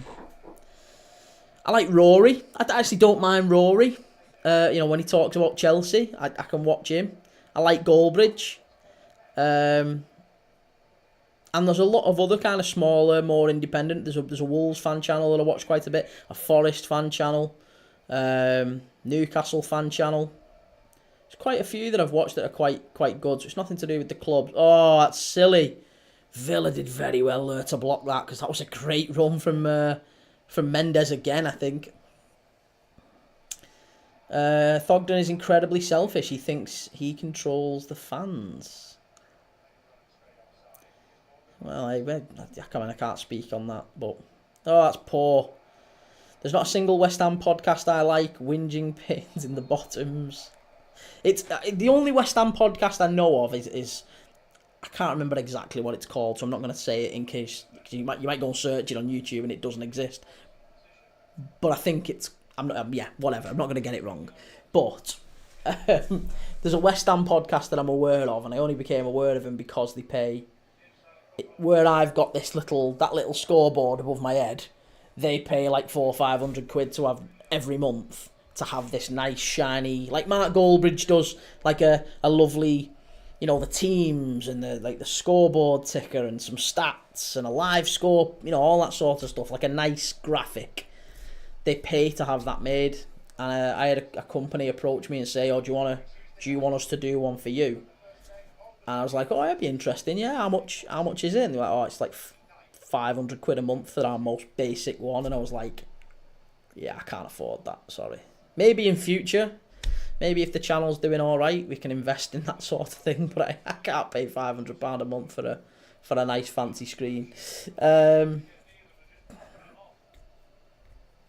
like Rory. I actually don't mind Rory. When he talks about Chelsea, I can watch him. I like Goldbridge. And there's a lot of other kind of smaller, more independent. There's a Wolves fan channel that I watch quite a bit. A Forest fan channel. Newcastle fan channel. There's quite a few that I've watched that are quite good. So it's nothing to do with the club. Oh, that's silly. Villa did very well there to block that because that was a great run from Mendes again, I think. Thogden is incredibly selfish. He thinks he controls the fans. Well, I can't speak on that, but that's poor. There's not a single West Ham podcast I like. Whinging pins in the bottoms. It's the only West Ham podcast I know of is I can't remember exactly what it's called, so I'm not going to say it in case you might go and search it on YouTube and it doesn't exist. But I think whatever. I'm not going to get it wrong. But there's a West Ham podcast that I'm aware of, and I only became aware of him because they pay. Where I've got that little scoreboard above my head, they pay like £400 or £500 to have every month to have this nice shiny, like Mark Goldbridge does, like a lovely, the teams and the scoreboard ticker and some stats and a live score, all that sort of stuff, like a nice graphic. They pay to have that made, and I had a company approach me and say, "Oh, do you want us to do one for you?" And I was like, "Oh, that'd be interesting. Yeah, how much is it?" And they're like, "Oh, it's like £500 a month for our most basic one." And I was like, "Yeah, I can't afford that. Sorry. Maybe in future, maybe if the channel's doing all right, we can invest in that sort of thing. But I can't pay £500 a month for a nice fancy screen."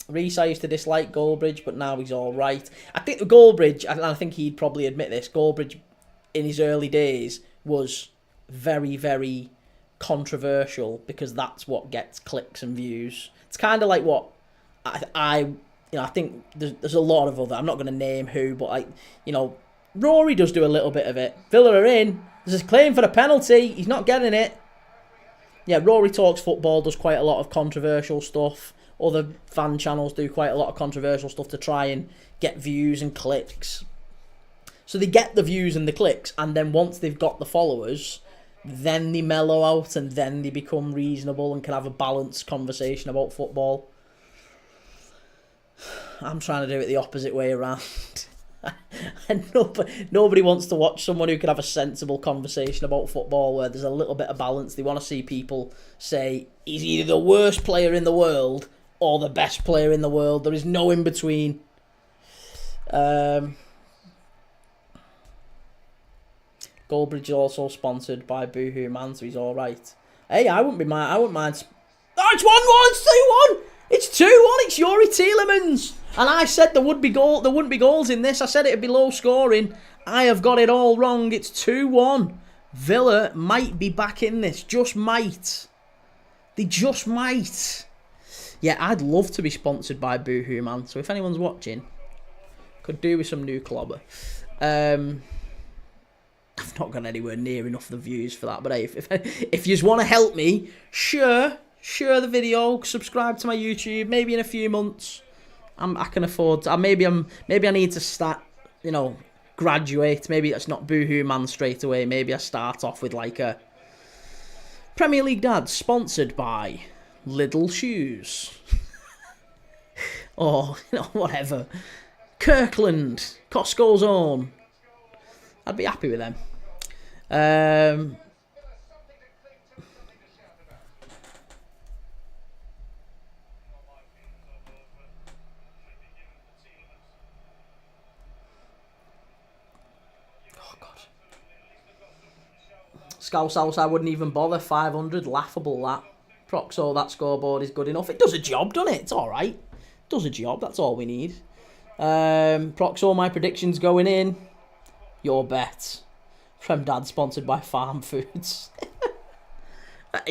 Reece, I used to dislike Goldbridge, but now he's all right. I think Goldbridge, and I think he'd probably admit this, Goldbridge in his early days was very, very controversial because that's what gets clicks and views. It's kind of like what I think there's a lot of other, I'm not going to name who, but Rory does do a little bit of it. Villa are in. There's a claim for a penalty. He's not getting it. Yeah, Rory Talks Football does quite a lot of controversial stuff. Other fan channels do quite a lot of controversial stuff to try and get views and clicks. So they get the views and the clicks, and then once they've got the followers, then they mellow out and then they become reasonable and can have a balanced conversation about football. I'm trying to do it the opposite way around. And nobody wants to watch someone who can have a sensible conversation about football where there's a little bit of balance. They want to see people say he's either the worst player in the world or the best player in the world. There is no in between. Goldbridge is also sponsored by Boohoo Man, so he's all right. Hey, I wouldn't mind. Oh, Oh, it's 1-1. It's 2-1. It's 2-1. It's Yuri Tielemans. And I said there wouldn't be goals in this. I said it'd be low scoring. I have got it all wrong. It's 2-1. Villa might be back in this. Just might. They just might. Yeah, I'd love to be sponsored by Boohoo, man. So if anyone's watching, could do with some new clobber. I've not got anywhere near enough of the views for that. But hey, if you just want to help me, share the video, subscribe to my YouTube. Maybe in a few months, I can afford to, maybe I need to start, graduate. Maybe that's not Boohoo Man straight away. Maybe I start off with like a Premier League Dad sponsored by Lidl Shoes. Or, whatever. Kirkland, Costco's own. I'd be happy with them. Scouse House, I wouldn't even bother. 500, laughable that. Proxo, that scoreboard is good enough. It does a job, doesn't it? It's alright. Does a job, that's all we need. Proxo, my predictions going in. Your bet. Prem Dad sponsored by Farm Foods.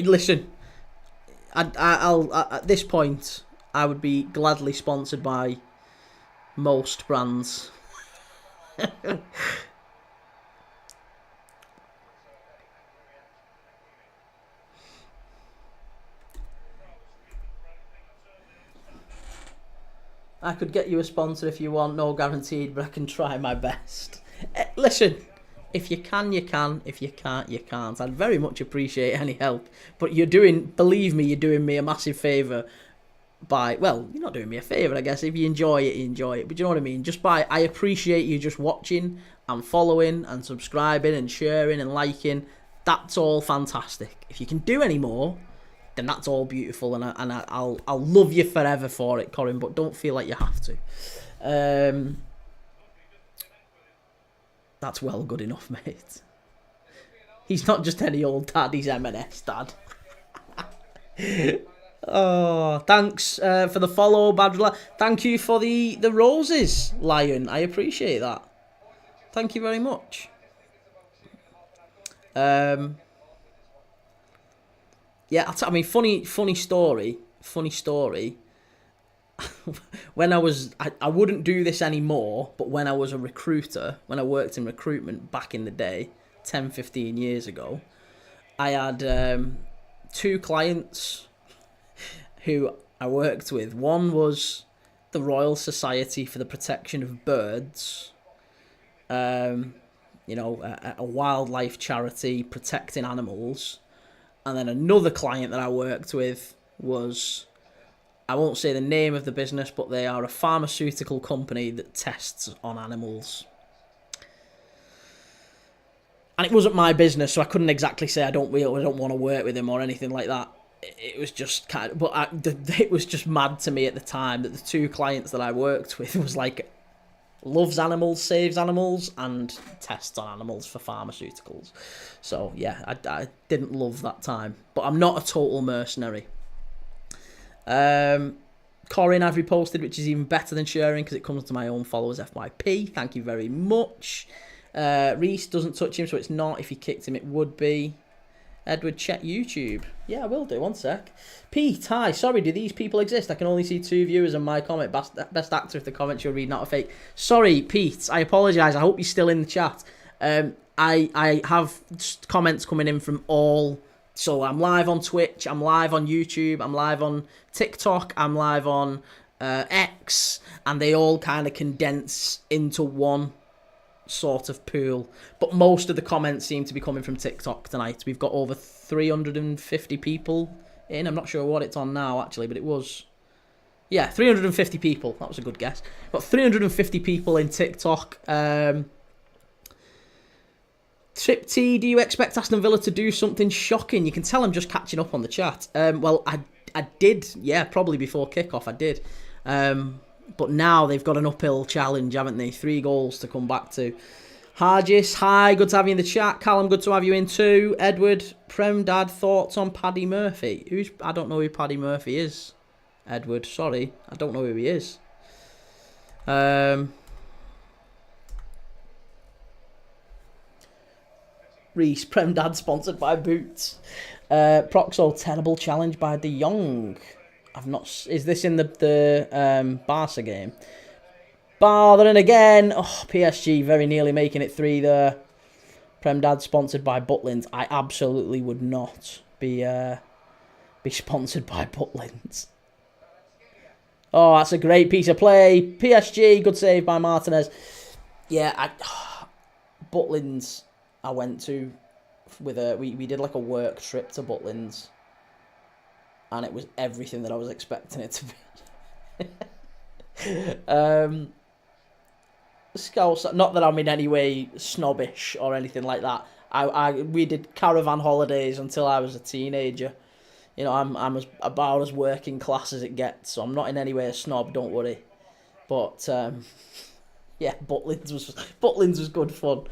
Listen, I'll at this point, I would be gladly sponsored by most brands. I could get you a sponsor if you want, no guaranteed, but I can try my best. Listen, if you can, you can. If you can't, you can't. I'd very much appreciate any help. But believe me, you're doing me a massive favour by, well, you're not doing me a favour, I guess. If you enjoy it, you enjoy it. But you know what I mean? I appreciate you just watching and following and subscribing and sharing and liking. That's all fantastic. If you can do any more, then that's all beautiful, and I'll love you forever for it, Corin. But don't feel like you have to. That's well good enough, mate. He's not just any old dad; he's M&S dad. Oh, thanks for the follow, Badrilla. Thank you for the roses, Lion. I appreciate that. Thank you very much. Yeah, funny story. When I wouldn't do this anymore, but when I was a recruiter, when I worked in recruitment back in the day, 10, 15 years ago, I had 2 clients who I worked with. One was the Royal Society for the Protection of Birds, a wildlife charity protecting animals. And then another client that I worked with was, I won't say the name of the business, but they are a pharmaceutical company that tests on animals. And it wasn't my business, so I couldn't exactly say I don't want to work with him or anything like that. It was just it was just mad to me at the time that the 2 clients that I worked with was like, loves animals, saves animals, and tests on animals for pharmaceuticals. So, yeah, I didn't love that time. But I'm not a total mercenary. Corin, I've reposted, which is even better than sharing because it comes to my own followers, FYP. Thank you very much. Reese doesn't touch him, so it's not. If he kicked him, it would be. Edward, check YouTube. Yeah, I will do. One sec. Pete, hi. Sorry, do these people exist? I can only see 2 viewers and my comment. Best actor if the comments you're reading not a fake. Sorry, Pete. I apologise. I hope you're still in the chat. I have comments coming in from all. So I'm live on Twitch. I'm live on YouTube. I'm live on TikTok. I'm live on X. And they all kind of condense into one sort of pool, but most of the comments seem to be coming from TikTok tonight. We've got over 350 people in. I'm not sure what it's on now actually, but it was, 350 people. That was a good guess. Got 350 people in TikTok. Trip T, do you expect Aston Villa to do something shocking? You can tell I'm just catching up on the chat. Well, I did, probably before kickoff I did. But now they've got an uphill challenge, haven't they? 3 goals to come back to. Hargis, hi, good to have you in the chat. Callum, good to have you in too. Edward, Prem Dad, thoughts on Paddy Murphy? I don't know who Paddy Murphy is. Edward, sorry, I don't know who he is. Reese, Prem Dad sponsored by Boots. Proxo, terrible challenge by De Jong. I've not. Is this in the Barca game? Bothering again. Oh, PSG very nearly making it 3 there. Prem Dad sponsored by Butlins. I absolutely would not be sponsored by Butlins. Oh, that's a great piece of play. PSG, good save by Martinez. Yeah, Butlins I went to with we did like a work trip to Butlins, and it was everything that I was expecting it to be. Scouse, not that I'm in any way snobbish or anything like that. We did caravan holidays until I was a teenager. You know, I'm about as working class as it gets, so I'm not in any way a snob. Don't worry. But yeah, Butlins was good fun.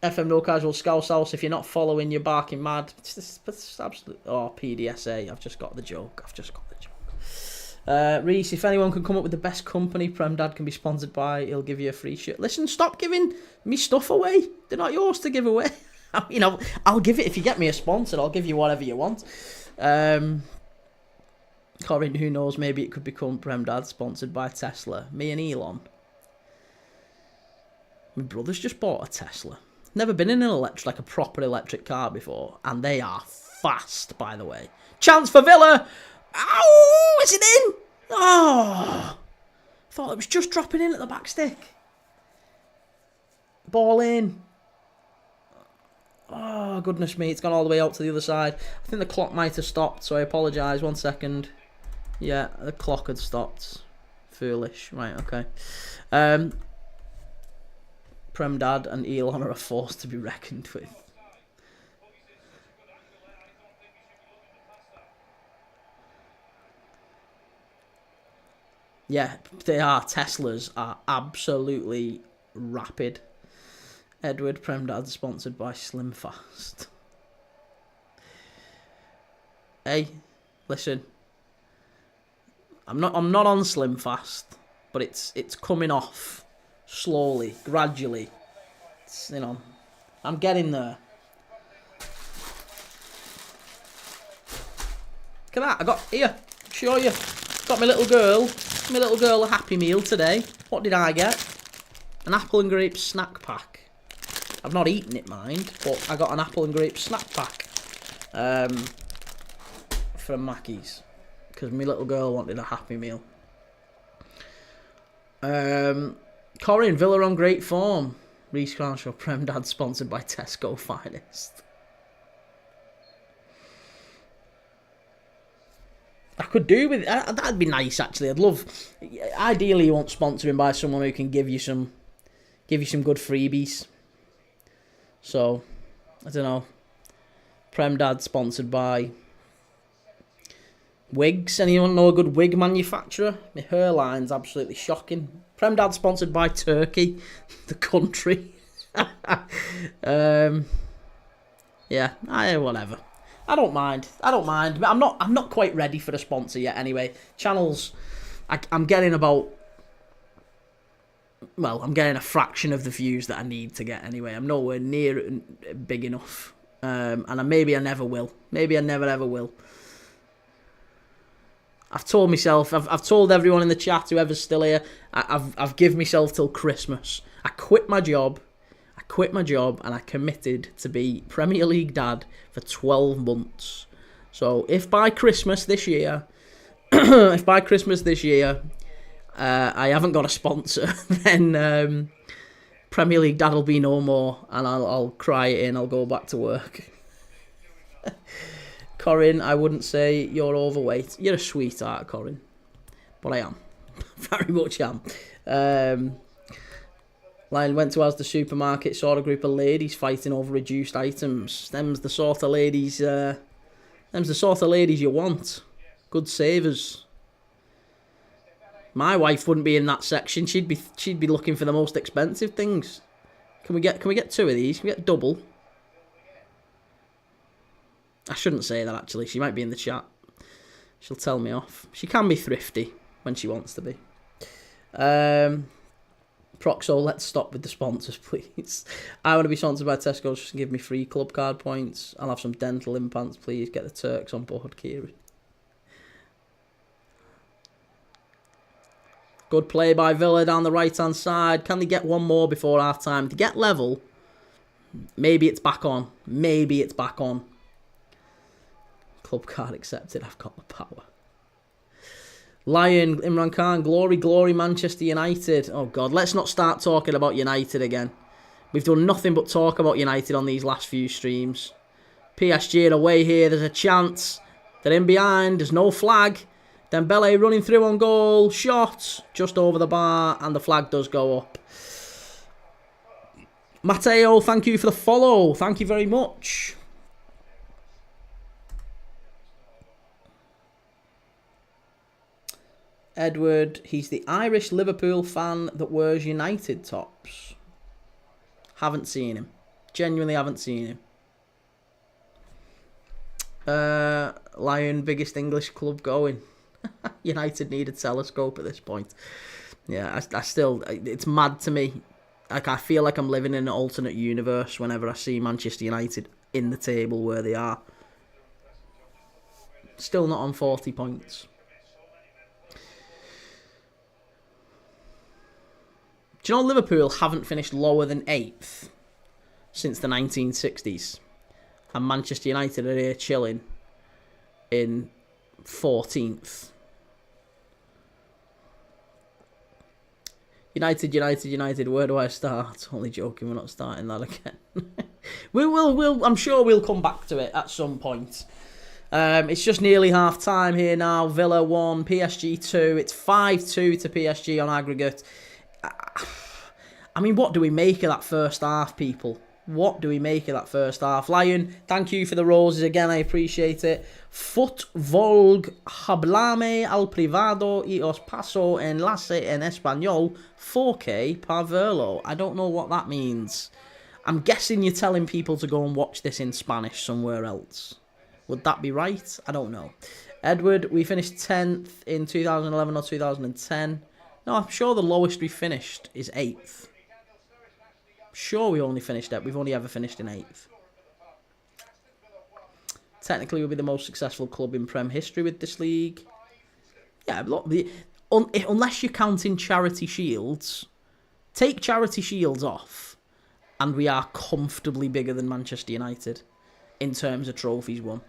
FM No Casual Scouse House. If you're not following, you're barking mad. It's absolute. Oh, PDSA. I've just got the joke. Reese, if anyone can come up with the best company Prem Dad can be sponsored by, he'll give you a free shirt. Listen, stop giving me stuff away. They're not yours to give away. You know, I'll give it if you get me a sponsor. I'll give you whatever you want. Corinne, who knows? Maybe it could become Prem Dad sponsored by Tesla. Me and Elon. My brother's just bought a Tesla. Never been in like a proper electric car before, and they are fast, by the way. Chance for Villa. Ow! Is it in? Oh! Thought it was just dropping in at the back stick. Ball in. Oh, goodness me. It's gone all the way out to the other side. I think the clock might have stopped, so I apologise. 1 second. Yeah, the clock had stopped. Foolish. Right, okay. Prem Dad and Elon are a force to be reckoned with. Yeah, they are. Teslas are absolutely rapid. Edward, Prem Dad sponsored by Slimfast. Hey, listen. I'm not on Slimfast, but it's coming off slowly, gradually. It's, you know, I'm getting there. Look at that! I got here. Show you. Got my little girl a Happy Meal today. What did I get? An apple and grape snack pack. I've not eaten it, mind, but I got an apple and grape snack pack from Mackey's because my little girl wanted a Happy Meal. Corinne, Villa on great form. Reece Cronshaw, Prem Dad sponsored by Tesco Finest. I could do with that'd be nice actually. I'd love. Ideally, you want sponsoring by someone who can give you some good freebies. So, I don't know. Prem Dad sponsored by wigs. Anyone know a good wig manufacturer? My hairline's absolutely shocking. Prem Dad sponsored by Turkey, the country. Yeah, whatever. I don't mind. I'm not quite ready for a sponsor yet. Anyway, channels. I'm getting about. Well, I'm getting a fraction of the views that I need to get anyway. I'm nowhere near big enough. And maybe I never will. Maybe I never ever will. I've told myself, I've told everyone in the chat, whoever's still here, I've given myself till Christmas. I quit my job and I committed to be Premier League dad for 12 months. So if by Christmas this year, I haven't got a sponsor, then Premier League dad will be no more, and I'll cry it in. I'll go back to work. Corinne, I wouldn't say you're overweight. You're a sweetheart, Corinne, but I am. Very much am. Lion went to Asda supermarket, saw a group of ladies fighting over reduced items. Them's the sort of ladies. You want. Good savers. My wife wouldn't be in that section. She'd be looking for the most expensive things. Can we get 2 of these? Can we get double? I shouldn't say that, actually. She might be in the chat. She'll tell me off. She can be thrifty when she wants to be. Proxo, let's stop with the sponsors, please. I want to be sponsored by Tesco. Just give me free club card points. I'll have some dental implants, please. Get the Turks on board, Kieran. Good play by Villa down the right-hand side. Can they get one more before half-time? To get level, maybe it's back on. Maybe it's back on. Club card accepted. I've got the power. Lion, Imran Khan, glory, glory, Manchester United. Oh, God, let's not start talking about United again. We've done nothing but talk about United on these last few streams. PSG are away here. There's a chance. They're in behind. There's no flag. Dembele running through on goal. Shot just over the bar. And the flag does go up. Matteo, thank you for the follow. Thank you very much. Edward, he's the Irish Liverpool fan that wears United tops. Haven't seen him. Genuinely haven't seen him. Lion, biggest English club going. United need a telescope at this point. Yeah, I still, it's mad to me. Like, I feel like I'm living in an alternate universe whenever I see Manchester United in the table where they are. Still not on 40 points. Do you know Liverpool haven't finished lower than 8th since the 1960s? And Manchester United are here chilling in 14th. United, where do I start? Only joking, we're not starting that again. I'm sure we'll come back to it at some point. It's just nearly half time here now. Villa 1, PSG 2. It's 5-2 to PSG on aggregate. I mean, what do we make of that first half, people? What do we make of that first half? Lion, thank you for the roses again. I appreciate it. Volg hablame al privado y os paso enlace en español 4K par verlo. I don't know what that means. I'm guessing you're telling people to go and watch this in Spanish somewhere else. Would that be right? I don't know. Edward, we finished 10th in 2011 or 2010. No, I'm sure the lowest we finished is 8th. Sure, we only finished that. We've only ever finished in 8th. Technically, we'll be the most successful club in Prem history with this league. Yeah, look, unless you're counting charity shields, take charity shields off, and we are comfortably bigger than Manchester United in terms of trophies won.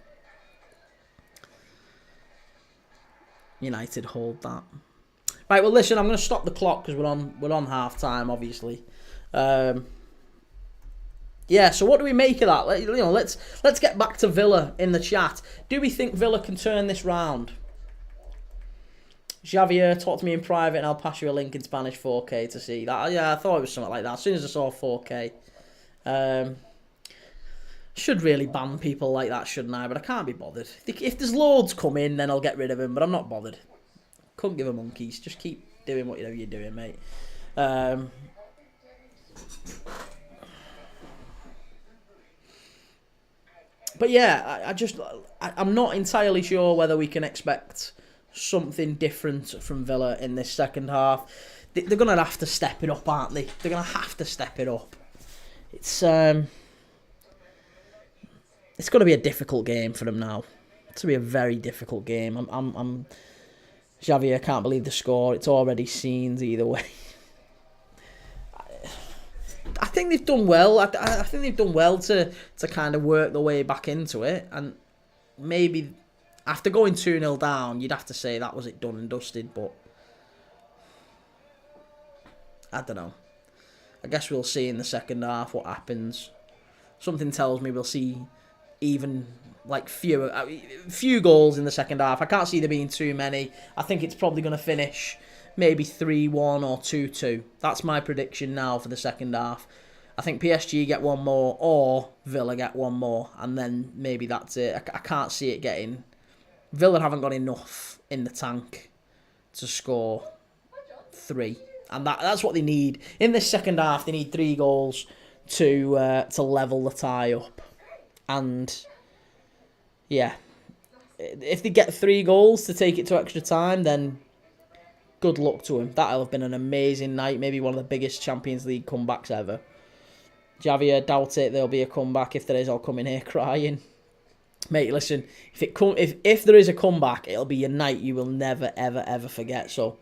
United hold that. Right, well, listen, I'm going to stop the clock because we're on half time, obviously. Yeah, so what do we make of that? Let's get back to Villa in the chat. Do we think Villa can turn this round? Javier, talk to me in private and I'll pass you a link in Spanish 4K to see that. Yeah, I thought it was something like that. As soon as I saw 4K. Should really ban people like that, shouldn't I? But I can't be bothered. If there's loads come in, then I'll get rid of them, but I'm not bothered. Couldn't give a monkeys. Just keep doing what you're doing, mate. But yeah, I'm not entirely sure whether we can expect something different from Villa in this second half. They're going to have to step it up, aren't they? They're going to have to step it up. It's going to be a difficult game for them now. It's going to be a very difficult game. I'm Xavier, I can't believe the score. It's already scenes either way. I think they've done well. I think they've done well to kind of work their way back into it. And maybe after going 2-0 down, you'd have to say that was it done and dusted. But I don't know. I guess we'll see in the second half what happens. Something tells me we'll see even like few goals in the second half. I can't see there being too many. I think it's probably going to finish maybe 3-1 or 2-2. That's my prediction now for the second half. I think PSG get one more or Villa get one more, and then maybe that's it. I can't see it getting... Villa haven't got enough in the tank to score 3. And that's what they need. In this second half, they need 3 goals to level the tie up. And, yeah, if they get 3 goals to take it to extra time, then good luck to him. That'll have been an amazing night. Maybe one of the biggest Champions League comebacks ever. Javier, doubt it. There'll be a comeback. If there is, I'll come in here crying. Mate, listen, if there is a comeback, it'll be a night you will never, ever, ever forget. So,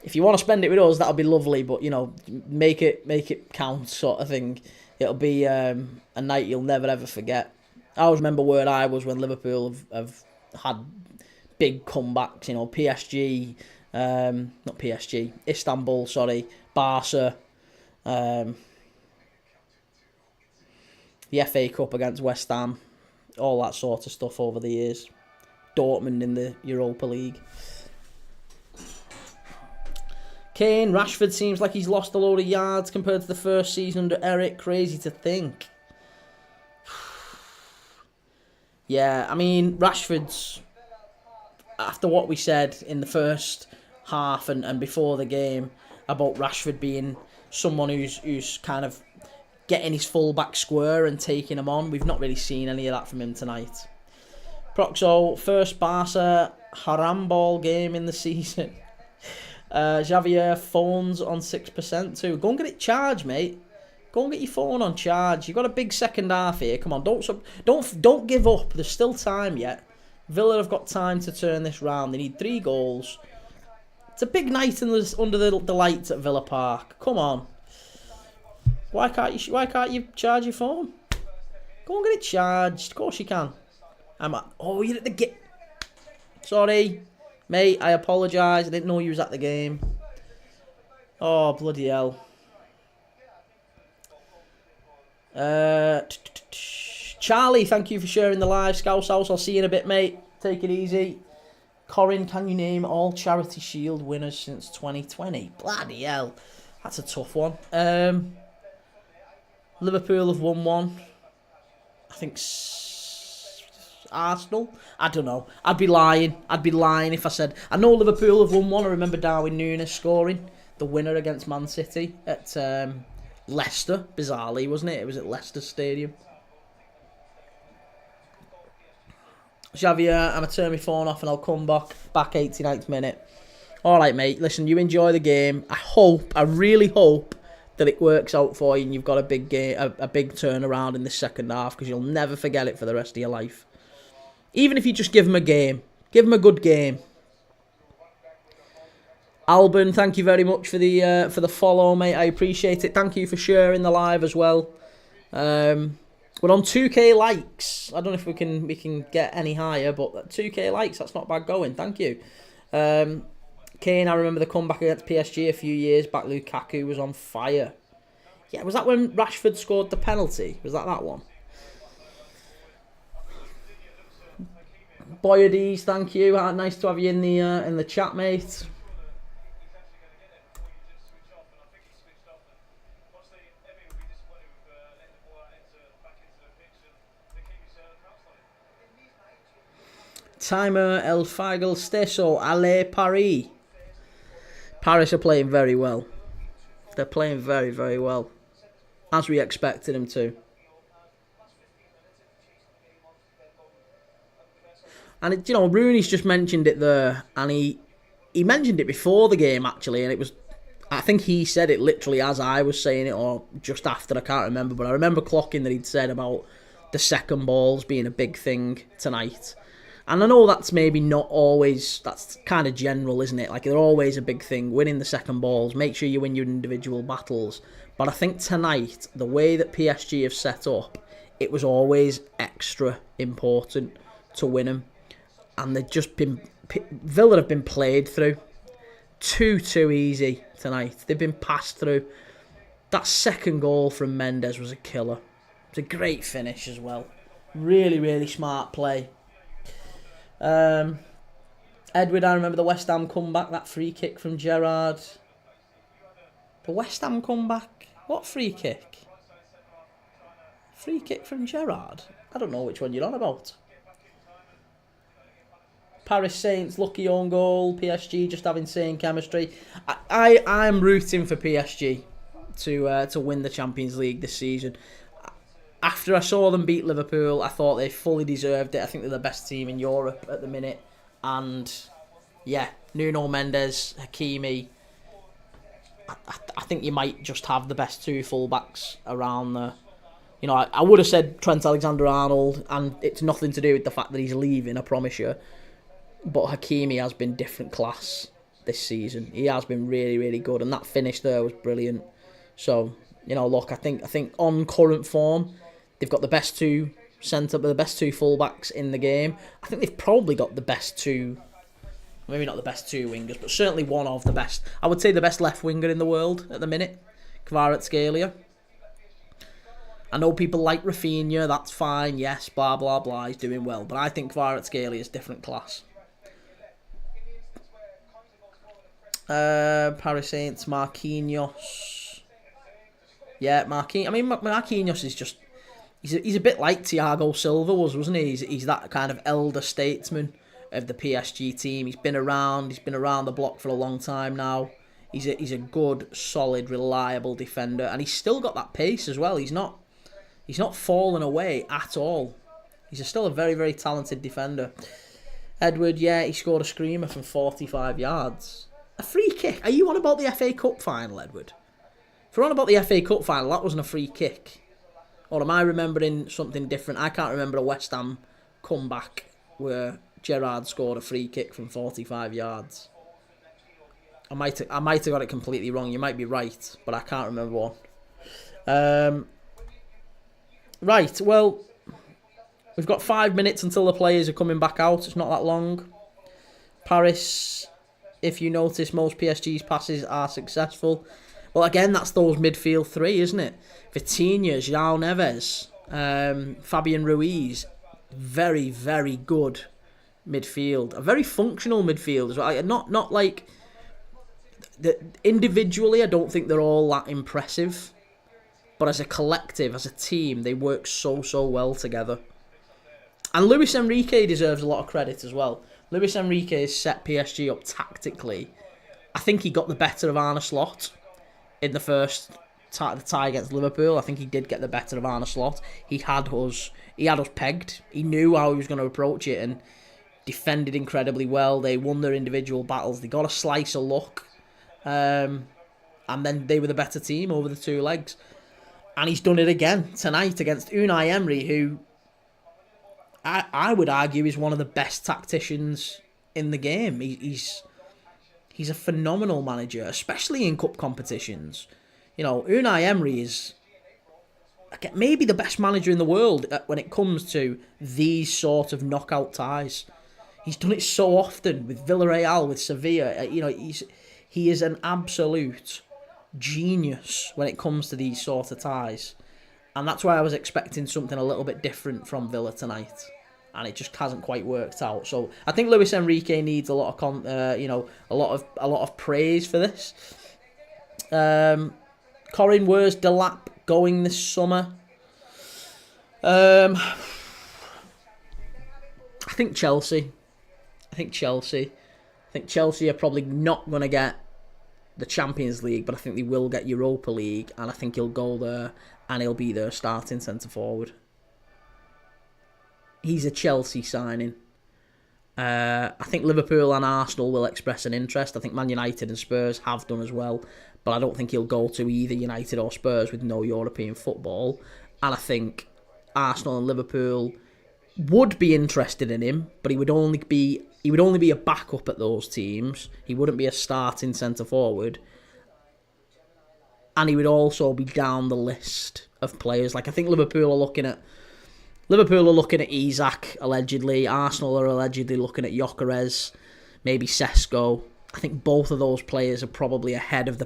if you want to spend it with us, that'll be lovely. But, you know, make it count sort of thing. It'll be a night you'll never, ever forget. I always remember where I was when Liverpool have had big comebacks. You know, PSG, not PSG, Istanbul, sorry, Barca, the FA Cup against West Ham, all that sort of stuff over the years. Dortmund in the Europa League. Kane, Rashford seems like he's lost a load of yards compared to the first season under Eric. Crazy to think. Yeah, I mean, Rashford's, after what we said in the first half and before the game about Rashford being someone who's kind of getting his full-back square and taking him on, we've not really seen any of that from him tonight. Proxo, first Barca Harambol game in the season. Javier, phones on 6% too. Go and get it charged, mate. Go and get your phone on charge. You've got a big second half here. Come on, don't give up. There's still time yet. Villa have got time to turn this round. They need 3 goals. It's a big night under the lights at Villa Park. Come on. Why can't you charge your phone? Go and get it charged. Of course you can. Oh, you're at the gate. Sorry, mate. I apologise. I didn't know you was at the game. Oh, bloody hell. Charlie, thank you for sharing the live. Scouse House, I'll see you in a bit, mate. Take it easy. Corin, can you name all Charity Shield winners since 2020? Bloody hell. That's a tough one. Liverpool have won 1. I think Arsenal? I don't know. I'd be lying if I said... I know Liverpool have won 1. I remember Darwin Núñez scoring the winner against Man City at Leicester. Bizarrely, wasn't it? It was at Leicester Stadium. Javier, I'm going to turn my phone off and I'll come back 89th minute. Alright, mate. Listen, you enjoy the game. I really hope that it works out for you and you've got a big game, a big turnaround in the second half, because you'll never forget it for the rest of your life. Even if you just give them a game. Give them a good game. Alban, thank you very much for the follow, mate. I appreciate it. Thank you for sharing the live as well. We're on 2k likes. I don't know if we can get any higher, but 2k likes, that's not bad going. Thank you. Kane, I remember the comeback against PSG a few years back. Lukaku was on fire. Yeah, was that when Rashford scored the penalty? Was that one? Boyades, thank you. Nice to have you in the chat, mate. Timer El Fagel Stesso Ale Paris. Paris are playing very well. They're playing very, very well. As we expected them to. And, you know, Rooney's just mentioned it there. And he mentioned it before the game, actually. And it was... I think he said it literally as I was saying it, or just after. I can't remember. But I remember clocking that he'd said about the second balls being a big thing tonight. And I know that's maybe not always, that's kind of general, isn't it? Like, they're always a big thing, winning the second balls, make sure you win your individual battles. But I think tonight, the way that PSG have set up, it was always extra important to win them. And they've just been, Villa have been played through. Too easy tonight. They've been passed through. That second goal from Mendes was a killer. It's a great finish as well. Really, really smart play. Edward, I remember the West Ham comeback, that free kick from Gerrard. The West Ham comeback? What free kick? Free kick from Gerrard? I don't know which one you're on about. Paris Saints, lucky own goal. PSG just have insane chemistry. I'm rooting for PSG to win the Champions League this season. After I saw them beat Liverpool, I thought they fully deserved it. I think they're the best team in Europe at the minute. And, yeah, Nuno Mendes, Hakimi. I think you might just have the best two fullbacks around there. You know, I would have said Trent Alexander-Arnold, and it's nothing to do with the fact that he's leaving, I promise you. But Hakimi has been different class this season. He has been really, really good, and that finish there was brilliant. So, you know, look, I think on current form, they've got the best two the best two fullbacks in the game. I think they've probably got the best two, maybe not the best two wingers, but certainly one of the best. I would say the best left winger in the world at the minute, Kvaratskhelia. I know people like Rafinha, that's fine, yes, blah, blah, blah, he's doing well. But I think Kvaratskhelia is different class. Paris Saints, Marquinhos. Yeah, Marquinhos is just... He's a bit like Thiago Silva wasn't he? He's that kind of elder statesman of the PSG team. He's been around the block for a long time now. He's a good, solid, reliable defender, and he's still got that pace as well. He's not fallen away at all. He's still a very, very talented defender. Edward, yeah, he scored a screamer from 45 yards. A free kick? Are you on about the FA Cup final, Edward? If you're on about the FA Cup final, that wasn't a free kick. Or am I remembering something different? I can't remember a West Ham comeback where Gerrard scored a free kick from 45 yards. I might have got it completely wrong. You might be right, but I can't remember one. Right, well, we've got 5 minutes until the players are coming back out. It's not that long. Paris, if you notice, most PSG's passes are successful. Well, again, that's those midfield three, isn't it? Vitinha, João Neves, Fabian Ruiz. Very, very good midfield. A very functional midfield as well. Not like... individually, I don't think they're all that impressive. But as a collective, as a team, they work so, so well together. And Luis Enrique deserves a lot of credit as well. Luis Enrique has set PSG up tactically. I think he got the better of Arne Slot in the first tie against Liverpool. I think he did get the better of Arne Slot. He had us pegged. He knew how he was going to approach it and defended incredibly well. They won their individual battles. They got a slice of luck. And then they were the better team over the two legs. And he's done it again tonight against Unai Emery, who I would argue is one of the best tacticians in the game. He's a phenomenal manager, especially in cup competitions. You know, Unai Emery is maybe the best manager in the world when it comes to these sort of knockout ties. He's done it so often with Villarreal, with Sevilla. You know, he is an absolute genius when it comes to these sort of ties. And that's why I was expecting something a little bit different from Villa tonight. And it just hasn't quite worked out. So I think Luis Enrique needs a lot of a lot of praise for this. Corin, where's Delap going this summer? I think Chelsea. I think Chelsea are probably not going to get the Champions League, but I think they will get Europa League, and I think he'll go there and he'll be their starting centre forward. He's a Chelsea signing. I think Liverpool and Arsenal will express an interest. I think Man United and Spurs have done as well, but I don't think he'll go to either United or Spurs with no European football. And I think Arsenal and Liverpool would be interested in him, but he would only be a backup at those teams. He wouldn't be a starting centre forward, and he would also be down the list of players. Like, I think Liverpool are looking at Isak, allegedly. Arsenal are allegedly looking at Gyökeres, maybe Sesko. I think both of those players are probably ahead of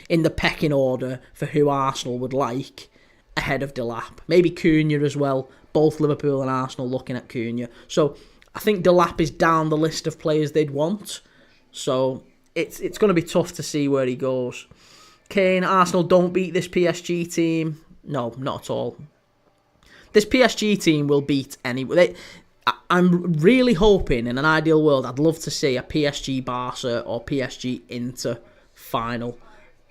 in the pecking order for who Arsenal would like, ahead of Delap. Maybe Cunha as well. Both Liverpool and Arsenal looking at Cunha. So I think Delap is down the list of players they'd want. So it's going to be tough to see where he goes. Kane, Arsenal don't beat this PSG team. No, not at all. This PSG team will beat anyone. I'm really hoping, in an ideal world, I'd love to see a PSG Barca or PSG Inter final.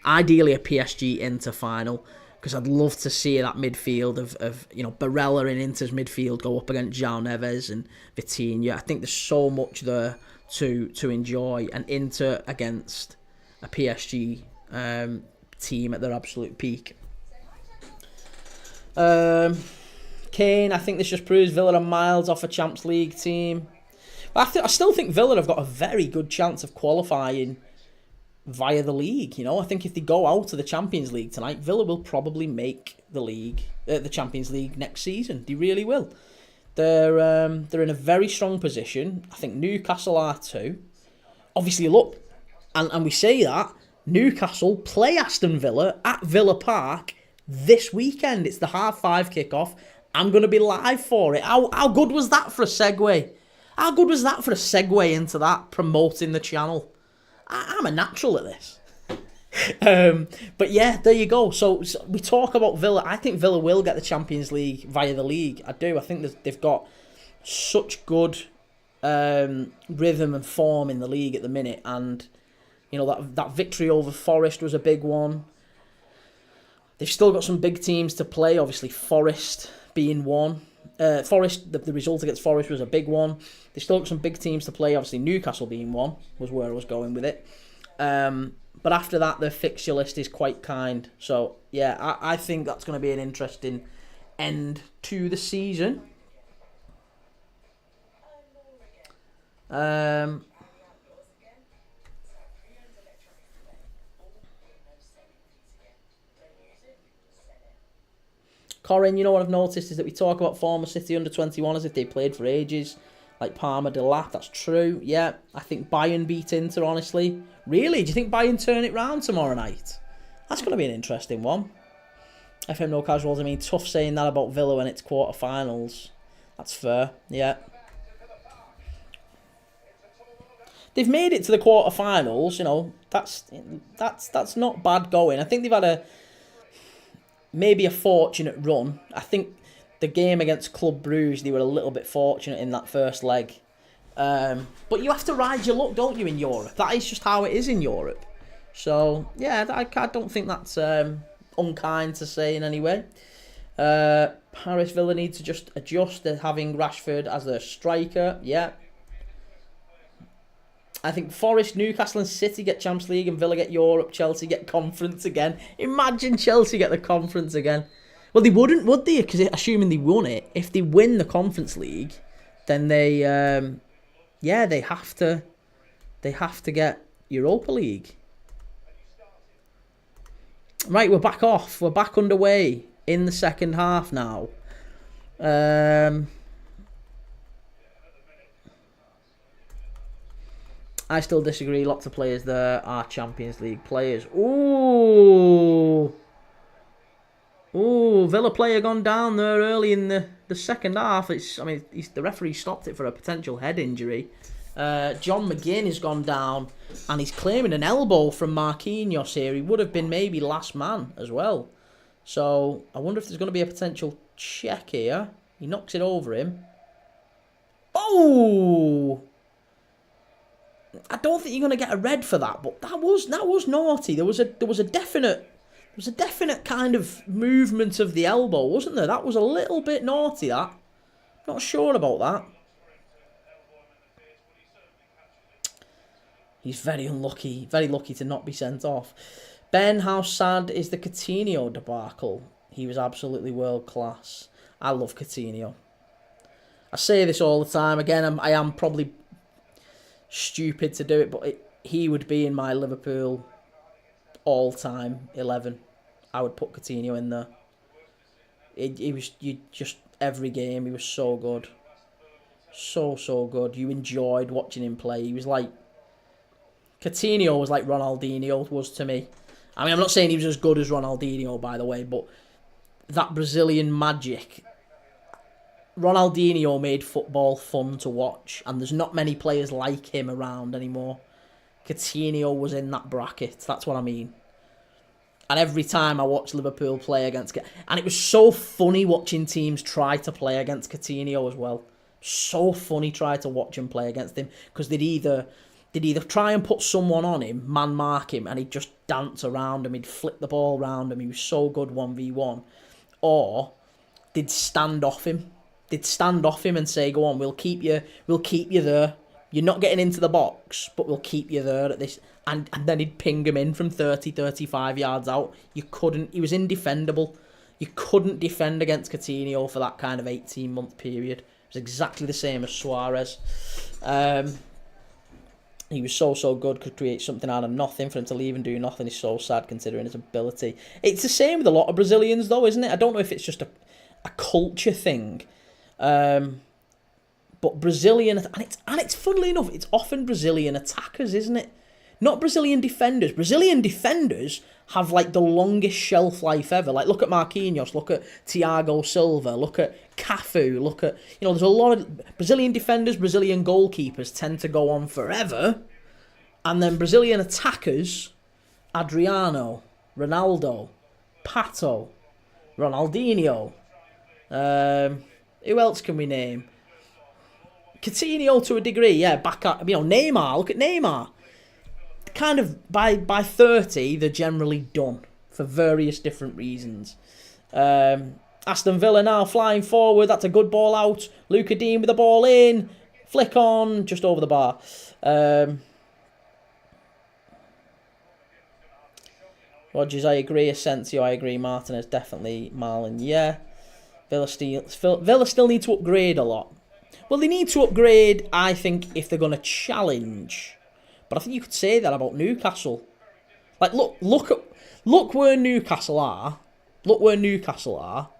Ideally, a PSG Inter final, because I'd love to see that midfield of Barella in Inter's midfield go up against João Neves and Vitinha. I think there's so much there to enjoy, and Inter against a PSG team at their absolute peak. Kane, I think this just proves Villa are miles off a Champions League team. But I still think Villa have got a very good chance of qualifying via the league. I think if they go out of the Champions League tonight, Villa will probably make the Champions League next season. They really will. They're in a very strong position. I think Newcastle are too. Obviously, look, and we say that Newcastle play Aston Villa at Villa Park this weekend. It's the 5:30 kickoff. I'm going to be live for it. How good was that for a segue? How good was that for a segue into that, promoting the channel? I'm a natural at this. But yeah, there you go. So we talk about Villa. I think Villa will get the Champions League via the league. I do. I think they've got such good rhythm and form in the league at the minute. And, that victory over Forest was a big one. They've still got some big teams to play. Obviously, Forest being one. Forest, the result against Forest was a big one. They've still got some big teams to play. Obviously, Newcastle being one was where I was going with it. But after that, the fixture list is quite kind. So, yeah, I think that's going to be an interesting end to the season. Corin, what I've noticed is that we talk about former City under-21 as if they played for ages, like Parma, Delap. That's true. Yeah, I think Bayern beat Inter, honestly. Really? Do you think Bayern turn it round tomorrow night? That's going to be an interesting one. FM No Casuals, tough saying that about Villa when it's quarterfinals. That's fair, yeah. They've made it to the quarterfinals, that's not bad going. I think they've had maybe a fortunate run. I think the game against Club Brugge, they were a little bit fortunate in that first leg. But you have to ride your luck, don't you, in Europe? That is just how it is in Europe. So, yeah, I don't think that's unkind to say in any way. Paris Villa need to just adjust to having Rashford as their striker. Yeah. I think Forest, Newcastle and City get Champions League and Villa get Europe. Chelsea get Conference again. Imagine Chelsea get the Conference again. Well, they wouldn't, would they? Because assuming they won it, if they win the Conference League, then they have to get Europa League. Right, we're back off. We're back underway in the second half now. I still disagree. Lots of players there are Champions League players. Ooh, Villa player gone down there early in the second half. The referee stopped it for a potential head injury. John McGinn has gone down, and he's claiming an elbow from Marquinhos here. He would have been maybe last man as well. So I wonder if there's going to be a potential check here. He knocks it over him. Oh! I don't think you're going to get a red for that, but that was naughty. There was a definite kind of movement of the elbow, wasn't there? That was a little bit naughty. That, not sure about that. He's very unlucky, very lucky to not be sent off. Ben, how sad is the Coutinho debacle? He was absolutely world class. I love Coutinho. I say this all the time. Again, I am probably stupid to do it, but he would be in my Liverpool all-time 11. I would put Coutinho in there. He was just every game. He was so good, so good. You enjoyed watching him play. He was like Coutinho was like Ronaldinho was to me. I'm not saying he was as good as Ronaldinho, by the way, but that Brazilian magic. Ronaldinho made football fun to watch, and there's not many players like him around anymore. Coutinho was in that bracket, that's what I mean. And every time I watched Liverpool play against... And it was so funny watching teams try to play against Coutinho as well. So funny try to watch him play against him, because they'd either try and put someone on him, man mark him, and he'd just dance around him, he'd flip the ball around him, he was so good 1v1, or they'd stand off him. They'd stand off him and say, go on, we'll keep you there. You're not getting into the box, but we'll keep you there at this. And then he'd ping him in from 30, 35 yards out. He was indefendable. You couldn't defend against Coutinho for that kind of 18-month period. It was exactly the same as Suarez. He was so good, could create something out of nothing. For him to leave and do nothing is so sad, considering his ability. It's the same with a lot of Brazilians, though, isn't it? I don't know if it's just a culture thing. But Brazilian, and it's funnily enough, it's often Brazilian attackers, isn't it? Not Brazilian defenders. Brazilian defenders have like the longest shelf life ever. Like, look at Marquinhos, look at Thiago Silva, look at Cafu, look at, there's a lot of Brazilian defenders, Brazilian goalkeepers tend to go on forever. And then Brazilian attackers, Adriano, Ronaldo, Pato, Ronaldinho. Who else can we name? Coutinho to a degree, yeah. Back at Neymar. Look at Neymar. Kind of by 30, they're generally done for various different reasons. Aston Villa now flying forward. That's a good ball out. Luca Dean with the ball in. Flick on, just over the bar. Rodgers, I agree. Asensio, I agree. Martinez, definitely. Marlon, yeah. Villa still need to upgrade a lot. Well, they need to upgrade, I think, if they're going to challenge. But I think you could say that about Newcastle. Like, look where Newcastle are. Look where Newcastle are.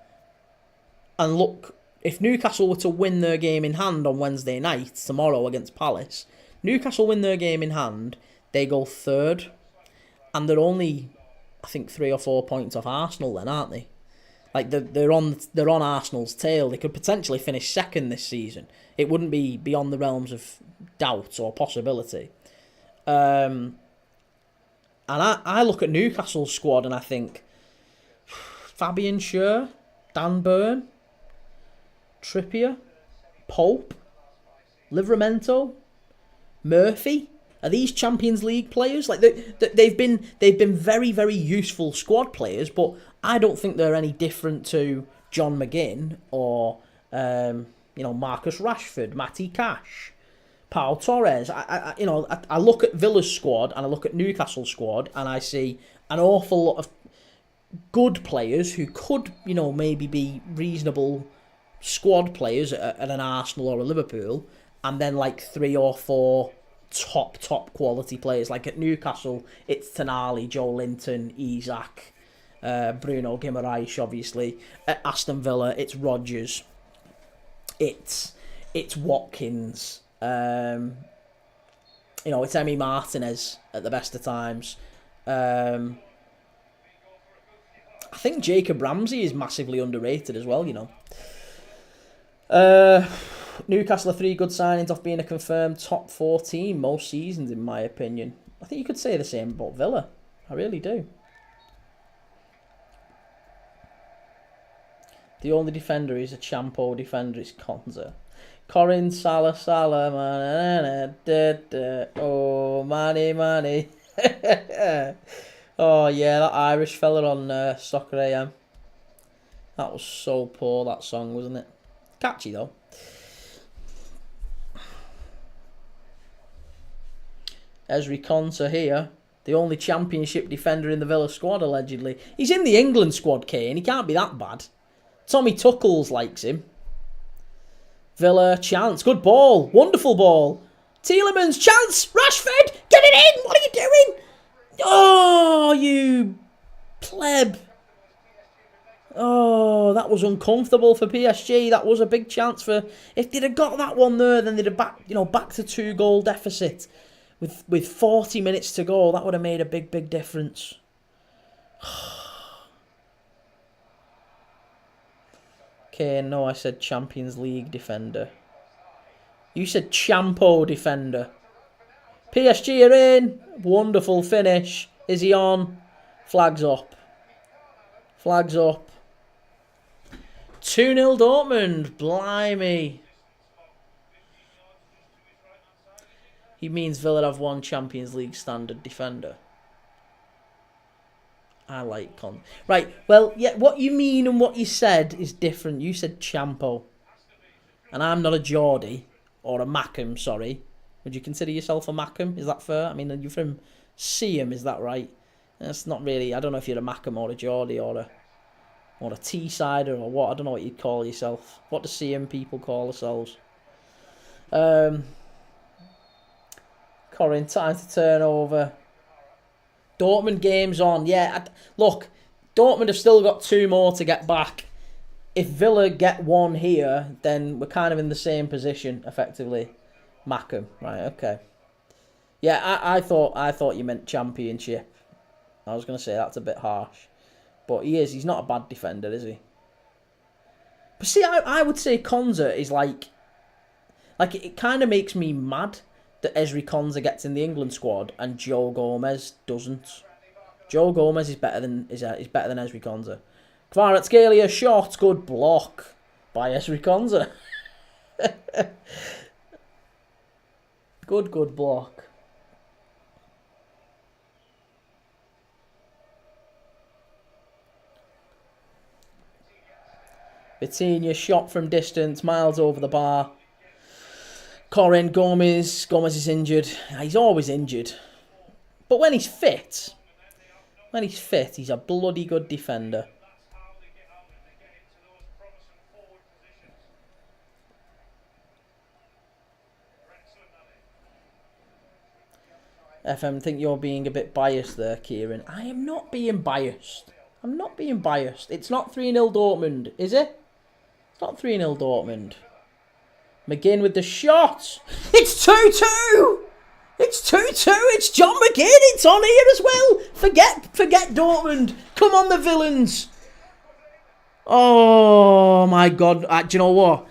And look, if Newcastle were to win their game in hand on Wednesday night, tomorrow against Palace, Newcastle win their game in hand, they go third. And they're only, I think, 3 or 4 points off Arsenal then, aren't they? Like, they're on Arsenal's tail. They could potentially finish second this season. It wouldn't be beyond the realms of doubt or possibility. And I look at Newcastle's squad and I think Fabian Schär, Dan Burn, Trippier, Pope, Livramento, Murphy. Are these Champions League players? Like, they've been very, very useful squad players, but I don't think they're any different to John McGinn or Marcus Rashford, Matty Cash, Pau Torres. I look at Villa's squad and I look at Newcastle's squad and I see an awful lot of good players who could, maybe be reasonable squad players at an Arsenal or a Liverpool, and then like 3 or 4 top quality players. Like at Newcastle, it's Tonali, Joe Linton, Isak, Bruno Guimaraes, obviously. At Aston Villa, it's Rodgers, it's Watkins, it's Emi Martinez at the best of times. I think Jacob Ramsey is massively underrated as well, Newcastle are 3 good signings off being a confirmed top 4 team most seasons, in my opinion. I think you could say the same about Villa. I really do. The only defender is a Champo defender. It's Konza. Corin, Salah, man. Oh, money. Oh, yeah, that Irish fella on Soccer AM. That was so poor, that song, wasn't it? Catchy, though. Ezri Konsa here, the only Championship defender in the Villa squad, allegedly. He's in the England squad, Kane. He can't be that bad. Tommy Tuckles likes him. Villa, chance. Good ball. Wonderful ball. Tielemans, chance. Rashford, get it in. What are you doing? Oh, you pleb. Oh, that was uncomfortable for PSG. That was a big chance for... If they'd have got that one there, then they'd have back to 2-goal deficit. With 40 minutes to go, that would have made a big difference. Okay, no, I said Champions League defender. You said Champo defender. PSG are in. Wonderful finish. Is he on? Flags up. 2-0 Dortmund. Blimey. He means Villa have one Champions League standard defender. I like Con. Right, well, yeah, what you mean and what you said is different. You said Champo. And I'm not a Geordie. Or a Mackham, sorry. Would you consider yourself a Mackham? Is that fair? I mean, you're from Seaham, is that right? That's not really... I don't know if you're a Mackham or a Geordie or a Teessider or what. I don't know what you'd call yourself. What do Seaham people call themselves? Corin, time to turn over. Dortmund game's on. Yeah, look, Dortmund have still got 2 more to get back. If Villa get 1 here, then we're kind of in the same position, effectively. Mackham, right? Okay. Yeah, I thought you meant championship. I was going to say that's a bit harsh, but he is. He's not a bad defender, is he? But see, I would say Konza is like it kind of makes me mad that Ezri Konza gets in the England squad and Joe Gomez doesn't. Joe Gomez is better than Ezri Konza. Kvaratskhelia shot, good block by Ezri Konza. Good block. Vitinha shot from distance, miles over the bar. Corin, Gomez is injured. He's always injured. But when he's fit, he's a bloody good defender. FM, think you're being a bit biased there, Kieran. I am not being biased. It's not 3-0 Dortmund, is it? It's not 3-0 Dortmund. McGinn with the shot. It's 2-2. It's 2-2. It's John McGinn. It's on here as well. Forget Dortmund. Come on, the villains. Oh my God. Do you know what?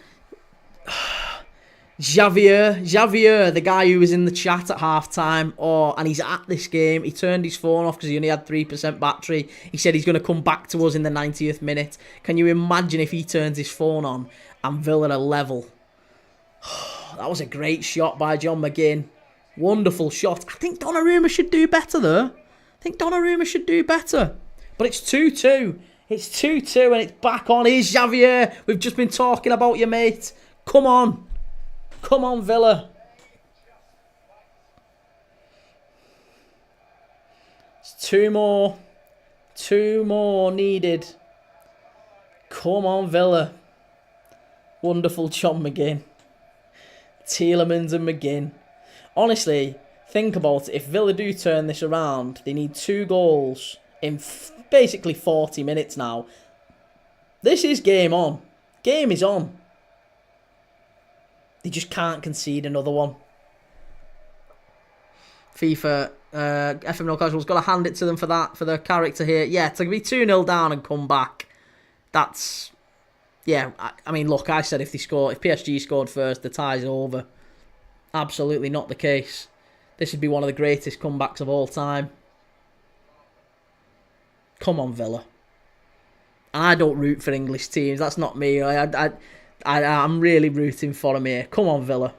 Javier, the guy who was in the chat at half-time, and he's at this game. He turned his phone off because he only had 3% battery. He said he's going to come back to us in the 90th minute. Can you imagine if he turns his phone on and Villa are level? That was a great shot by John McGinn. Wonderful shot. I think Donnarumma should do better, though. But it's 2-2. It's 2-2 and it's back on. Here's Javier. We've just been talking about you, mate. Come on, Villa. It's 2 more. 2 more needed. Come on, Villa. Wonderful John McGinn. Tielemans and McGinn. Honestly, think about it. If Villa do turn this around, they need 2 goals in basically 40 minutes now. This is game on. Game is on. They just can't concede another one. FIFA, FM No Casual's got to hand it to them for that, for their character here. Yeah, to be 2-0 down and come back. That's... Yeah, I mean, look, I said if PSG scored first, the tie's over. Absolutely not the case. This would be one of the greatest comebacks of all time. Come on, Villa. I don't root for English teams. That's not me. I'm really rooting for them here. Come on, Villa.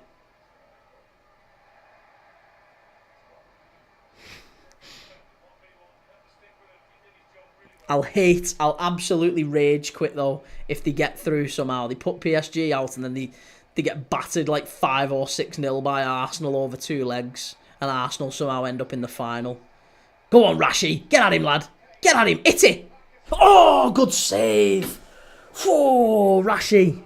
I'll absolutely rage quit though if they get through somehow. They put PSG out and then they get battered like 5 or 6-0 by Arsenal over 2 legs, and Arsenal somehow end up in the final. Go on, Rashi. Get at him, lad. Get at him. Hit it. Oh, good save. Oh, Rashi.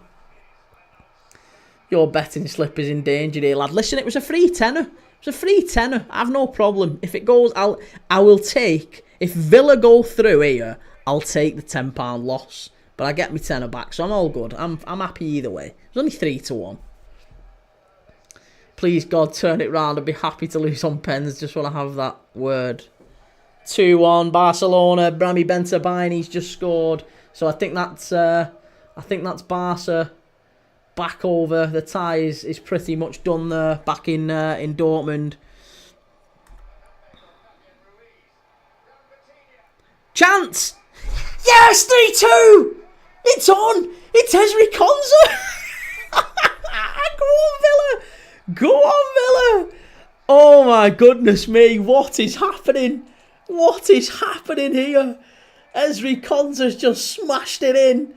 Your betting slip is in danger here, lad. Listen, it was a free tenner. I have no problem. If it goes, I will take... If Villa go through here, I'll take the £10 loss. But I get my tenner back, so I'm all good. I'm happy either way. It's only 3-1. Please, God, turn it round. I'd be happy to lose on pens. Just want to have that word. 2-1, Barcelona. Brahmi Bentabini's just scored. So I think that's Barca back over. The tie is pretty much done there. Back in Dortmund. Chance! Yes, 3-2! It's on! It's Ezri Konza! Go on, Villa! Oh my goodness me, what is happening? What is happening here? Ezri Konsa's just smashed it in.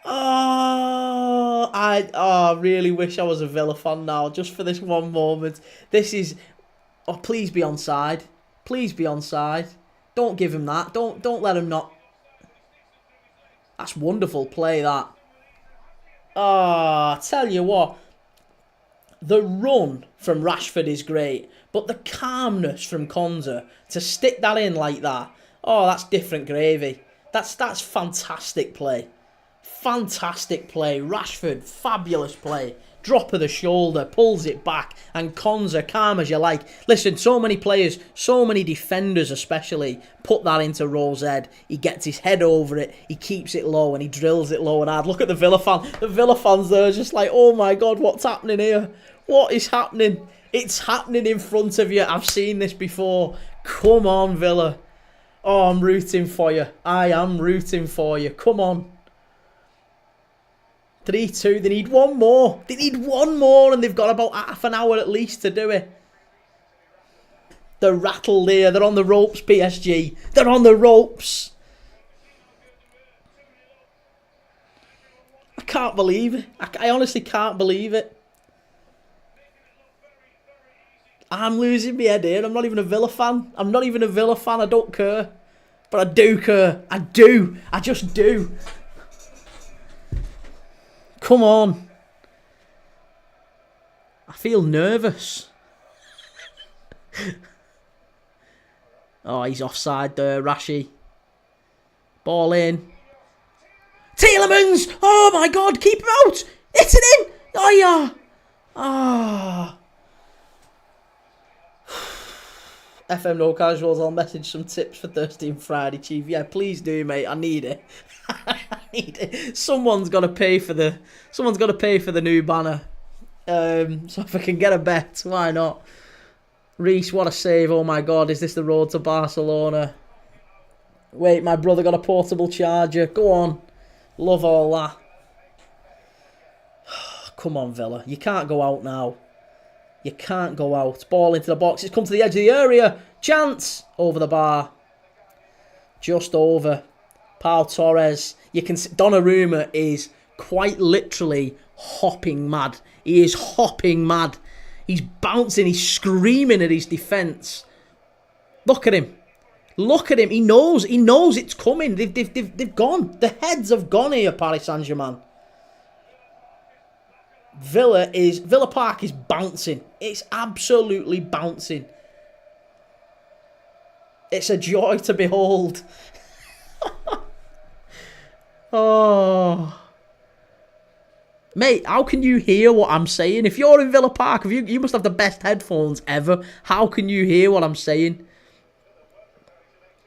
Oh, I really wish I was a Villa fan now, just for this one moment. This is... Oh, please be onside. Please be onside. Don't give him that. Don't let him not... That's wonderful play, that. Oh, I tell you what. The run from Rashford is great, but the calmness from Konsa to stick that in like that, oh, that's different gravy. That's fantastic play. Fantastic play. Rashford, fabulous play. Drop of the shoulder, pulls it back, and Konsa, calm as you like. Listen, so many players, so many defenders especially, put that into Rowe's head. He gets his head over it, he keeps it low, and he drills it low and hard. Look at the Villa fan. The Villa fans there are just like, oh my God, what's happening here? What is happening? It's happening in front of you. I've seen this before. Come on, Villa. Oh, I'm rooting for you. I am rooting for you. Come on. 3-2. They need one more. They need one more, and they've got about half an hour at least to do it. They're rattled here. They're on the ropes, PSG. They're on the ropes. I can't believe it. I honestly can't believe it. I'm losing my head here. I'm not even a Villa fan. I'm not even a Villa fan. I don't care. But I do care. I do. I just do. Come on. I feel nervous. Oh, he's offside there, Rashi. Ball in. Tielemans! Oh my God, keep him out! Hit it in! Oh yeah! Ah. FM No Casuals, I'll message some tips for Thursday and Friday, Chief. Yeah, please do, mate. I need it. I need it. Someone's got to pay for the new banner. So if I can get a bet, why not? Reece, what a save! Oh my God, is this the road to Barcelona? Wait, my brother got a portable charger. Go on, love all that. Come on, Villa. You can't go out now. You can't go out. Ball into the box. It's come to the edge of the area. Chance. Over the bar. Just over. Pau Torres. You can see Donnarumma is quite literally hopping mad. He is hopping mad. He's bouncing. He's screaming at his defence. Look at him. Look at him. He knows. He knows it's coming. They've gone. The heads have gone here, Paris Saint-Germain. Villa Park is bouncing. It's absolutely bouncing. It's a joy to behold. Oh. Mate, how can you hear what I'm saying? If you're in Villa Park, you must have the best headphones ever. How can you hear what I'm saying?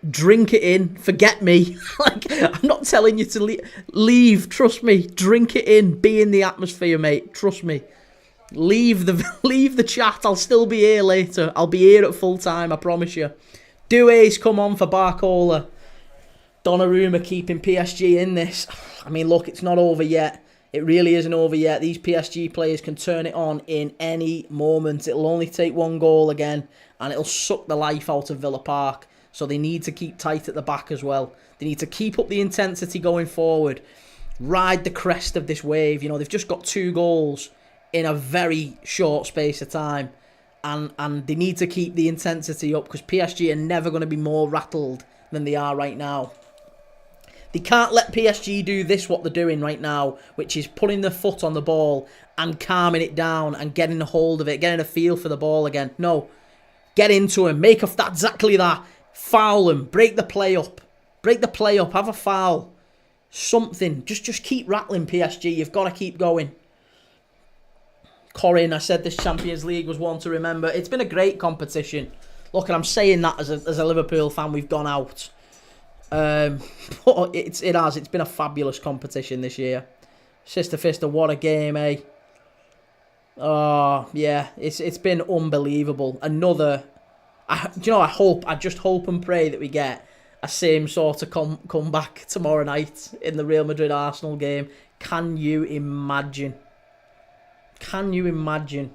Drink it in. Forget me. Like, I'm not telling you to leave. Trust me. Drink it in. Be in the atmosphere, mate. Trust me. Leave the chat. I'll still be here later. I'll be here at full time. I promise you. Due's come on for Barcola. Donnarumma keeping PSG in this. I mean, look, it's not over yet. It really isn't over yet. These PSG players can turn it on in any moment. It'll only take one goal again, and it'll suck the life out of Villa Park. So they need to keep tight at the back as well. They need to keep up the intensity going forward. Ride the crest of this wave. You know, they've just got 2 goals in a very short space of time. And they need to keep the intensity up because PSG are never going to be more rattled than they are right now. They can't let PSG do this, what they're doing right now, which is putting their foot on the ball and calming it down and getting a hold of it, getting a feel for the ball again. No. Get into him. Make that exactly that. Foul him. Break the play up. Break the play up. Have a foul. Something. Just keep rattling, PSG. You've got to keep going. Corinne, I said this Champions League was one to remember. It's been a great competition. Look, and I'm saying that as a Liverpool fan, we've gone out. But it has. It's been a fabulous competition this year. Sister Fister, what a game, eh? Oh, yeah. It's been unbelievable. Another... I just hope and pray that we get a same sort of comeback tomorrow night in the Real Madrid-Arsenal game. Can you imagine? Can you imagine?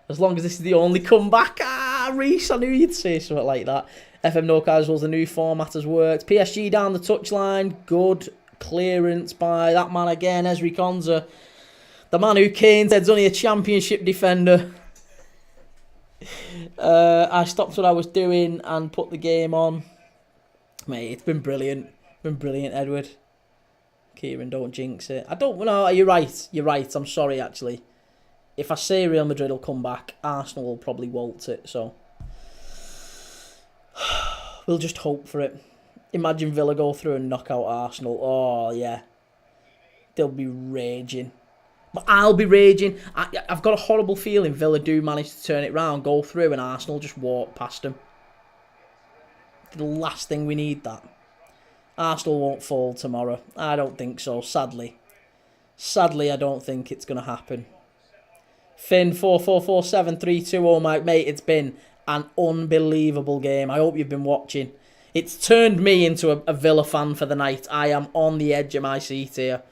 As long as this is the only comeback. Ah, Reese, I knew you'd say something like that. FM No Casuals, the new format has worked. PSG down the touchline. Good clearance by that man again, Ezri Konza. The man who Kane said's only a championship defender. I stopped what I was doing and put the game on. Mate, it's been brilliant. Been brilliant, Edward. Kieran, don't jinx it. I don't know. You're right. You're right. I'm sorry, actually. If I say Real Madrid will come back, Arsenal will probably waltz it. So we'll just hope for it. Imagine Villa go through and knock out Arsenal. Oh, yeah. They'll be raging. But I'll be raging. I've got a horrible feeling Villa do manage to turn it round, go through, and Arsenal just walk past them. The last thing we need, that. Arsenal won't fall tomorrow. I don't think so, sadly. Sadly, I don't think it's going to happen. Finn, 444732. Oh, my mate, it's been an unbelievable game. I hope you've been watching. It's turned me into a Villa fan for the night. I am on the edge of my seat here.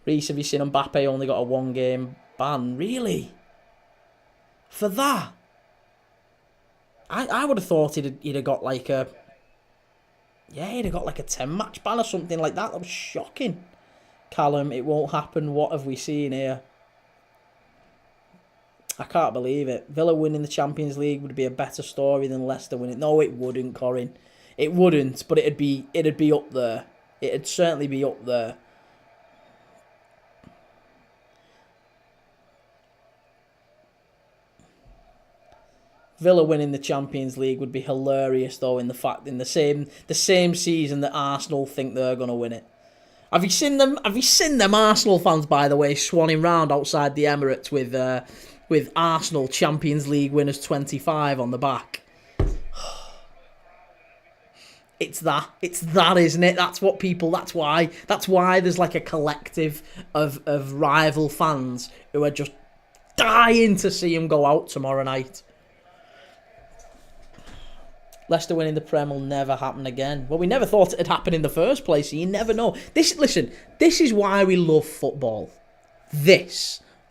Reece, have you seen Mbappe only got a one-game ban? Really? For that? I would have thought he'd have got like a... Yeah, he'd have got like a 10-match ban or something like that. That was shocking. Callum, it won't happen. What have we seen here? I can't believe it. Villa winning the Champions League would be a better story than Leicester winning. No, it wouldn't, Corin. It wouldn't, but it'd be up there. It'd certainly be up there. Villa winning the Champions League would be hilarious, though, in the same season that Arsenal think they're going to win it. Have you seen them? Have you seen them Arsenal fans, by the way, swanning round outside the Emirates with Arsenal Champions League winners 25 on the back? It's that, isn't it? That's what people. That's why there's like a collective of rival fans who are just dying to see him go out tomorrow night. Leicester winning the Prem will never happen again. Well, we never thought it'd happen in the first place, so you never know. This is why we love football.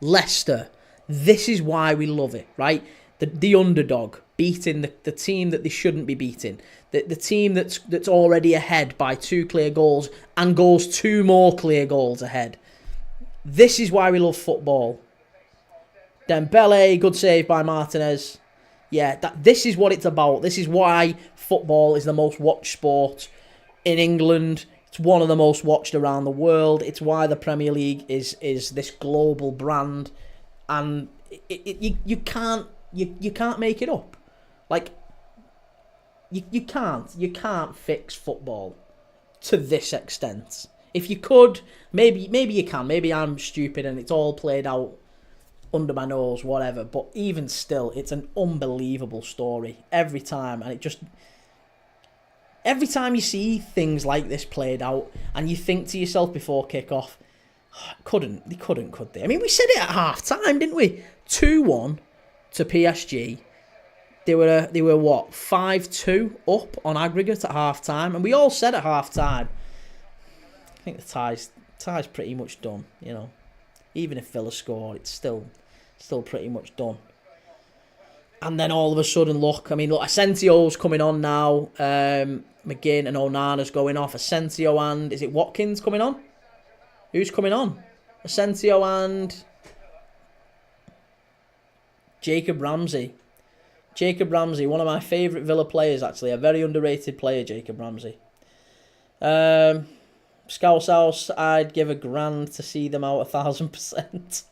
Leicester, this is why we love it, right? The underdog beating the team that they shouldn't be beating. The team that's already ahead by 2 clear goals and goes 2 more clear goals ahead. This is why we love football. Dembele, good save by Martinez. Yeah, this is what it's about. This is why football is the most watched sport in England. It's one of the most watched around the world. It's why the Premier League is this global brand, and you can't make it up. Like you can't fix football to this extent. If you could, maybe you can. Maybe I'm stupid and it's all played out under my nose, whatever. But even still, it's an unbelievable story every time, and every time you see things like this played out, and you think to yourself before kickoff, they couldn't, could they? I mean, we said it at half time, didn't we? 2-1 to PSG. They were what, 5-2 up on aggregate at half time, and we all said at half time, I think the tie's pretty much done, you know. Even if Villa score, it's still pretty much done. And then all of a sudden, look, Asensio's coming on now. McGinn and Onana's going off. Asensio and, is it Watkins coming on? Who's coming on? Asensio and Jacob Ramsey. Jacob Ramsey, one of my favourite Villa players, actually. A very underrated player, Jacob Ramsey. Scouse House, I'd give £1,000 to see them out 1,000%.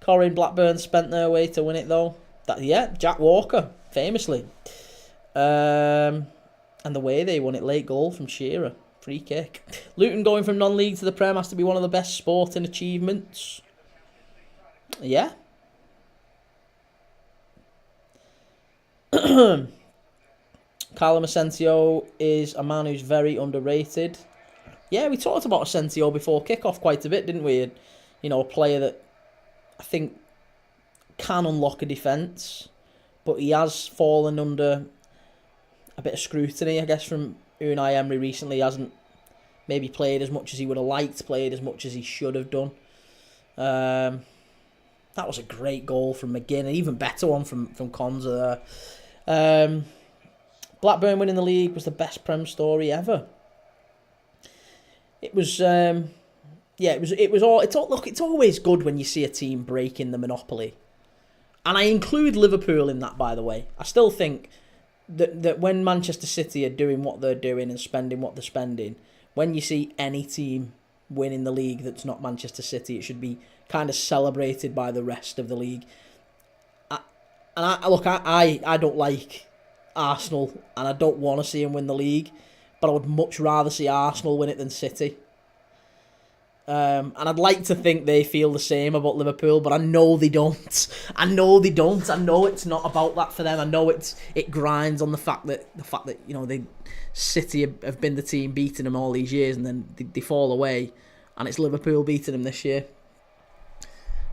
Corin, Blackburn spent their way to win it, though. Jack Walker, famously. And the way they won it, late goal from Shearer. Free kick. Luton going from non-league to the Prem has to be one of the best sporting achievements. Yeah. Callum Asensio is a man who's very underrated. Yeah, we talked about Asensio before kickoff quite a bit, didn't we? You know, a player that I think can unlock a defence, but he has fallen under a bit of scrutiny, I guess, from Unai Emery recently. He hasn't maybe played as much as he would have liked, played as much as he should have done. That was a great goal from McGinn, an even better one from Konza there. Blackburn winning the league was the best Prem story ever. It was, it's always good when you see a team breaking the monopoly. And I include Liverpool in that, by the way. I still think that when Manchester City are doing what they're doing and spending what they're spending, when you see any team winning the league that's not Manchester City, it should be kind of celebrated by the rest of the league. I don't like Arsenal, and I don't want to see them win the league, but I would much rather see Arsenal win it than City. And I'd like to think they feel the same about Liverpool, but I know they don't. I know it's not about that for them. I know it grinds on the fact that City have been the team beating them all these years, and then they fall away, and it's Liverpool beating them this year.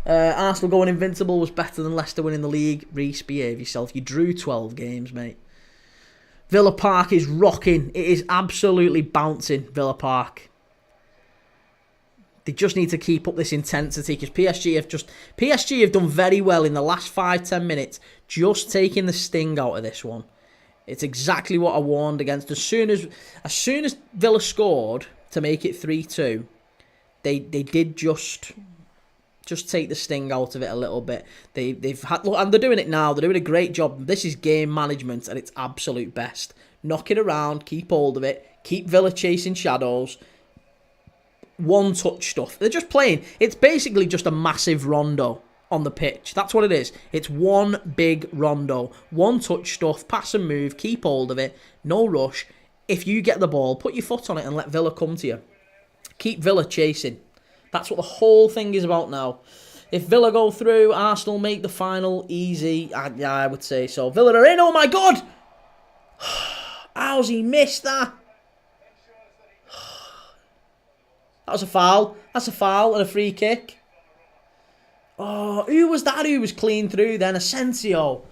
Arsenal going invincible was better than Leicester winning the league. Reece, behave yourself. You drew 12 games, mate. Villa Park is rocking. It is absolutely bouncing, Villa Park. They just need to keep up this intensity, because PSG have done very well in the last 5-10 minutes, just taking the sting out of this one. It's exactly what I warned against. As soon as Villa scored to make it 3-2, they did just take the sting out of it a little bit. They've had, and they're doing it now. They're doing a great job. This is game management at its absolute best. Knock it around, keep hold of it, keep Villa chasing shadows. One touch stuff. They're just playing. It's basically just a massive rondo on the pitch. That's what it is. It's one big rondo. One touch stuff, pass and move, keep hold of it, no rush. If you get the ball, put your foot on it and let Villa come to you. Keep Villa chasing. That's what the whole thing is about now. If Villa go through, Arsenal make the final easy. I would say so. Villa are in. Oh my God! How's he missed that? That was a foul. That's a foul and a free kick. Oh, who was that who was clean through then? Asensio.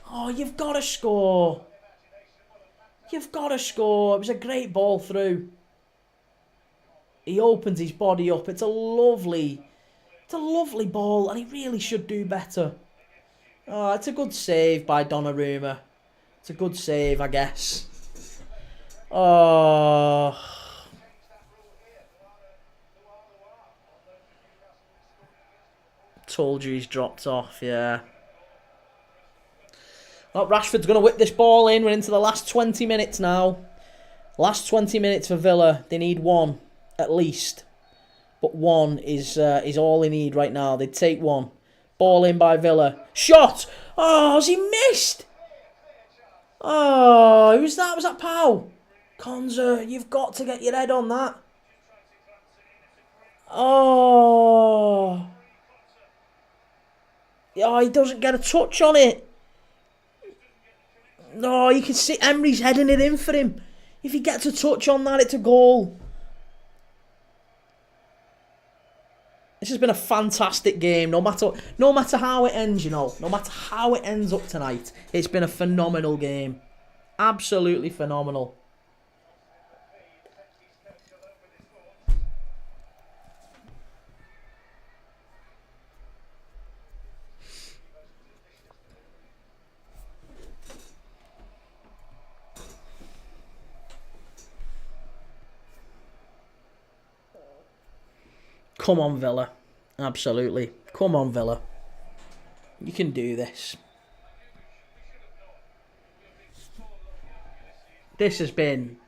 Oh, you've got to score. You've got to score. It was a great ball through. He opens his body up. It's a lovely ball, and he really should do better. Oh, it's a good save by Donnarumma. It's a good save, I guess. Oh. Told you he's dropped off, yeah. Well, Rashford's going to whip this ball in. We're into the last 20 minutes now. Last 20 minutes for Villa. They need one, at least. But one is all they need right now. They'd take one. Ball in by Villa. Shot! Oh, has he missed? Oh, who's that? Was that Pau? Konza, you've got to get your head on that. Oh... Oh, he doesn't get a touch on it. No, you can see Emery's heading it in for him. If he gets a touch on that, it's a goal. This has been a fantastic game. No matter how it ends, no matter how it ends up tonight, it's been a phenomenal game. Absolutely phenomenal. Come on, Villa. Absolutely. Come on, Villa. You can do this. This has been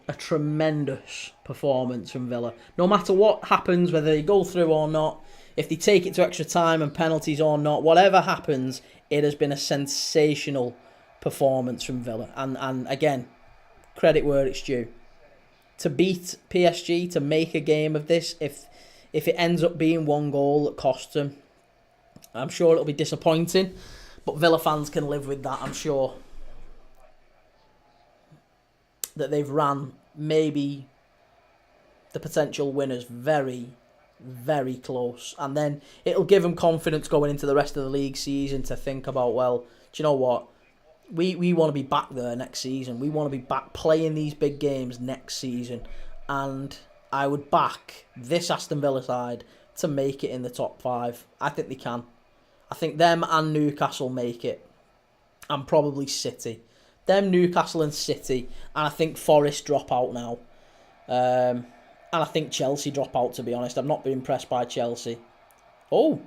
a tremendous performance from Villa. No matter what happens, whether they go through or not, if they take it to extra time and penalties or not, whatever happens, it has been a sensational performance from Villa. And again, credit where it's due. To beat PSG, to make a game of this, if it ends up being one goal that costs them, I'm sure it'll be disappointing, but Villa fans can live with that, I'm sure. That they've ran maybe the potential winners very, very close. And then it'll give them confidence going into the rest of the league season to think about, well, do you know what? We want to be back there next season. We want to be back playing these big games next season. And I would back this Aston Villa side to make it in the top 5. I think they can. I think them and Newcastle make it. And probably City. Them, Newcastle and City. And I think Forest drop out now. And I think Chelsea drop out, to be honest. I've not been impressed by Chelsea. Oh.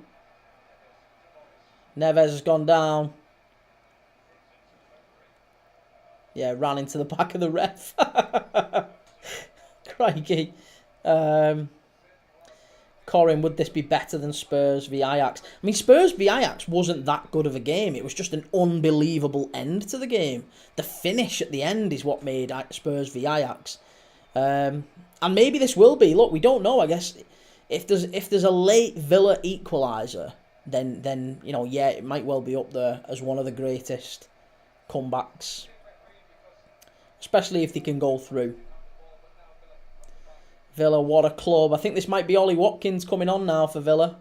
Neves has gone down. Yeah, ran into the back of the ref. Crikey. Corin, would this be better than Spurs v Ajax? I mean, Spurs v Ajax wasn't that good of a game. It was just an unbelievable end to the game. The finish at the end is what made Spurs v Ajax. And maybe this will be. Look, we don't know. I guess if there's a late Villa equaliser, then you know, yeah, it might well be up there as one of the greatest comebacks. Especially if they can go through. Villa, what a club. I think this might be Ollie Watkins coming on now for Villa.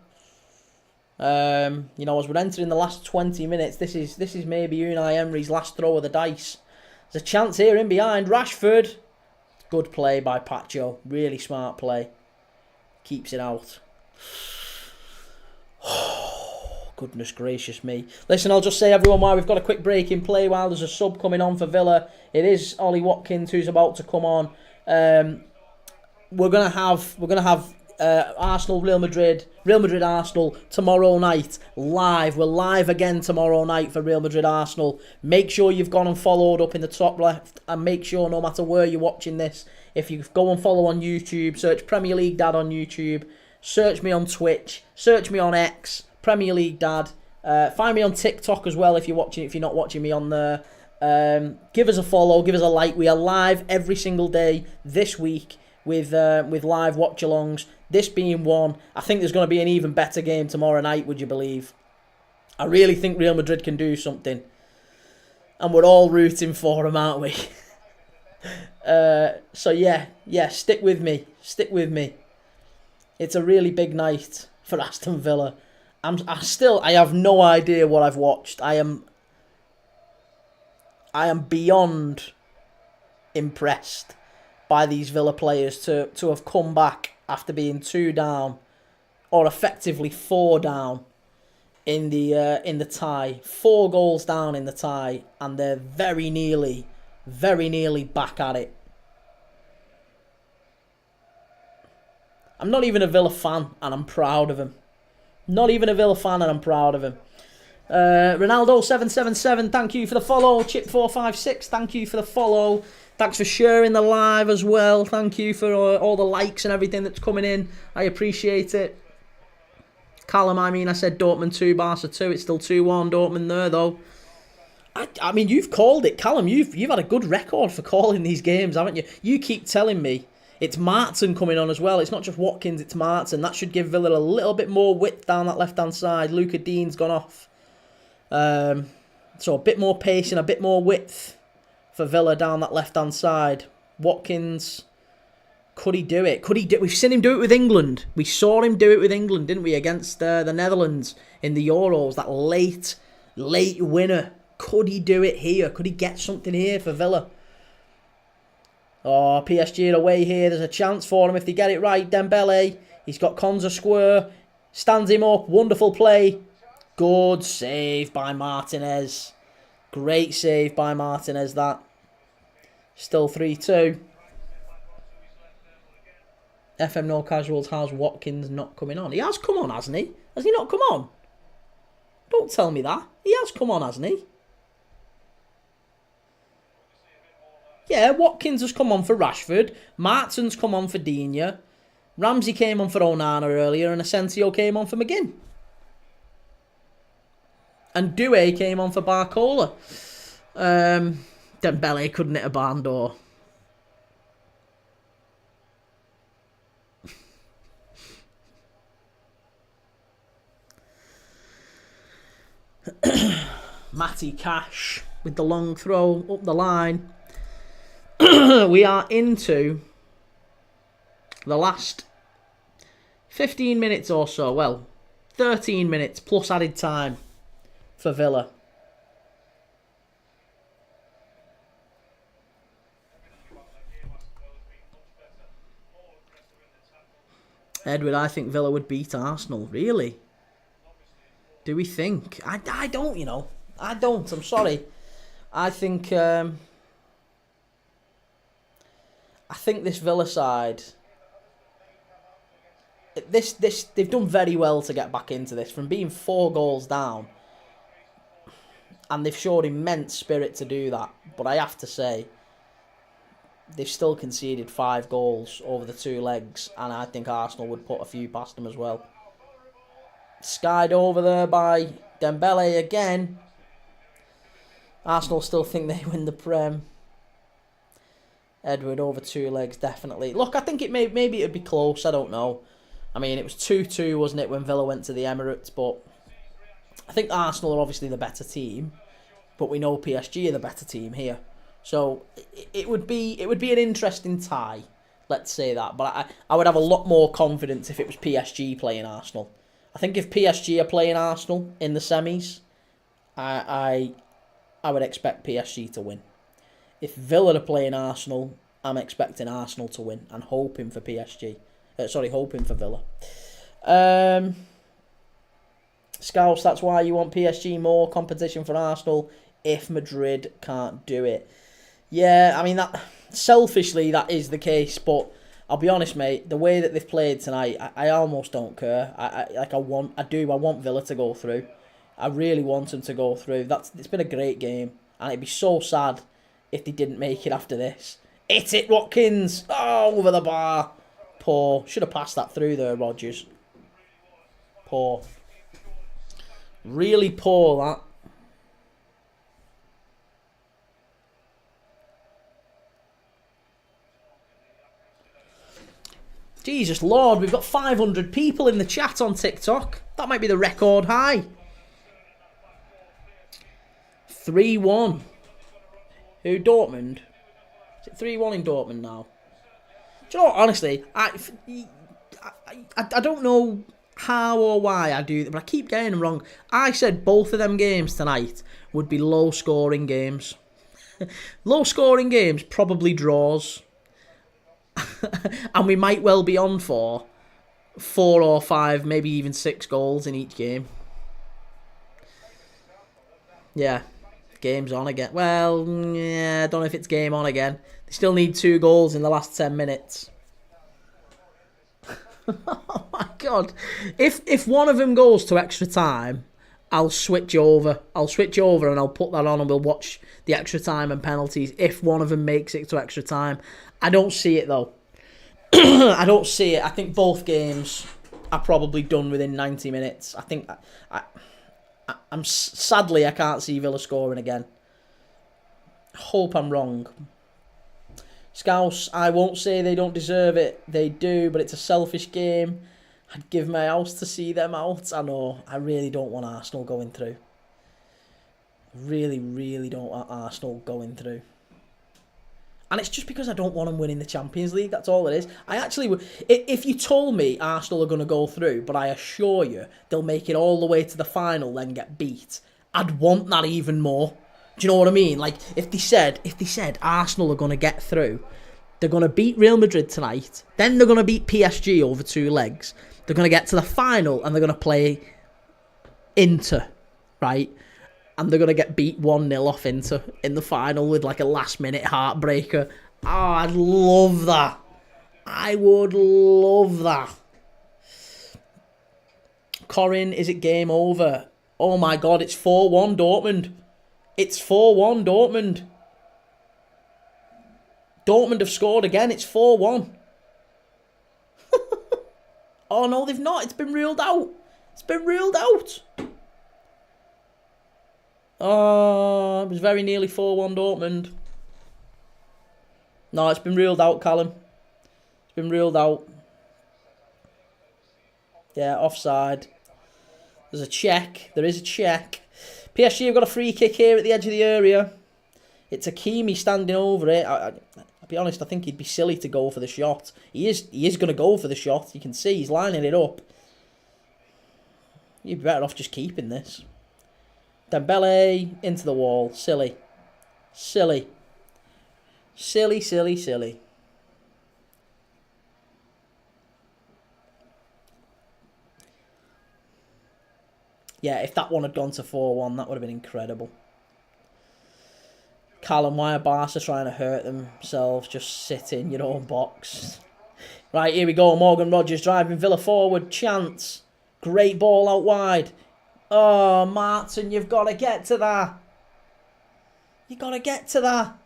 You know, as we're entering the last 20 minutes, this is maybe Unai Emery's last throw of the dice. There's a chance here in behind. Rashford. Good play by Pacho. Really smart play. Keeps it out. Goodness gracious me. Listen, I'll just say, everyone, while we've got a quick break in play, while there's a sub coming on for Villa, it is Ollie Watkins who's about to come on. We're gonna have Arsenal, Real Madrid, Arsenal tomorrow night live. We're live again tomorrow night for Real Madrid Arsenal. Make sure you've gone and followed up in the top left, and make sure no matter where you're watching this, if you go and follow on YouTube, search Premier League Dad on YouTube, search me on Twitch, search me on X, Premier League Dad. Find me on TikTok as well if you're not watching me on there. Give us a follow, give us a like. We are live every single day this week with live watch-alongs. This being one. I think there's going to be an even better game tomorrow night, would you believe? I really think Real Madrid can do something. And we're all rooting for them, aren't we? So yeah, stick with me. Stick with me. It's a really big night for Aston Villa. I have no idea what I've watched. I am beyond impressed by these Villa players to have come back after being 2 down, or effectively 4 down in the tie. 4 goals down in the tie, and they're very nearly back at it. I'm not even a Villa fan, and I'm proud of him. Not even a Villa fan, and I'm proud of him. Ronaldo777, thank you for the follow. Chip456, thank you for the follow. Thanks for sharing the live as well. Thank you for all the likes and everything that's coming in. I appreciate it. Callum, I said Dortmund 2, Barca 2. It's still 2-1 Dortmund there, though. I mean, you've called it, Callum. You've had a good record for calling these games, haven't you? You keep telling me it's Martin coming on as well. It's not just Watkins, it's Martin. That should give Villa a little bit more width down that left-hand side. Luca Dean's gone off. So a bit more pace and a bit more width for Villa down that left-hand side. Watkins, could he do it? We've seen him do it with England. We saw him do it with England, didn't we, against the Netherlands in the Euros, that late winner. Could he do it here? Could he get something here for Villa? Oh, PSG are away here. There's a chance for him if they get it right. Dembele, he's got Konza square, stands him up. Wonderful play. Good save by Martinez. Great save by Martinez, that. Still 3-2. FM No Casuals, how's Watkins not coming on? He has come on, hasn't he? Has he not come on? Don't tell me that. He has come on, hasn't he? Yeah, Watkins has come on for Rashford. Martin's come on for Digne. Ramsey came on for Onana earlier, and Asensio came on for McGinn. And Doué came on for Barcola. Dembele couldn't hit a barn door. Matty Cash with the long throw up the line. We are into the last 15 minutes or so. Well, 13 minutes plus added time for Villa. Edward, I think Villa would beat Arsenal. Really? Do we think? I don't, you know. I don't. I'm sorry. I think this Villa side, they've done very well to get back into this from being 4 goals down, and they've showed immense spirit to do that. But I have to say, they've still conceded 5 goals over the 2 legs, and I think Arsenal would put a few past them as well. Skied over there by Dembele again. Arsenal still think they win the Prem. Edward over 2 legs, definitely. Look, I think maybe it'd be close. I don't know. I mean, it was 2-2, wasn't it, when Villa went to the Emirates? But I think Arsenal are obviously the better team, but we know PSG are the better team here. So it would be an interesting tie. Let's say that. But I would have a lot more confidence if it was PSG playing Arsenal. I think if PSG are playing Arsenal in the semis, I would expect PSG to win. If Villa are playing Arsenal, I'm expecting Arsenal to win and hoping for PSG. Hoping for Villa. Scouse, that's why you want PSG more competition for Arsenal if Madrid can't do it. Yeah, I mean, that selfishly that is the case, but I'll be honest, mate, the way that they've played tonight, I almost don't care. I want Villa to go through. I really want them to go through. It's been a great game, and it'd be so sad if they didn't make it after this. Hit it, Watkins! Oh, over the bar. Poor. Should have passed that through there, Rodgers. Poor. Really poor, that. Jesus Lord, we've got 500 people in the chat on TikTok. That might be the record high. 3-1. Who, Dortmund? Is it 3-1 in Dortmund now? Do you know what, honestly, I don't know how or why I do that, but I keep getting them wrong. I said both of them games tonight would be low-scoring games. Low-scoring games, probably draws. And we might well be on for 4 or 5, maybe even 6 goals in each game. Yeah, game's on again. Well, yeah, I don't know if it's game on again. They still need 2 goals in the last 10 minutes. Oh my God. If one of them goes to extra time, I'll switch over. And I'll put that on and we'll watch the extra time and penalties if one of them makes it to extra time. I don't see it though. I don't see it. I think both games are probably done within 90 minutes. I think I'm sadly I can't see Villa scoring again. Hope I'm wrong. Scouse, I won't say they don't deserve it. They do, but it's a selfish game. I'd give my house to see them out. I know. I really don't want Arsenal going through. Really, really don't want Arsenal going through. And it's just because I don't want them winning the Champions League. That's all it is. I actually would. If you told me Arsenal are going to go through, but I assure you they'll make it all the way to the final, then get beat, I'd want that even more. Do you know what I mean? Like if they said Arsenal are going to get through, they're going to beat Real Madrid tonight, then they're going to beat PSG over 2 legs. They're going to get to the final and they're going to play Inter, right? And they're going to get beat 1-0 off Inter in the final with like a last-minute heartbreaker. Oh, I'd love that. I would love that. Corin, is it game over? Oh my God, it's 4-1 Dortmund. It's 4-1 Dortmund. Dortmund have scored again. It's 4-1. Oh no, they've not. It's been ruled out. It's been ruled out. Oh, it was very nearly 4-1 Dortmund. No, it's been ruled out, Callum. It's been ruled out. Yeah, offside. There's a check. There is a check. PSG have got a free kick here at the edge of the area. It's Hakimi standing over it. I'll be honest, I think he'd be silly to go for the shot. He is going to go for the shot. You can see he's lining it up. You'd be better off just keeping this. Dembele into the wall. Silly. Silly. Silly, silly, silly. Yeah, if that one had gone to 4-1, that would have been incredible. Callum, why are Barca trying to hurt themselves? Just sit in your own box. Right, here we go. Morgan Rogers driving Villa forward. Chance. Great ball out wide. Oh, Martin, you've got to get to that. You've got to get to that.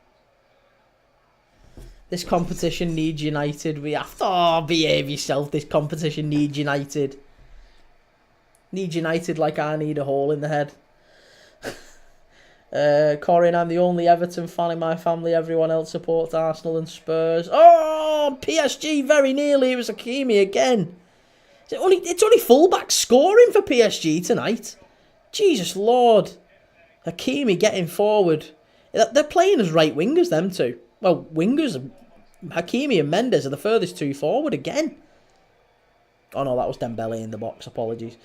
This competition needs United. We have to... Oh, behave yourself. This competition needs United. Need United like I need a hole in the head. Corin, I'm the only Everton fan in my family. Everyone else supports Arsenal and Spurs. Oh, PSG very nearly. It was Hakimi again. It's only fullback scoring for PSG tonight. Jesus Lord. Hakimi getting forward. They're playing as right wingers, them two. Well, wingers. Hakimi and Mendes are the furthest two forward again. Oh no, that was Dembele in the box. Apologies.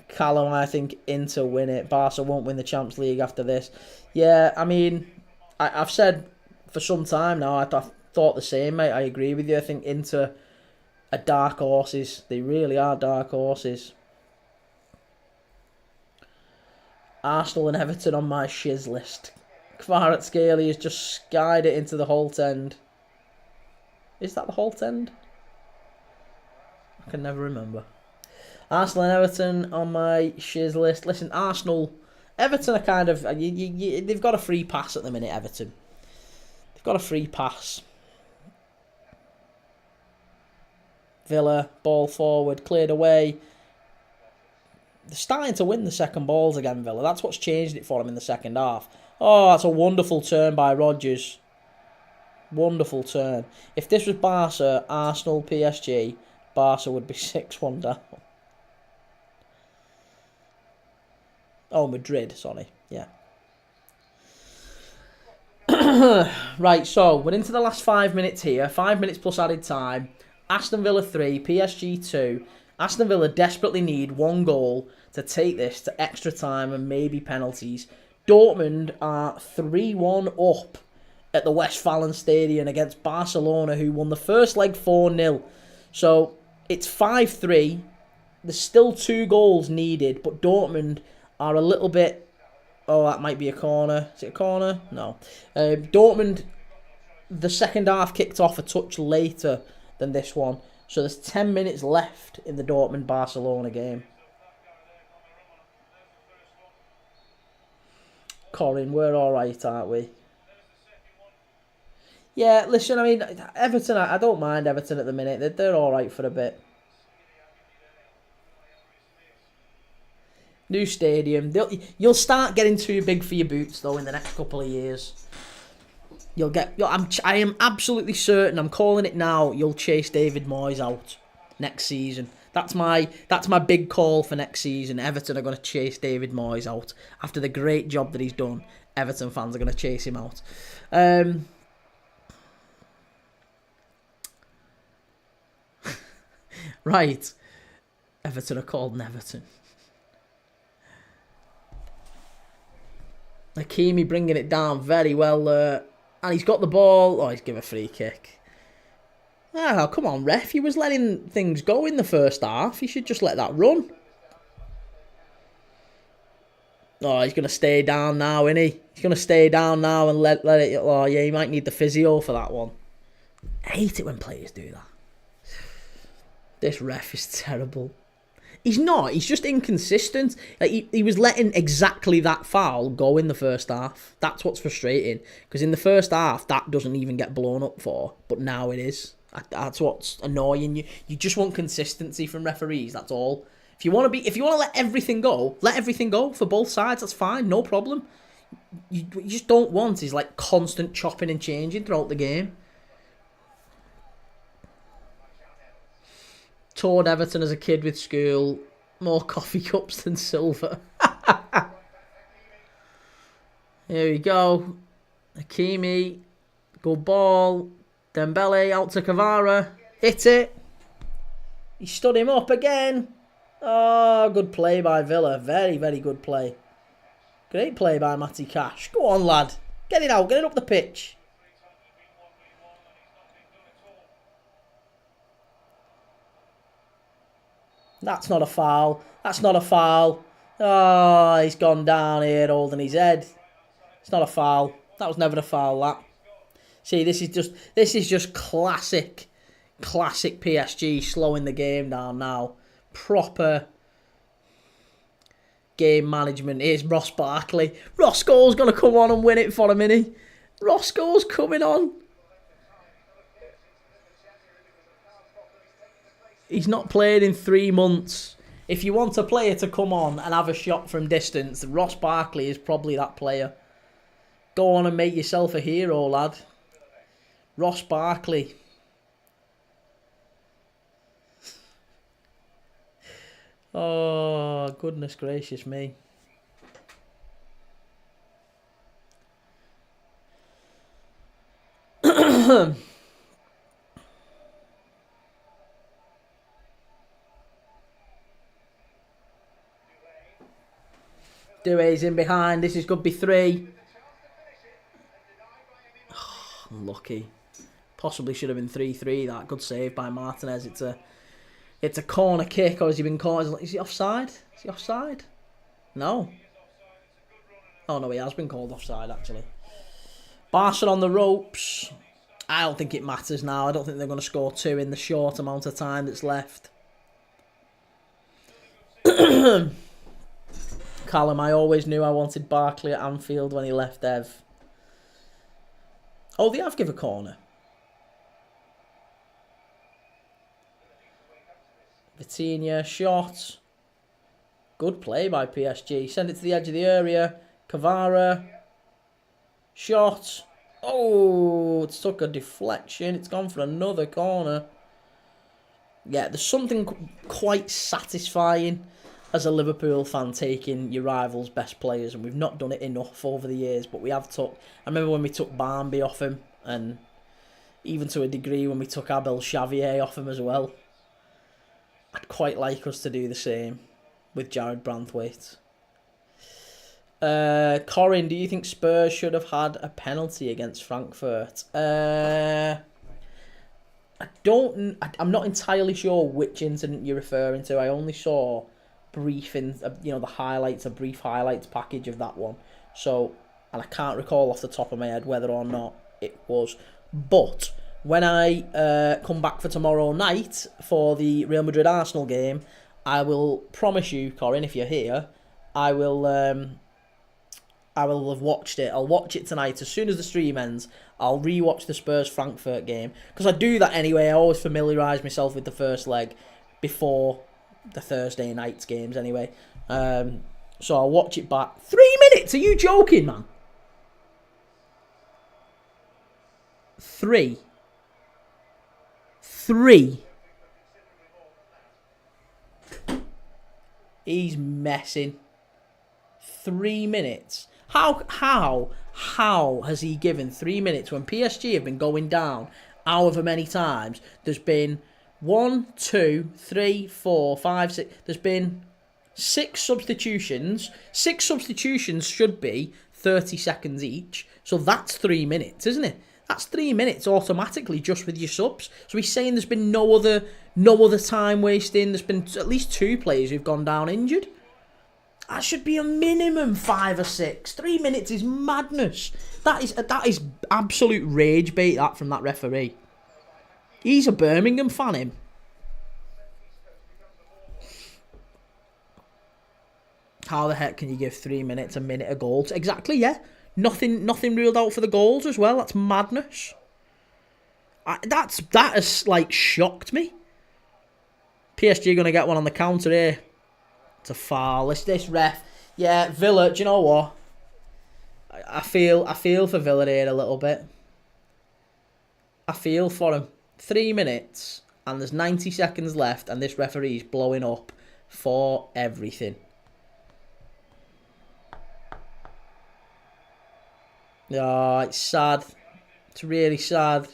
Callum, I think Inter win it. Barca won't win the Champions League after this. Yeah, I mean, I've said for some time now, I thought the same, mate. I agree with you. I think Inter are dark horses. They really are dark horses. Arsenal and Everton on my shiz list. Kvaratskhelia has just skied it into the Holt End. Is that the Holt End? I can never remember. Arsenal and Everton on my shiz list. Listen, Everton are kind of... they've got a free pass at the minute, Everton. They've got a free pass. Villa, ball forward, cleared away. They're starting to win the second balls again, Villa. That's what's changed it for them in the second half. Oh, that's a wonderful turn by Rodgers. Wonderful turn. If this was Barca, Arsenal, PSG, Barca would be 6-1 down. Oh, Madrid, sorry. Yeah. Right, so we're into the last 5 minutes here. 5 minutes plus added time. Aston Villa 3, PSG 2. Aston Villa desperately need 1 goal to take this to extra time and maybe penalties. Dortmund are 3-1 up at the Westfalen Stadium against Barcelona, who won the first leg 4-0. So it's 5-3. There's still 2 goals needed, but Dortmund are a little bit... Oh, that might be a corner. Is it a corner? No. Dortmund, the second half kicked off a touch later than this one. So there's 10 minutes left in the Dortmund-Barcelona game. Corin, we're alright, aren't we? Yeah, listen, I mean, Everton, I don't mind Everton at the minute. They're alright for a bit. New stadium. You'll start getting too big for your boots, though, in the next couple of years. I am absolutely certain, I'm calling it now, you'll chase David Moyes out next season. That's my big call for next season. Everton are going to chase David Moyes out. After the great job that he's done, Everton fans are going to chase him out. Right. Everton are called Neverton. Hakimi bringing it down very well there. And he's got the ball. Oh, he's given a free kick. Oh, come on, ref. He was letting things go in the first half. He should just let that run. Oh, he's going to stay down now, isn't he? He's going to stay down now and let it... Oh, yeah, he might need the physio for that one. I hate it when players do that. This ref is terrible. He's not. He's just inconsistent. Like he was letting exactly that foul go in the first half. That's what's frustrating. Because in the first half, that doesn't even get blown up for. But now it is. That's what's annoying you. You just want consistency from referees. That's all. If you want to let everything go for both sides. That's fine. No problem. You just don't want is like constant chopping and changing throughout the game. Toured Everton as a kid with school. More coffee cups than silver. Here we go. Hakimi. Good ball. Dembele out to Kvara. Hit it. He stood him up again. Oh, good play by Villa. Very, very good play. Great play by Matty Cash. Go on, lad. Get it out. Get it up the pitch. That's not a foul. That's not a foul. Oh, he's gone down here holding his head. It's not a foul. That was never a foul, that. See, this is just classic PSG slowing the game down now. Proper game management. Here's Ross Barkley. Roscoe's going to come on and win it for him, isn't he? Roscoe's coming on. He's not played in 3 months. If you want a player to come on and have a shot from distance, Ross Barkley is probably that player. Go on and make yourself a hero, lad. Ross Barkley. Oh, goodness gracious me. Doué's in behind. This is going to be 3. Oh, unlucky. Possibly should have been 3-3. That good save by Martinez. It's a corner kick, or has he been called? Is he offside? Is he offside? No. Oh no, he has been called offside actually. Barca on the ropes. I don't think it matters now. I don't think they're going to score 2 in the short amount of time that's left. Callum, I always knew I wanted Barkley at Anfield when he left Ev. Oh, they have given a corner. Vitinha, shot. Good play by PSG. Send it to the edge of the area. Kvara. Shot. Oh, it took a deflection. It's gone for another corner. Yeah, there's something quite satisfying as a Liverpool fan taking your rival's best players, and we've not done it enough over the years, but we have took... I remember when we took Barmby off him, and even to a degree when we took Abel Xavier off him as well. I'd quite like us to do the same with Jared Branthwaite. Corin, do you think Spurs should have had a penalty against Frankfurt? I'm not entirely sure which incident you're referring to. I only saw the highlights, a brief highlights package of that one. So, and I can't recall off the top of my head whether or not it was. But when I come back for tomorrow night for the Real Madrid Arsenal game, I will promise you, Corin, if you're here, I will have watched it. I'll watch it tonight as soon as the stream ends. I'll rewatch the Spurs Frankfurt game because I do that anyway. I always familiarise myself with the first leg before the Thursday night's games anyway. So I'll watch it back. 3 minutes? Are you joking, man? 3. He's messing. 3 minutes. How has he given 3 minutes when PSG have been going down however many times? There's been 1, 2, 3, 4, 5, 6. There's been 6 substitutions. 6 substitutions should be 30 seconds each. So that's 3 minutes, isn't it? That's 3 minutes automatically just with your subs. So he's saying there's been no other time wasting. There's been at least 2 players who've gone down injured. That should be a minimum 5 or 6. 3 minutes is madness. That is absolute rage bait, that, from that referee. He's a Birmingham fan, him. How the heck can you give 3 minutes, a minute, a goal? Exactly, yeah. Nothing ruled out for the goals as well. That's madness. That has like shocked me. PSG are going to get one on the counter here. It's a foul. This ref. Yeah, Villa, do you know what? I feel for Villa here a little bit. I feel for him. 3 minutes and there's 90 seconds left and this referee's blowing up for everything. Oh, it's sad. It's really sad.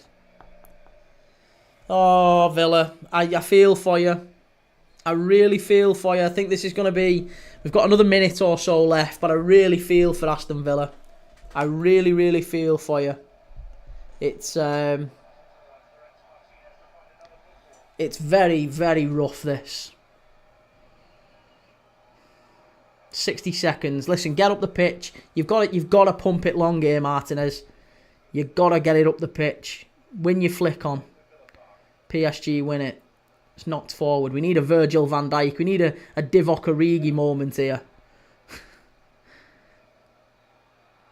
Oh, Villa. I feel for you. I really feel for you. I think this is going to be... We've got another minute or so left, but I really feel for Aston Villa. I really, really feel for you. It's very, very rough, this. 60 seconds. Listen, get up the pitch. You've got to pump it long here, Martinez. You've got to get it up the pitch. Win your flick on. PSG win it. It's knocked forward. We need a Virgil van Dijk. We need a Divock Origi moment here.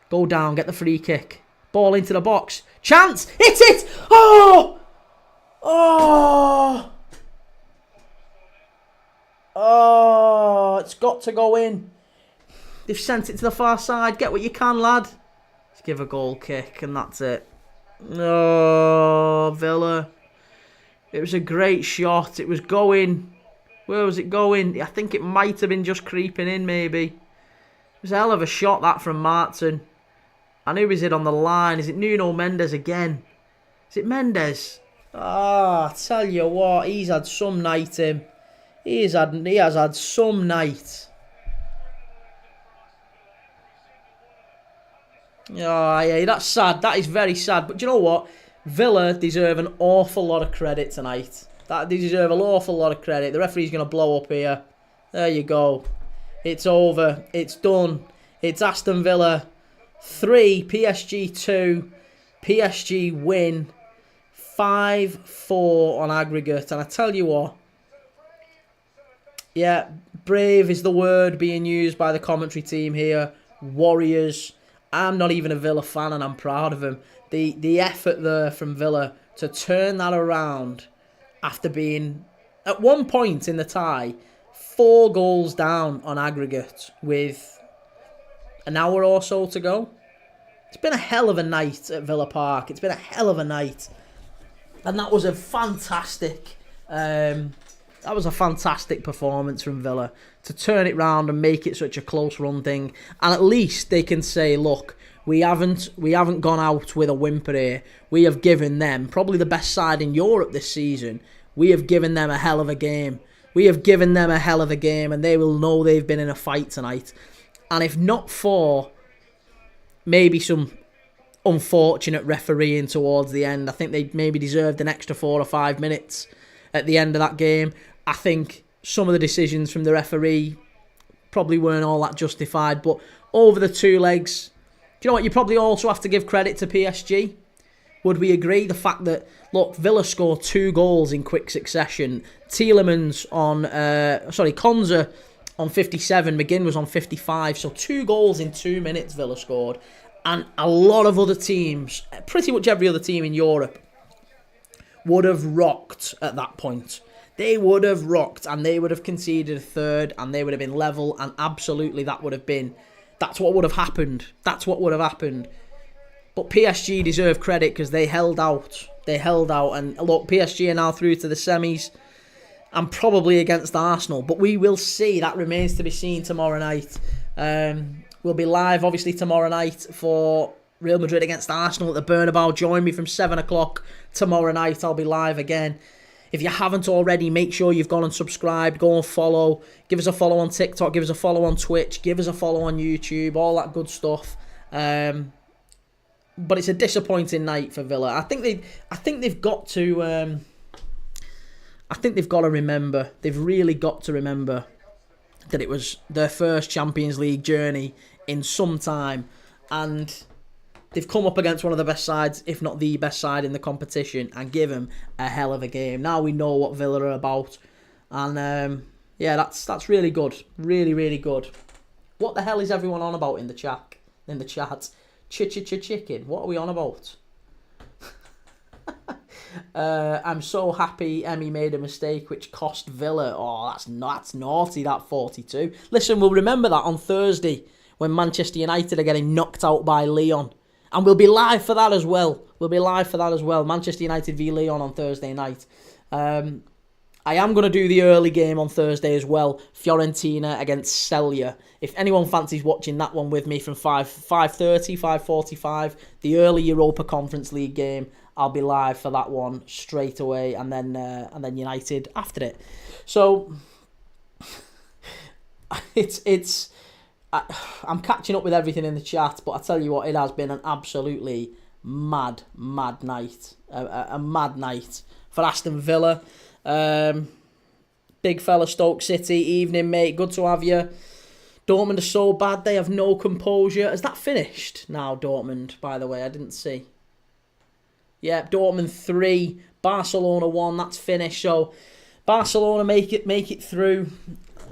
Go down, get the free kick. Ball into the box. Chance! Hit it! Oh! Oh! Oh! It's got to go in. They've sent it to the far side. Get what you can, lad. Let's give a goal kick, and that's it. Oh, Villa. It was a great shot. It was going. Where was it going? I think it might have been just creeping in, maybe. It was a hell of a shot, that, from Martin. And who is it on the line? Is it Nuno Mendes again? Is it Mendes? Ah, I tell you what, he's had some night, him. He has had some night. Oh, yeah, that's sad. That is very sad. But do you know what? Villa deserve an awful lot of credit tonight. They deserve an awful lot of credit. The referee's going to blow up here. There you go. It's over. It's done. It's Aston Villa 3, PSG 2. PSG win 5-4 on aggregate. And I tell you what, yeah, brave is the word being used by the commentary team here. Warriors. I'm not even a Villa fan, and I'm proud of them. The effort there from Villa to turn that around after being, at one point in the tie, 4 goals down on aggregate with an hour or so to go. It's been a hell of a night at Villa Park. It's been a hell of a night. And that was a fantastic performance from Villa to turn it round and make it such a close run thing. And at least they can say, look, we haven't gone out with a whimper here. We have given them probably the best side in Europe this season. We have given them a hell of a game. And they will know they've been in a fight tonight. And if not for maybe some unfortunate refereeing towards the end, I think they maybe deserved an extra 4 or 5 minutes at the end of that game. I think some of the decisions from the referee probably weren't all that justified, but over the 2 legs, do you know what? You probably also have to give credit to PSG. Would we agree? The fact that, look, Villa scored 2 goals in quick succession. Tielemans Konza on 57, McGinn was on 55, so 2 goals in 2 minutes Villa scored. And a lot of other teams, pretty much every other team in Europe, would have rocked at that point. They would have rocked, and they would have conceded a third, and they would have been level, and absolutely that's what would have happened. But PSG deserve credit because they held out. And look, PSG are now through to the semis, and probably against Arsenal. But we will see. That remains to be seen tomorrow night. We'll be live, obviously, tomorrow night for Real Madrid against Arsenal at the Bernabeu. Join me from 7 o'clock tomorrow night. I'll be live again. If you haven't already, make sure you've gone and subscribed. Go and follow. Give us a follow on TikTok. Give us a follow on Twitch. Give us a follow on YouTube. All that good stuff. But it's a disappointing night for Villa. I think they've got to. I think they've got to remember. They've really got to remember that it was their first Champions League journey in some time, and they've come up against one of the best sides, if not the best side in the competition, and give them a hell of a game. Now we know what Villa are about, and that's really good, really, really good. What the hell is everyone on about in the chat? Chicken. What are we on about? I'm so happy Emmy made a mistake which cost Villa. Oh, that's naughty, that 42. Listen, we'll remember that on Thursday when Manchester United are getting knocked out by Lyon. And we'll be live for that as well. Manchester United v Lyon on Thursday night. I am going to do the early game on Thursday as well. Fiorentina against Celje. If anyone fancies watching that one with me from 5:30, 5:45, the early Europa Conference League game, I'll be live for that one straight away, and then United after it. So I'm catching up with everything in the chat, but I tell you what, it has been an absolutely mad night. A mad night for Aston Villa. Big fella, Stoke City. Evening, mate. Good to have you. Dortmund are so bad, they have no composure. Has that finished now, Dortmund, by the way? I didn't see. Yeah, Dortmund 3, Barcelona 1, that's finished. So, Barcelona make it through.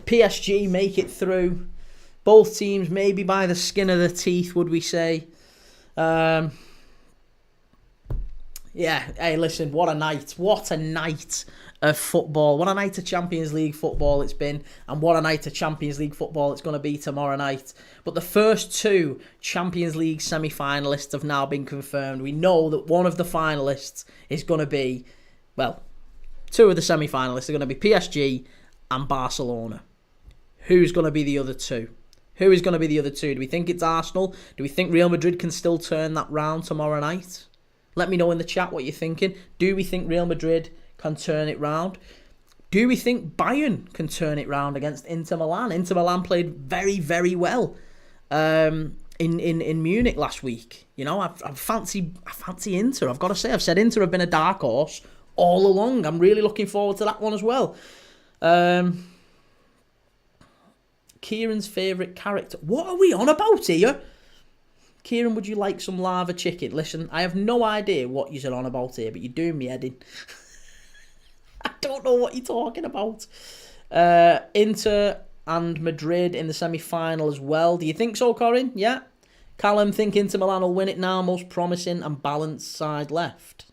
PSG make it through. Both teams maybe by the skin of the teeth, would we say. Yeah, hey, listen, what a night. What a night of football. What a night of Champions League football it's been, and what a night of Champions League football it's going to be tomorrow night. But the first 2 Champions League semi-finalists have now been confirmed. We know that one of the finalists is going to be, well, 2 of the semi-finalists are going to be PSG and Barcelona. Who's going to be the other 2? Who is going to be the other 2? Do we think it's Arsenal? Do we think Real Madrid can still turn that round tomorrow night? Let me know in the chat what you're thinking. Do we think Real Madrid can turn it round? Do we think Bayern can turn it round against Inter Milan? Inter Milan played very, very well in Munich last week. You know, I fancy Inter. I've got to say, I've said Inter have been a dark horse all along. I'm really looking forward to that one as well. Kieran's favourite character. What are we on about here? Kieran, would you like some lava chicken? Listen, I have no idea what you're on about here, but you're doing me head in. I don't know what you're talking about. Inter and Madrid in the semi-final as well. Do you think so, Corin? Yeah. Callum, think Inter Milan will win it now. Most promising and balanced side left.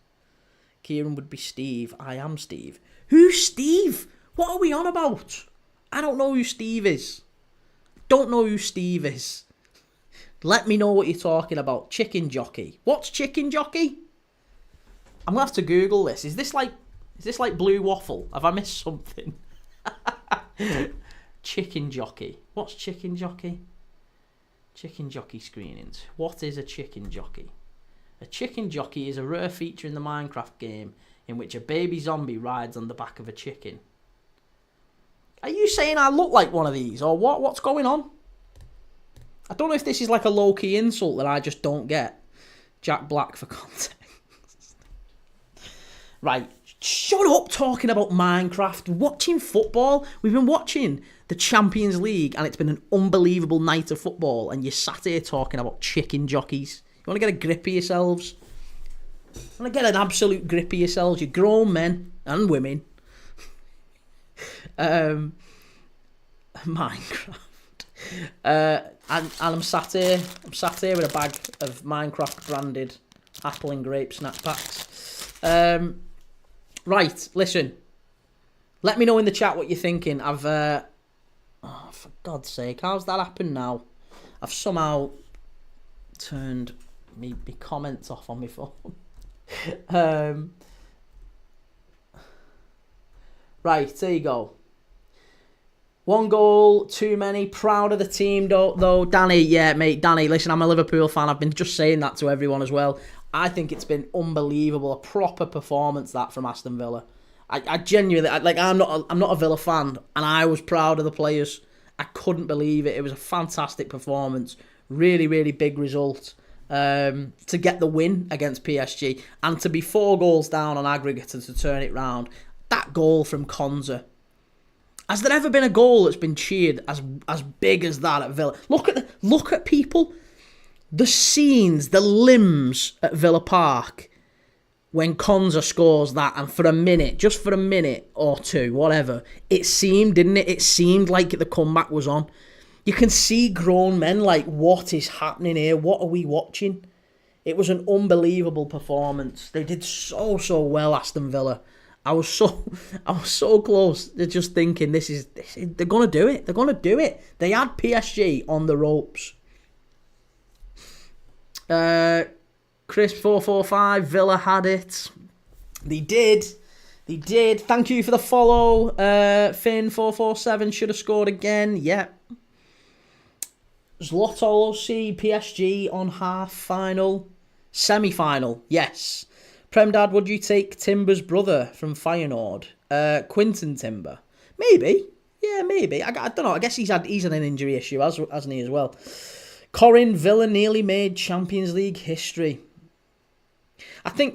Kieran would be Steve. I am Steve. Who's Steve? What are we on about? I don't know who Steve is. Don't know who Steve is. Let me know what you're talking about. Chicken jockey. What's chicken jockey? I'm gonna have to Google this. Is this like blue waffle? Have I missed something? Chicken jockey. What's chicken jockey? Chicken jockey screenings. What is a chicken jockey? A chicken jockey is a rare feature in the Minecraft game in which a baby zombie rides on the back of a chicken. Are you saying I look like one of these, or what? What's going on? I don't know if this is like a low-key insult that I just don't get. Jack Black for context. Right, shut up talking about Minecraft. Watching football. We've been watching the Champions League and it's been an unbelievable night of football, and you're sat here talking about chicken jockeys. You want to get a grip of yourselves? You want to get an absolute grip of yourselves? You're grown men and women. Minecraft. And I'm sat here with a bag of Minecraft branded apple and grape snack packs. Right, listen. Let me know in the chat what you're thinking. For God's sake, how's that happened now? I've somehow turned me comments off on my phone. Right, there you go. 1 goal, too many. Proud of the team, though. Danny, yeah, mate. Danny, listen, I'm a Liverpool fan. I've been just saying that to everyone as well. I think it's been unbelievable. A proper performance, that, from Aston Villa. I genuinely, I'm not a Villa fan, and I was proud of the players. I couldn't believe it. It was a fantastic performance. Really, really big result. To get the win against PSG, and to be 4 goals down on aggregate and to turn it round. That goal from Konza. Has there ever been a goal that's been cheered as big as that at Villa? Look at people, the scenes, the limbs at Villa Park when Konza scores that, and for a minute, just for a minute or two, whatever, it seemed, didn't it? It seemed like the comeback was on. You can see grown men like, what is happening here? What are we watching? It was an unbelievable performance. They did so well, Aston Villa. I was so close to just thinking, they're going to do it. They're going to do it. They had PSG on the ropes. Chris 445, Villa had it. They did. Thank you for the follow. Finn 447 should have scored again. Yep. Zlotolo C, PSG on half-final. Semi-final, yes. Premdad, would you take Timber's brother from Feyenoord? Quinton Timber? Maybe. Yeah, maybe. I don't know. I guess he's had an injury issue, hasn't he, as well? Corin, Villa nearly made Champions League history. I think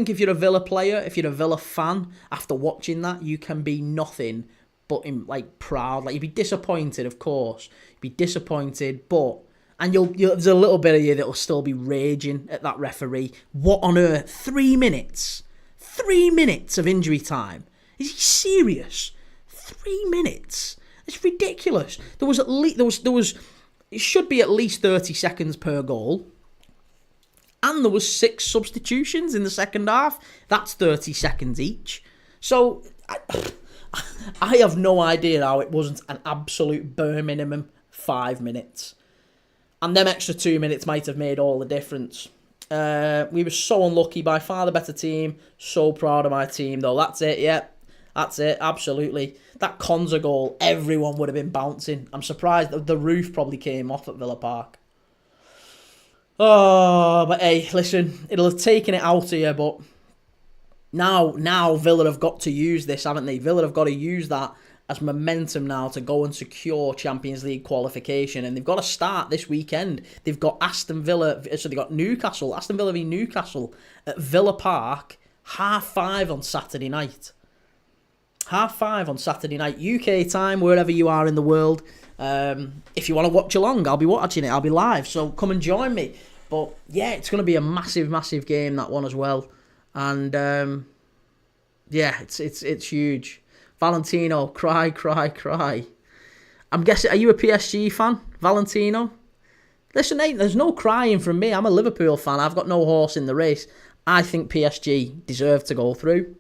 if you're a Villa player, if you're a Villa fan, after watching that, you can be nothing but in like proud. Like you'd be disappointed, of course. You'd be disappointed, but and you'll there's a little bit of you that'll still be raging at that referee. What on earth? 3 minutes. 3 minutes of injury time. Is he serious? 3 minutes. It's ridiculous. There was at least there was it should be at least 30 seconds per goal. And there was 6 substitutions in the second half. That's 30 seconds each. So I have no idea how it wasn't an absolute bare minimum 5 minutes. And them extra 2 minutes might have made all the difference. We were so unlucky. By far the better team. So proud of my team, though. That's it, yeah. That's it, absolutely. That Konza goal, everyone would have been bouncing. I'm surprised that the roof probably came off at Villa Park. Oh, but hey, listen, it'll have taken it out of you, but now Villa have got to use this, haven't they? Villa have got to use that as momentum now to go and secure Champions League qualification, and they've got to start this weekend. They've got Aston Villa, so they've got Newcastle, Aston Villa v Newcastle at Villa Park, 5:30 on Saturday night. 5:30 on Saturday night, UK time, wherever you are in the world. If you want to watch along, I'll be watching it. I'll be live, so come and join me. But yeah, it's going to be a massive, massive game, that one as well. And yeah, it's huge. Valentino, cry, cry, cry. I'm guessing, are you a PSG fan, Valentino? Listen, mate, there's no crying from me. I'm a Liverpool fan. I've got no horse in the race. I think PSG deserve to go through.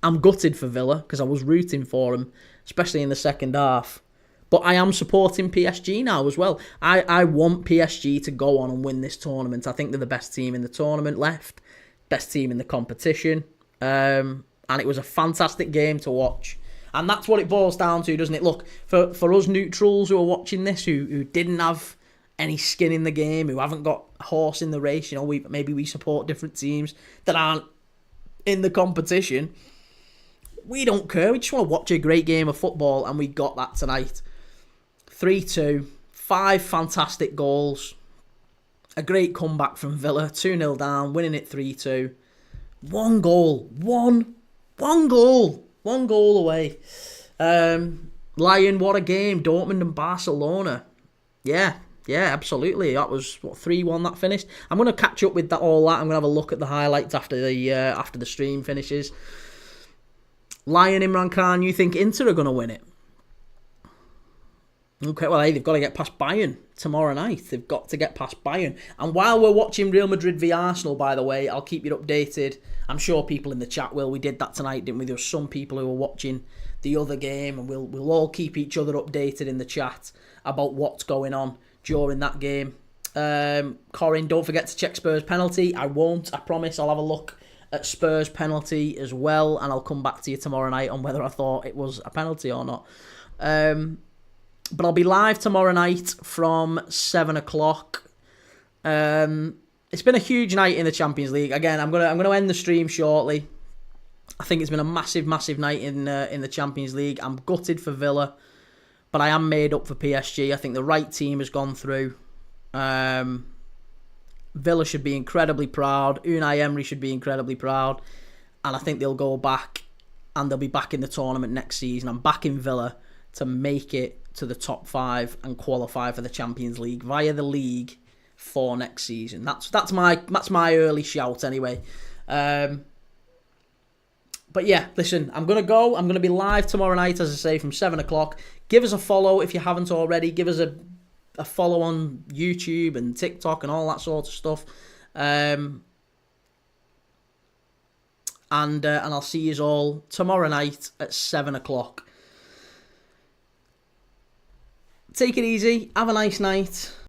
I'm gutted for Villa because I was rooting for them, especially in the second half. But I am supporting PSG now as well. I want PSG to go on and win this tournament. I think they're the best team in the tournament left, best team in the competition. And it was a fantastic game to watch. And that's what it boils down to, doesn't it? Look, for us neutrals who are watching this, who didn't have any skin in the game, who haven't got a horse in the race, you know, maybe we support different teams that aren't in the competition. We don't care. We just want to watch a great game of football, and we got that tonight. 3-2, 5 fantastic goals, a great comeback from Villa, 2-0 down, winning it 3-2. One goal away. Lion, what a game. Dortmund and Barcelona. Yeah, absolutely. That was, 3-1 that finished. I'm going to catch up with all that. I'm going to have a look at the highlights after the stream finishes. Lion, Imran Khan, you think Inter are going to win it? Okay, well, hey, they've got to get past Bayern tomorrow night. They've got to get past Bayern. And while we're watching Real Madrid v Arsenal, by the way, I'll keep you updated. I'm sure people in the chat will. We did that tonight, didn't we? There were some people who were watching the other game, and we'll all keep each other updated in the chat about what's going on during that game. Corin, don't forget to check Spurs penalty. I won't, I promise. I'll have a look at Spurs penalty as well, and I'll come back to you tomorrow night on whether I thought it was a penalty or not. But I'll be live tomorrow night from 7 o'clock. It's been a huge night in the Champions League. Again, I'm gonna end the stream shortly. I think it's been a massive, massive night in the Champions League. I'm gutted for Villa, but I am made up for PSG. I think the right team has gone through. Villa should be incredibly proud. Unai Emery should be incredibly proud. And I think they'll go back, and they'll be back in the tournament next season. I'm backing Villa to make it to the top 5 and qualify for the Champions League via the league for next season. That's my early shout anyway. But yeah, listen, I'm going to go. I'm going to be live tomorrow night, as I say, from 7 o'clock. Give us a follow if you haven't already. Give us a follow on YouTube and TikTok and all that sort of stuff. And I'll see you all tomorrow night at 7 o'clock. Take it easy. Have a nice night.